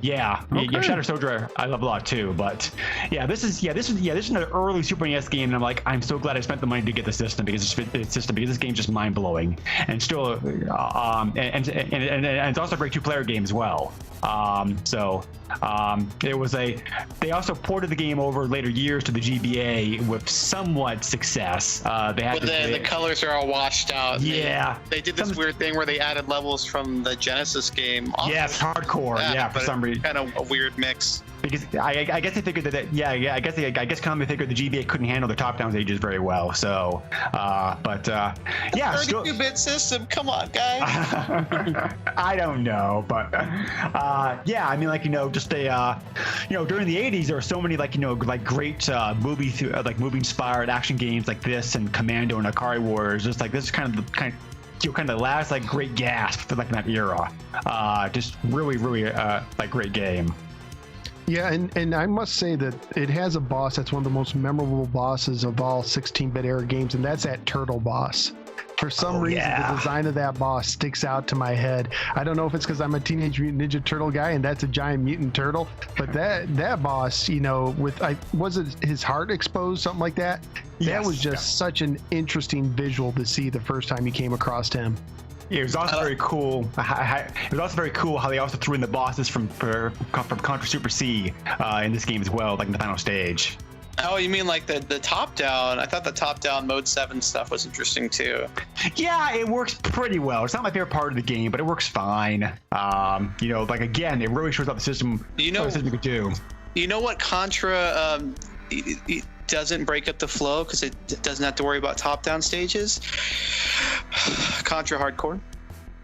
Yeah, Shattered Soldier I love a lot too, but this is an early Super NES game, and I'm so glad I spent the money to get the system because this game's just mind blowing, and still and it's also a great 2-player game as well. They also ported the game over later years to the GBA with somewhat success. The colors are all washed out. Yeah, they did this weird thing where they added levels from the Genesis game. Yes, hardcore. Yeah, for some reason. Kind of a weird mix. Because I guess they figured that I guess Konami figured the GBA couldn't handle the top-down stages very well. So, yeah, 32-bit system. Come on, guys. I don't know, but yeah, I mean, just during the 80s, there were so many great movie-inspired action games like this and Commando and Akari Warriors. Just this is kind of the last great gasp for that era. Just really great game. Yeah, and I must say that it has a boss that's one of the most memorable bosses of all 16-bit era games, and that's that turtle boss. For some reason, the design of that boss sticks out to my head. I don't know if it's because I'm a Teenage Mutant Ninja Turtle guy and that's a giant mutant turtle, but that boss, was it his heart exposed, something like that? That was just such an interesting visual to see the first time you came across him. It was also very cool. It was also very cool how they also threw in the bosses from Contra Super C in this game as well, like in the final stage. Oh, you mean like the top down? I thought the top down mode 7 stuff was interesting too. Yeah, it works pretty well. It's not my favorite part of the game, but it works fine. Like again, it really shows up the system. What the system could do. You know what Contra it doesn't break up the flow because it doesn't have to worry about top down stages. Contra Hardcore.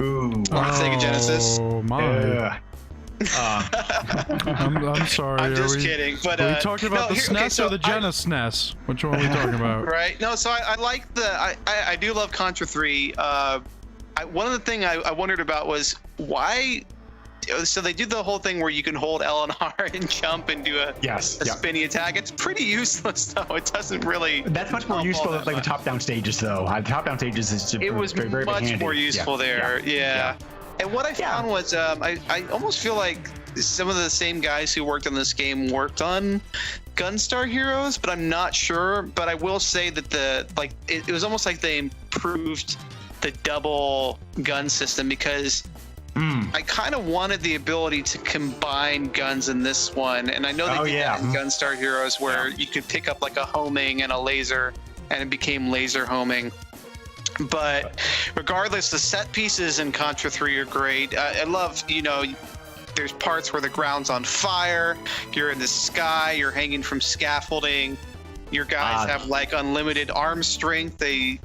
Ooh. On Sega Genesis. Oh my. I'm sorry. I'm just kidding. But are we talking about the SNES or the Genesis SNES? Which one are we talking about? Right. No. So I like I do love Contra 3. One of the things I wondered about was why. So they do the whole thing where you can hold L and R and jump and do a spinny attack. It's pretty useless though. It doesn't really. That's much more useful than like the top-down stages though. The top-down stages is it was very, very much handy. more useful there. Yeah. And what I found was I almost feel like some of the same guys who worked on this game worked on Gunstar Heroes, but I'm not sure. But I will say that it was almost like they improved the double gun system because I kind of wanted the ability to combine guns in this one. And I know they did that in Gunstar Heroes where you could pick up like a homing and a laser and it became laser homing. But regardless, the set pieces in Contra 3 are great. I love, there's parts where the ground's on fire. You're in the sky. You're hanging from scaffolding. Your guys have like unlimited arm strength. They,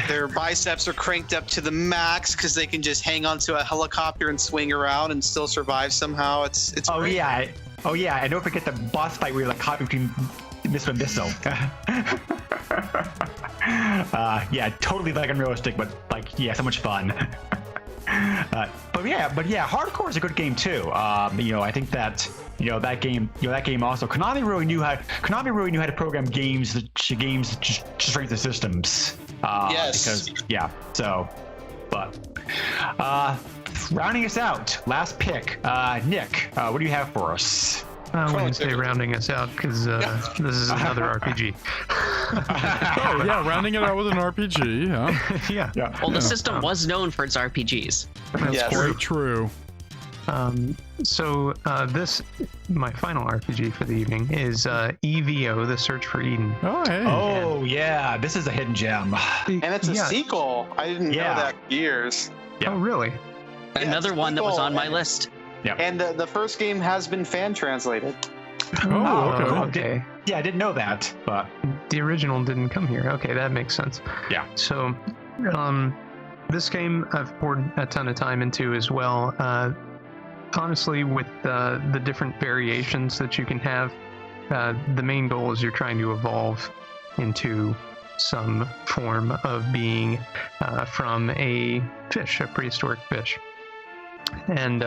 their biceps are cranked up to the max because they can just hang onto a helicopter and swing around and still survive somehow. It's great. And don't forget the boss fight where you're like caught between missile and missile. Totally like unrealistic, but so much fun. But Hardcore is a good game too. I think that that game also Konami really knew how to program games that just strengthen the systems. Rounding us out, last pick, Nick, what do you have for us? I wouldn't say rounding us out because this is another RPG. Rounding it out with an RPG. Yeah. Well, the system was known for its RPGs. That's quite true. My final RPG for the evening is EVO: The Search for Eden. Oh, hey. Yeah, this is a hidden gem. And it's a sequel. I didn't know that for years. Oh, really? Another one that was on my list. Yeah. And the first game has been fan translated. Okay. I didn't know that, but the original didn't come here. Okay, that makes sense. Yeah. So, this game I've poured a ton of time into as well. Honestly, with the different variations that you can have, the main goal is you're trying to evolve into some form of being from a fish, a prehistoric fish. And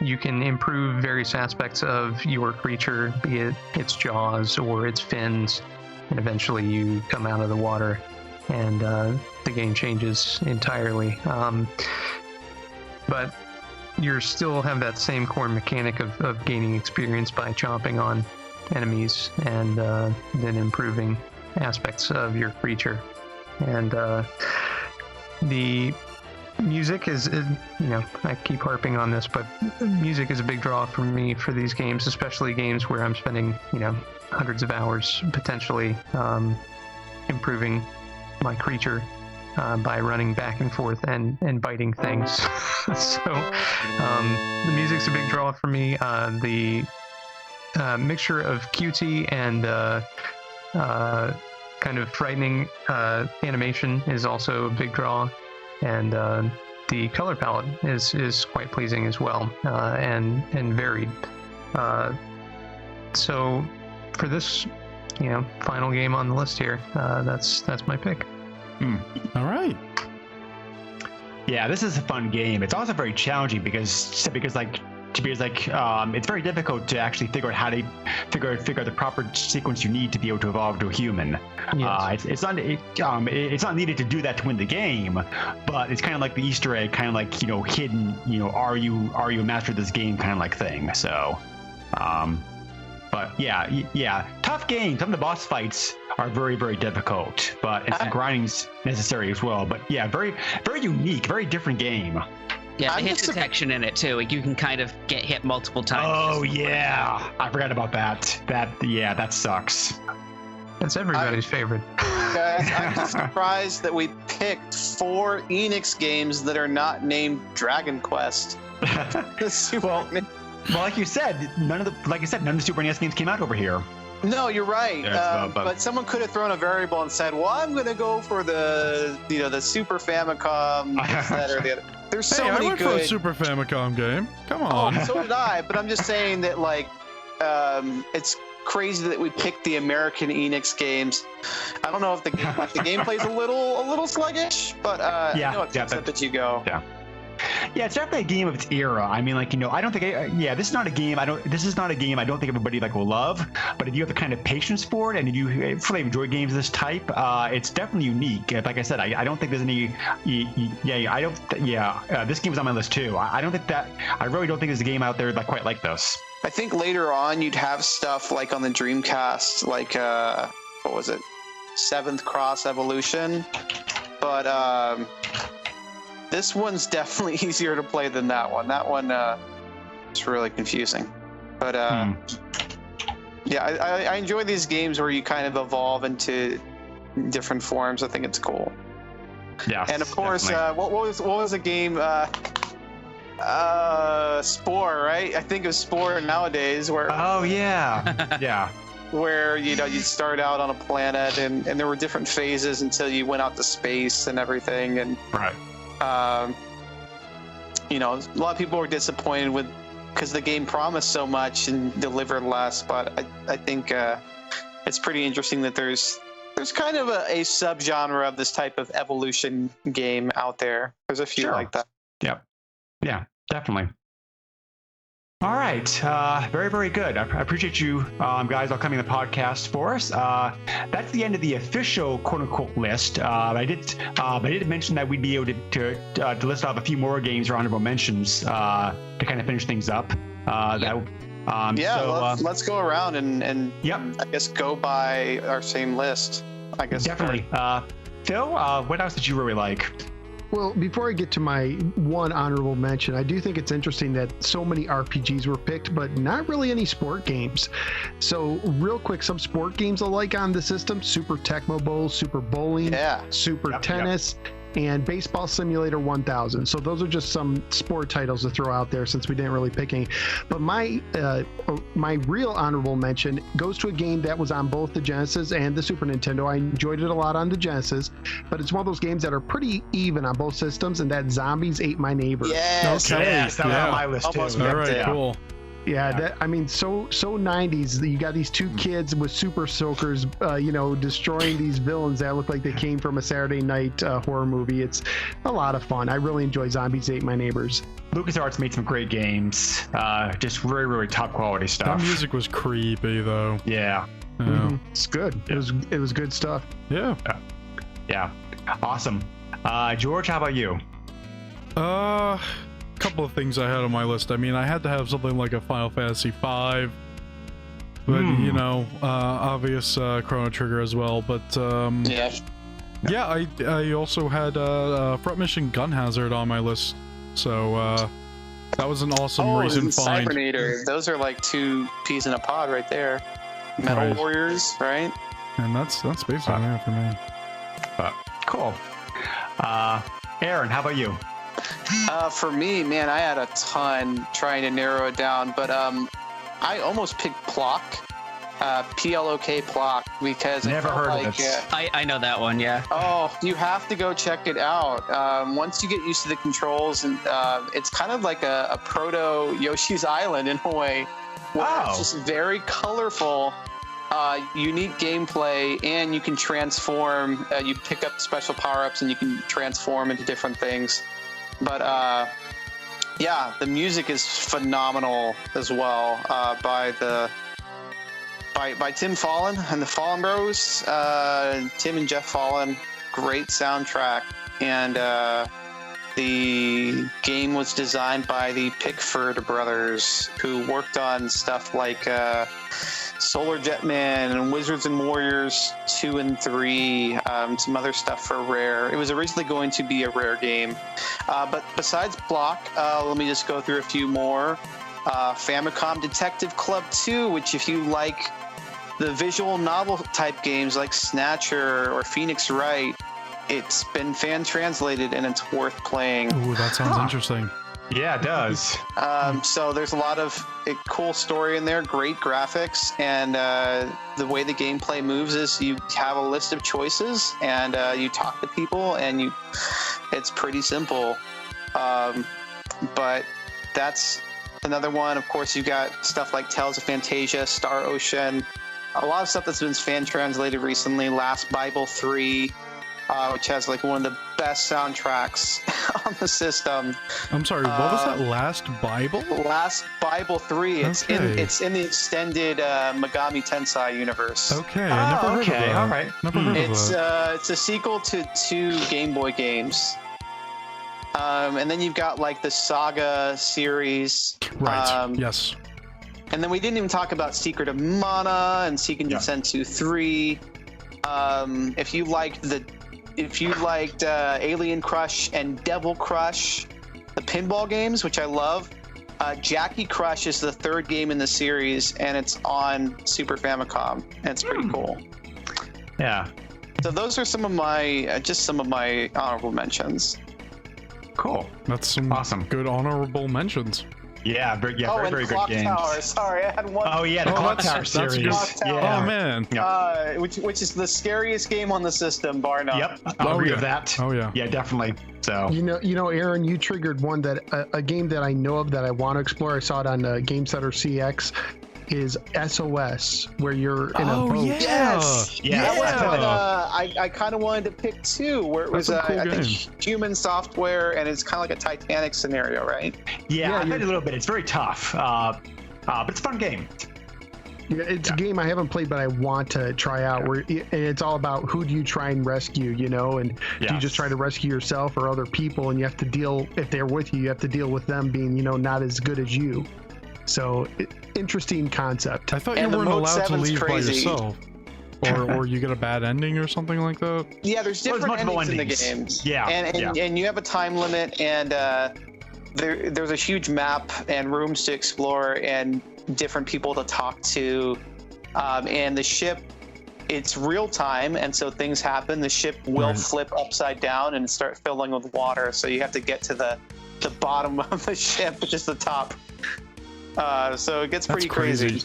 you can improve various aspects of your creature, be it its jaws or its fins, and eventually you come out of the water and the game changes entirely. But you still have that same core mechanic of gaining experience by chomping on enemies and then improving aspects of your creature. And the music is, I keep harping on this, but music is a big draw for me for these games, especially games where I'm spending, hundreds of hours potentially improving my creature by running back and forth and biting things. So the music's a big draw for me. The mixture of cutesy and kind of frightening animation is also a big draw. And the color palette is quite pleasing as well, and varied. So for this, final game on the list here, that's my pick. All right. Yeah, this is a fun game. It's also very challenging because it's very difficult to actually figure out how to figure out the proper sequence you need to be able to evolve to a human. Yes. It's not needed to do that to win the game, but it's kind of like the Easter egg, kind of like hidden. Are you a master of this game kind of like thing. So, but yeah, tough game. Some of the boss fights are very, very difficult, but some grinding's necessary as well. But yeah, very, very unique, very different game. Yeah, I'm the hit just detection in it too. You can kind of get hit multiple times. Oh yeah, I forgot about that. That sucks. That's everybody's favorite. Guys, I'm just surprised that we picked 4 Enix games that are not named Dragon Quest. Well, like you said, none of the Super NES games came out over here. No, you're right. Yeah, but someone could have thrown a variable and said, "Well, I'm going to go for the Super Famicom, this, that, or the other." There's so I many went good. for a Super Famicom game. Come Oh, on. so did I. But I'm just saying that, like, it's crazy that we picked the American Enix games. I don't know if the gameplay's a little sluggish, but it's up that you go. Yeah. Yeah, it's definitely a game of its era. I mean, like, I don't think, this is not a game I don't think everybody will love. But if you have the kind of patience for it, and if you really enjoy games of this type, it's definitely unique. Like I said, I don't think there's any. This game was on my list too. I really don't think there's a game out there quite like this. I think later on you'd have stuff like on the Dreamcast, like what was it, Seventh Cross Evolution, but this one's definitely easier to play than that one. That one it's really confusing, but I enjoy these games where you kind of evolve into different forms. I think it's cool. Yeah, and of course, what was a game? Spore, right? I think of Spore nowadays, where yeah where you'd start out on a planet and there were different phases until you went out to space and everything, and right. A lot of people were disappointed because the game promised so much and delivered less, but I think it's pretty interesting that there's kind of a subgenre of this type of evolution game out there. There's a few like that. Yep. Yeah, definitely. All right. Very, very good. I appreciate you guys all coming to the podcast for us. That's the end of the official quote-unquote list. I did mention that we'd be able to list off a few more games or honorable mentions to kind of finish things up. Let's go around and yep. I guess go by our same list. I guess definitely. Phil, what else did you really like? Well, before I get to my one honorable mention, I do think it's interesting that so many RPGs were picked, but not really any sport games. So real quick, some sport games I like on the system: Super Tecmo Bowl, Super Bowling, Super Tennis, and Baseball Simulator 1000. So those are just some sport titles to throw out there since we didn't really pick any. But my real honorable mention goes to a game that was on both the Genesis and the Super Nintendo. I enjoyed it a lot on the Genesis, but it's one of those games that are pretty even on both systems, and that Zombies Ate My Neighbor. Yes. Okay. Yes, that was on my list too. All right, cool. Yeah, so 90s. You got these two kids with super soakers, destroying these villains that look like they came from a Saturday night horror movie. It's a lot of fun. I really enjoy Zombies Ate My Neighbors. LucasArts made some great games. Just really, really top quality stuff. That music was creepy, though. Yeah. It's good. It was good stuff. Yeah. Yeah. Awesome. George, how about you? Couple of things I had on my list. I mean, I had to have something like a Final Fantasy V, but obvious Chrono Trigger as well. But I also had Front Mission Gun Hazard on my list. So that was an awesome recent find. Cybernator. Those are like 2 peas in a pod right there. Metal Warriors, right? And that's basically it for me. Cool. Aaron, how about you? For me, man, I had a ton trying to narrow it down, but I almost picked Plock, Plok Plock, because never heard of it. I know that one, yeah. Oh, you have to go check it out. Once you get used to the controls, and it's kind of like a proto Yoshi's Island in a way. Wow. It's just very colorful, unique gameplay, and you can transform. You pick up special power-ups, and you can transform into different things. But the music is phenomenal as well, by Tim Fallon and the Fallon Bros. Tim and Jeff Fallon, great soundtrack, and the game was designed by the Pickford brothers, who worked on stuff like Solar Jetman and Wizards and Warriors 2 and 3, some other stuff for Rare. It was originally going to be a Rare game. But besides Block, let me just go through a few more. Famicom Detective Club 2, which if you like the visual novel type games like Snatcher or Phoenix Wright, it's been fan translated and it's worth playing. Ooh, that sounds interesting. Yeah, it does. So there's a lot of cool story in there, great graphics, and the way the gameplay moves is you have a list of choices and you talk to people, and it's pretty simple. But that's another one. Of course, you've got stuff like Tales of Fantasia, Star Ocean, a lot of stuff that's been fan translated recently. Last Bible 3, which has like one of the best soundtracks on the system. I'm sorry, what was that? Last Bible? Last Bible 3. It's in the extended Megami Tensei universe. Okay, I never heard of that. All right. Never heard of that. It's a sequel to 2 Game Boy games. And then you've got like the Saga series. Right. Yes. And then we didn't even talk about Secret of Mana and Seiken Densetsu 3. If you liked Alien Crush and Devil Crush, the pinball games, which I love, Jackie Crush is the 3rd game in the series, and it's on Super Famicom, and it's pretty cool. Yeah. So those are some of my honorable mentions. Cool. That's some awesome, good honorable mentions. Yeah, very good Clock games. Tower. Sorry, I had one. Oh yeah, the Clock Tower series. Clock Tower. Yeah. Oh man. Which is the scariest game on the system, bar none. Yep, I'll agree with that. Oh yeah. Yeah, definitely. So You know, Aaron, you triggered one that a game that I know of that I want to explore. I saw it on Game Center CX. Is SOS, where you're in a boat. Yeah. Yes. Yeah. That was one I kind of wanted to pick too, where it was That's a cool I game. think human software, and it's kind of like a Titanic scenario, right? yeah, I played a little bit. It's very tough, but it's a fun game. Yeah, it's a game I haven't played, but I want to try out. Where it's all about who do you try and rescue, and do you just try to rescue yourself or other people, and you have to deal, if they're with you, you have to deal with them being, not as good as you. So interesting concept. I thought you And the weren't Mode allowed to 7's leave by crazy. yourself, or you get a bad ending or something like that. Yeah, there's different multiple endings in the endings. games. Yeah, and you have a time limit, and there's a huge map and rooms to explore and different people to talk to, and the ship, it's real time, and so things happen. The ship will flip upside down and start filling with water, so you have to get to the bottom of the ship, which is the top. So it gets pretty crazy.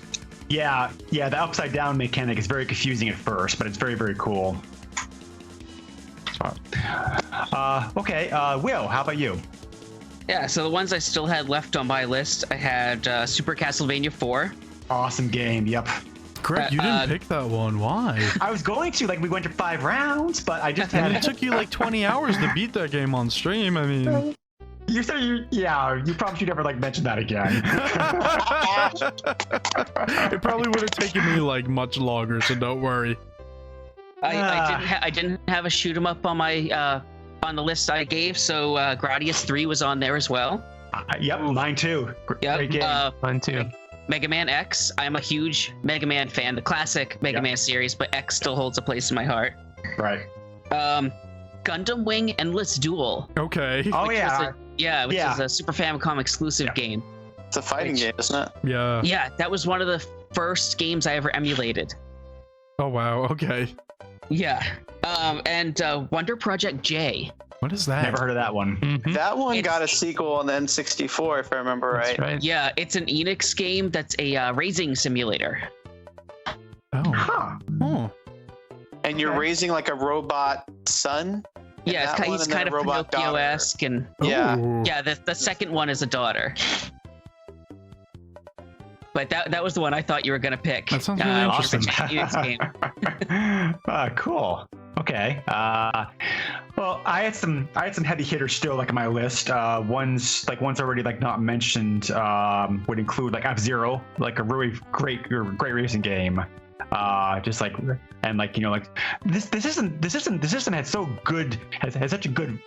Yeah, the upside down mechanic is very confusing at first, but it's very, very cool. Okay, Will, how about you? Yeah, so the ones I still had left on my list, I had Super Castlevania 4. Awesome game, yep. Correct, you didn't pick that one. Why? I was going to, we went to 5 rounds, but I just And had... it took you like 20 hours to beat that game on stream. I mean... You said you promised you'd never mention that again. It probably would have taken me much longer, so don't worry. I didn't have a shoot 'em up on my on the list I gave, so Gradius 3 was on there as well. Yep, mine too. Great game. Mine too. Mega Man X. I'm a huge Mega Man fan, the classic Mega Man series, but X still holds a place in my heart. Right. Gundam Wing Endless Duel. Okay. Oh yeah. Which is a Super Famicom exclusive game. It's a fighting game, isn't it? Yeah. Yeah, that was one of the first games I ever emulated. Oh wow. Okay. Yeah. And Wonder Project J. What is that? Never heard of that one. Mm-hmm. That one got a sequel on the N64, if I remember right. That's right. Yeah, it's an Enix game that's a racing simulator. Oh. Huh. Oh. And you're raising a robot son. Yeah, he's kind of Pinocchio-esque, and Yeah. Ooh. yeah, the second one is a daughter. But that was the one I thought you were gonna pick. That sounds really interesting. Enix game. Cool. Okay. Well, I had some heavy hitters still on my list. Ones already not mentioned would include F-Zero, a really great racing game. Just like and like this system had so good has such a good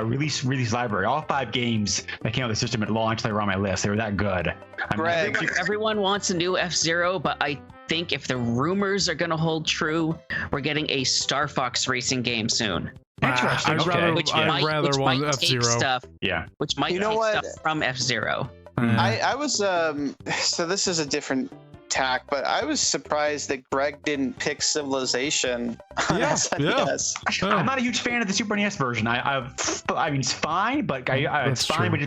release library. All 5 games that came out of the system at launch, they were on my list. They were that good. Greg, everyone wants a new F-Zero, but I think if the rumors are going to hold true, we're getting a Star Fox racing game soon. Interesting. I'd rather want F-Zero. Stuff, yeah. Which might take stuff from F-Zero. I was so this is a different tack, but I was surprised that Greg didn't pick Civilization on SNES. Yeah. I'm not a huge fan of the Super NES version. I mean, it's fine, but it's fine. But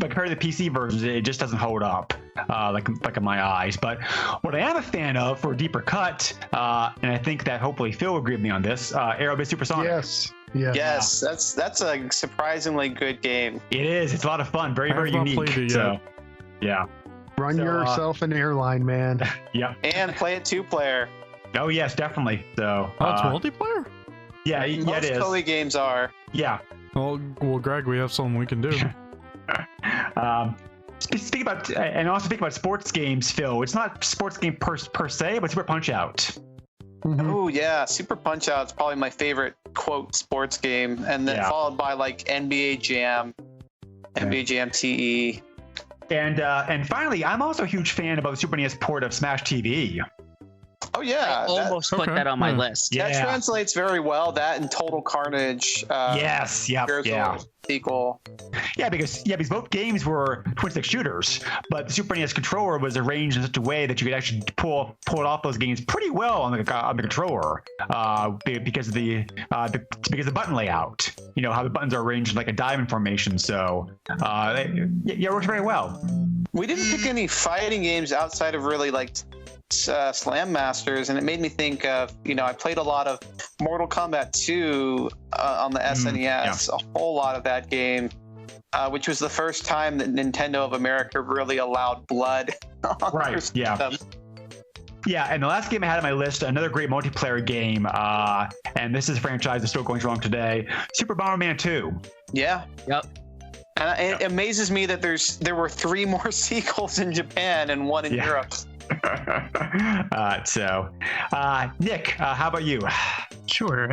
compared to the PC versions, it just doesn't hold up like in my eyes. But what I am a fan of for a deeper cut, and I think that hopefully Phil will agree with me on this, Aerobit Supersonic. Yes. Yes, that's a surprisingly good game. It is. It's a lot of fun. Very, very unique. So, yeah. Run yourself an airline, man. Yeah. And play it 2-player. Oh yes, definitely. So. Oh, it's multiplayer? Yeah, it is. Most Koei games are. Yeah. Well, Greg, we have something we can do. Speak about and also think about sports games, Phil. It's not sports game per se, but Super Punch Out. Mm-hmm. Oh yeah, Super Punch Out is probably my favorite quote sports game, and then followed by like NBA Jam, NBA Jam TE. And finally, I'm also a huge fan about the Super NES port of Smash TV. Oh yeah, I almost put that on my list. That translates very well. That and Total Carnage. Yes, yeah. Sequel. Yeah, because both games were twin-stick shooters, but the Super NES controller was arranged in such a way that you could actually pull it off those games pretty well on the controller, because of the button layout. You know how the buttons are arranged in like a diamond formation. So it works very well. We didn't pick any fighting games outside of really like Slam Masters, and it made me think of, I played a lot of Mortal Kombat 2 on the SNES, a whole lot of that game, which was the first time that Nintendo of America really allowed blood on their system. Yeah, and the last game I had on my list, another great multiplayer game, and this is a franchise that's still going strong today, Super Bomberman 2. Yeah. Yep. And it amazes me that there were 3 more sequels in Japan and 1 in Europe. Nick, how about you? Sure.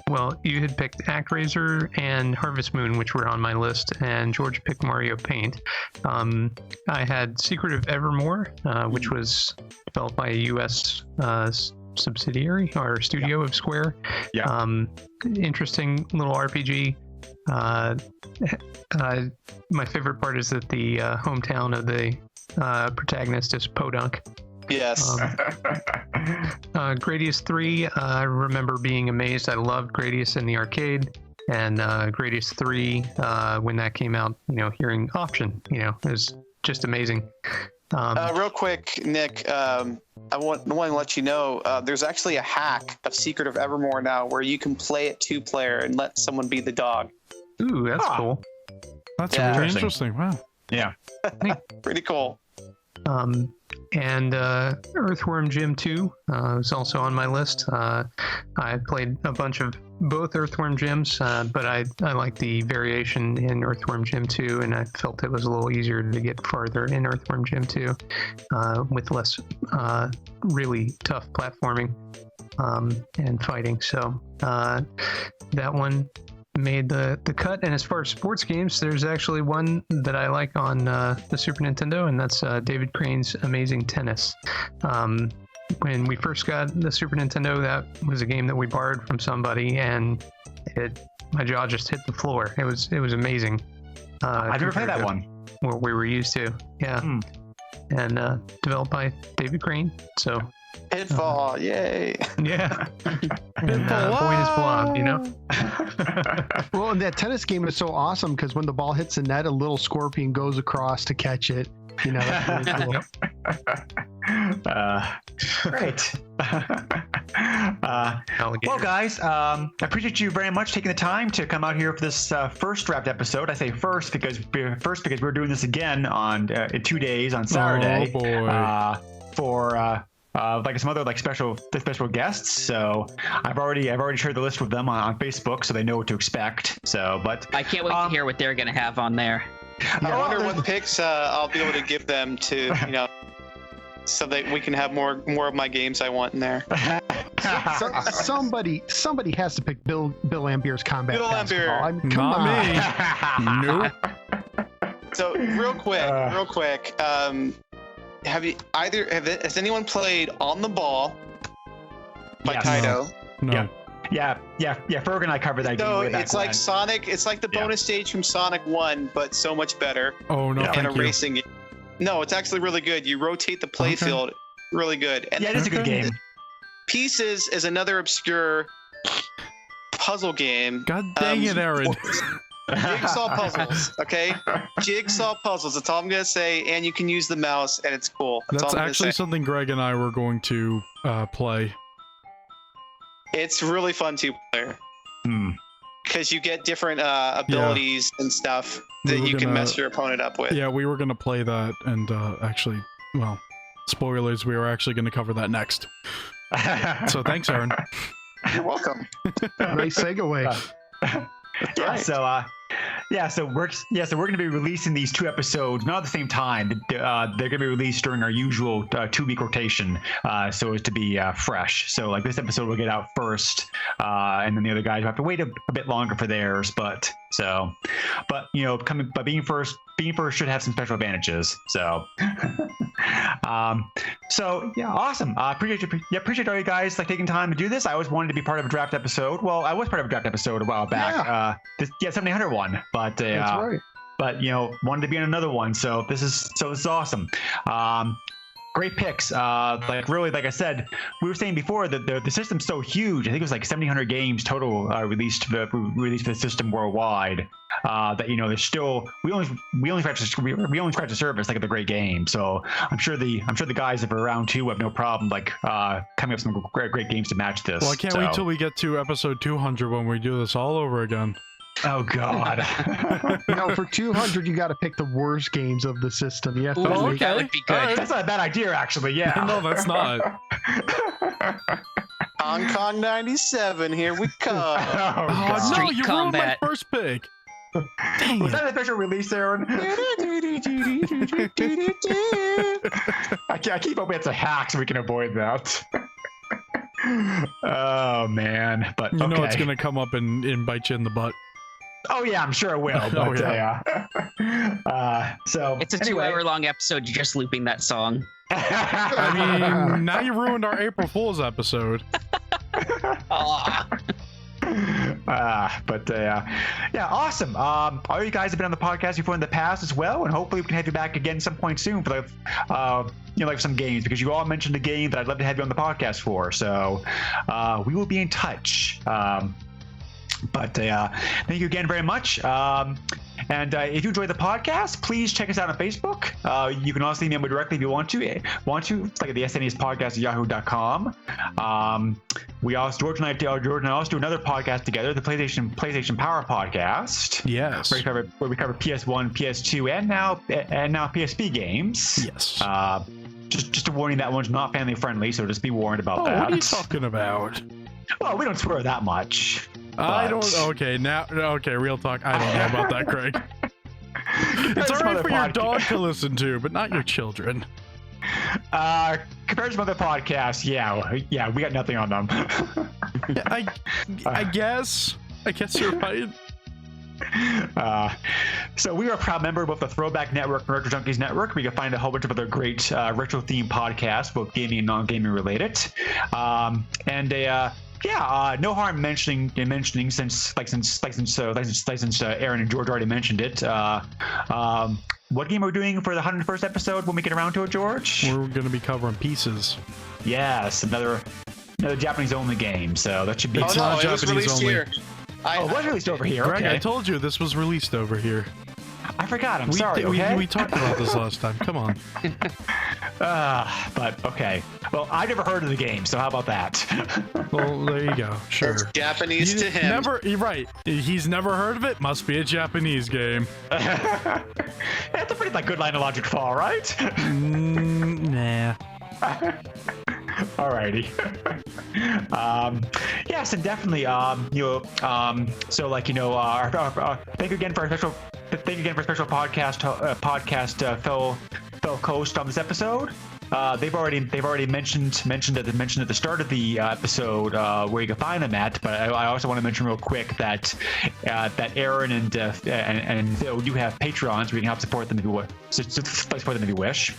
Well, you had picked ActRaiser and Harvest Moon, which were on my list, and George picked Mario Paint. I had Secret of Evermore, which was developed by a U.S. Subsidiary or studio of Square. Yeah. Interesting little RPG. My favorite part is that the hometown of the protagonist is Podunk. Yes. Gradius 3, I remember being amazed. I loved Gradius in the arcade, and Gradius 3, when that came out, hearing Option, it was just amazing. Real quick, Nick, I want to let you know, there's actually a hack of Secret of Evermore now where you can play it 2-player and let someone be the dog. Ooh, that's cool. That's really interesting. Wow. Yeah. Pretty cool. And Earthworm Jim 2 was also on my list. I played a bunch of both Earthworm Jims, but I like the variation in Earthworm Jim 2, and I felt it was a little easier to get farther in Earthworm Jim 2 with less really tough platforming and fighting. So that one made the cut. And as far as sports games, there's actually one that I like on the Super Nintendo, and that's David Crane's Amazing Tennis. When we first got the Super Nintendo, that was a game that we borrowed from somebody, and my jaw just hit the floor. It was amazing. I've never played that one. What we were used to, yeah. And developed by David Crane. So Pitfall, yay! Yeah. And point is blob, Well, and that tennis game is so awesome because when the ball hits the net, a little scorpion goes across to catch it. That's really cool. Great. Well, guys, I appreciate you very much taking the time to come out here for this first draft episode. I say first because we're doing this again in 2 days on Saturday. Oh boy. For like some other special guests. So I've already shared the list with them on Facebook, so they know what to expect. So, but I can't wait to hear what they're gonna have on there. I wonder what picks I'll be able to give them to so that we can have more of my games I want in there. Somebody has to pick Bill Lambier's combat. Bill Lambier. I mean, come Not on. me. Nope. So real quick, has anyone played On the Ball by Yes. Taito? No. Yeah. Ferg and I covered that game. No, way back it's like when. Sonic. It's like the bonus stage from Sonic 1, but so much better. Oh no, Yeah. And thank a you. racing game. No, it's actually really good. You rotate the playfield. Really good. And Yeah, it is a good Okay. game. Pieces is another obscure puzzle game. God dang it, Aaron. Jigsaw puzzles, okay? Jigsaw puzzles. That's all I'm gonna say. And you can use the mouse, and it's cool. That's That's all I'm actually gonna say. something Greg and I were going to play. It's really fun two-player Hmm. because you get different abilities and stuff We that were you can gonna- mess your opponent up with. Yeah, we were going to play that, and actually, well, spoilers, we were actually going to cover that next. So thanks, Aaron. You're welcome. Nice segue. Yeah, so we're going to be releasing these 2 episodes not at the same time. They're going to be released during our usual 2-week rotation, so as to be fresh. So like this episode will get out first, and then the other guys will have to wait a bit longer for theirs. But you know, being first should have some special advantages. So, so yeah, awesome. Appreciate all you guys like taking time to do this. I always wanted to be part of a draft episode. Well, I was part of a draft episode a while back. 7800 one, but That's right. but you know, wanted to be in another one. So this is awesome. Great picks. Like I said, we were saying before that the system's so huge. I think it was like 700 games total released for the system worldwide. That, you know, there's still we only scratch the surface like of the great game. So I'm sure the guys that are around too have no problem like coming up with some great games to match this. Well, I can't wait till we get to episode 200 when we do this all over again. Oh God. No, for 200, you got to pick the worst games of the system. You have to Ooh, make- that would be good. That's not a bad idea, actually. Yeah. No, that's not. Hong Kong 97, here we come. Oh, Oh, God. no, Street you Combat. ruined my first pick. Dang Was it. that an official release, Aaron? I keep hoping it's a hack so we can avoid that. Oh man, but You know okay. it's going to come up and bite you in the butt. Oh yeah, I'm sure it will. But, Oh, yeah. So It's a anyway. 2-hour-long episode. You're just looping that song. I mean, now you ruined our April Fool's episode. Aw. Yeah, awesome. All you guys have been on the podcast before in the past as well, and hopefully we can have you back again some point soon for like some games, because you all mentioned a game that I'd love to have you on the podcast for. So we will be in touch. But thank you again very much. And if you enjoy the podcast, please check us out on Facebook. You can also email me directly if you want to. It's like at the SNES podcast at yahoo.com. We also, George and I also do another podcast together, the PlayStation Power Podcast. Yes. Where we cover PS1, PS2, and now PSP games. Yes. Just a warning, that one's not family friendly, so just be warned about that. What are you talking about? Well, we don't swear that much. I but- don't. Okay, real talk. I don't know about that, Craig. It's That's alright another for your podcast. dog to listen to, but not your children. Compared to other podcasts, yeah, we got nothing on them. I guess you're right. So we are a proud member of both the Throwback Network and Retro Junkies Network. We can find a whole bunch of other great retro-themed podcasts, both gaming and non-gaming related. No harm mentioning since Aaron and George already mentioned it. What game are we doing for the 101st episode when we get around to it, George? We're gonna be covering Pieces. Yes, another Japanese-only game. So that should be. It's Oh not no, it was Japanese released only. here. it was released over here. Greg, Okay. I told you this was released over here. I forgot. I'm we, sorry. we, Okay. we talked about this last time. Come on. But okay. Well, I never heard of the game, so how about that? Well, there you go. Sure. It's Japanese to him. You're right. He's never heard of it. Must be a Japanese game. That's a pretty good line of logic fall, right? Nah. Alrighty. Yes, and definitely. Thank you again for a special podcast fellow co-host on this episode. they've already mentioned at the start of the episode where you can find them at. But I also want to mention real quick that Aaron and Phil do have Patreons where you can help support them if you wish.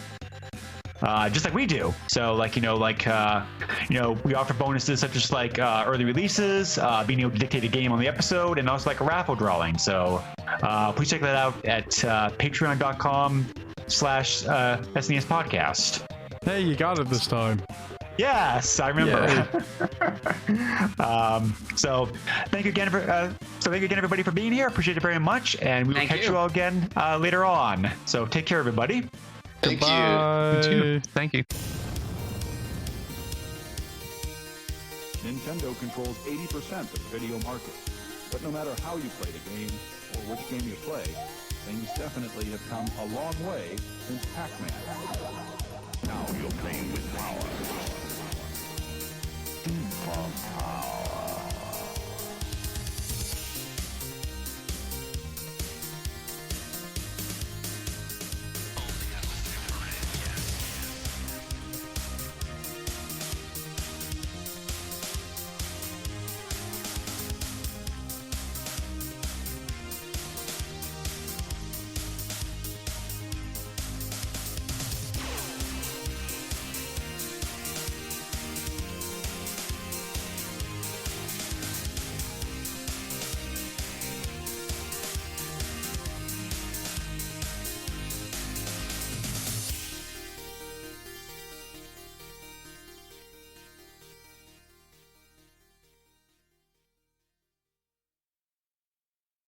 Just like we do. So we offer bonuses such as early releases, being able to dictate a game on the episode, and also a raffle drawing. So please check that out at patreon.com/SNES podcast. Hey, you got it this time. Yes, I remember. So thank you again everybody for being here. Appreciate it very much, and we will catch you all again later on. So take care, everybody. Thank Bye. You too. Thank you. Nintendo controls 80% of the video market. But no matter how you play the game, or which game you play, things definitely have come a long way since Pac-Man. Now you're playing with power. Deep power.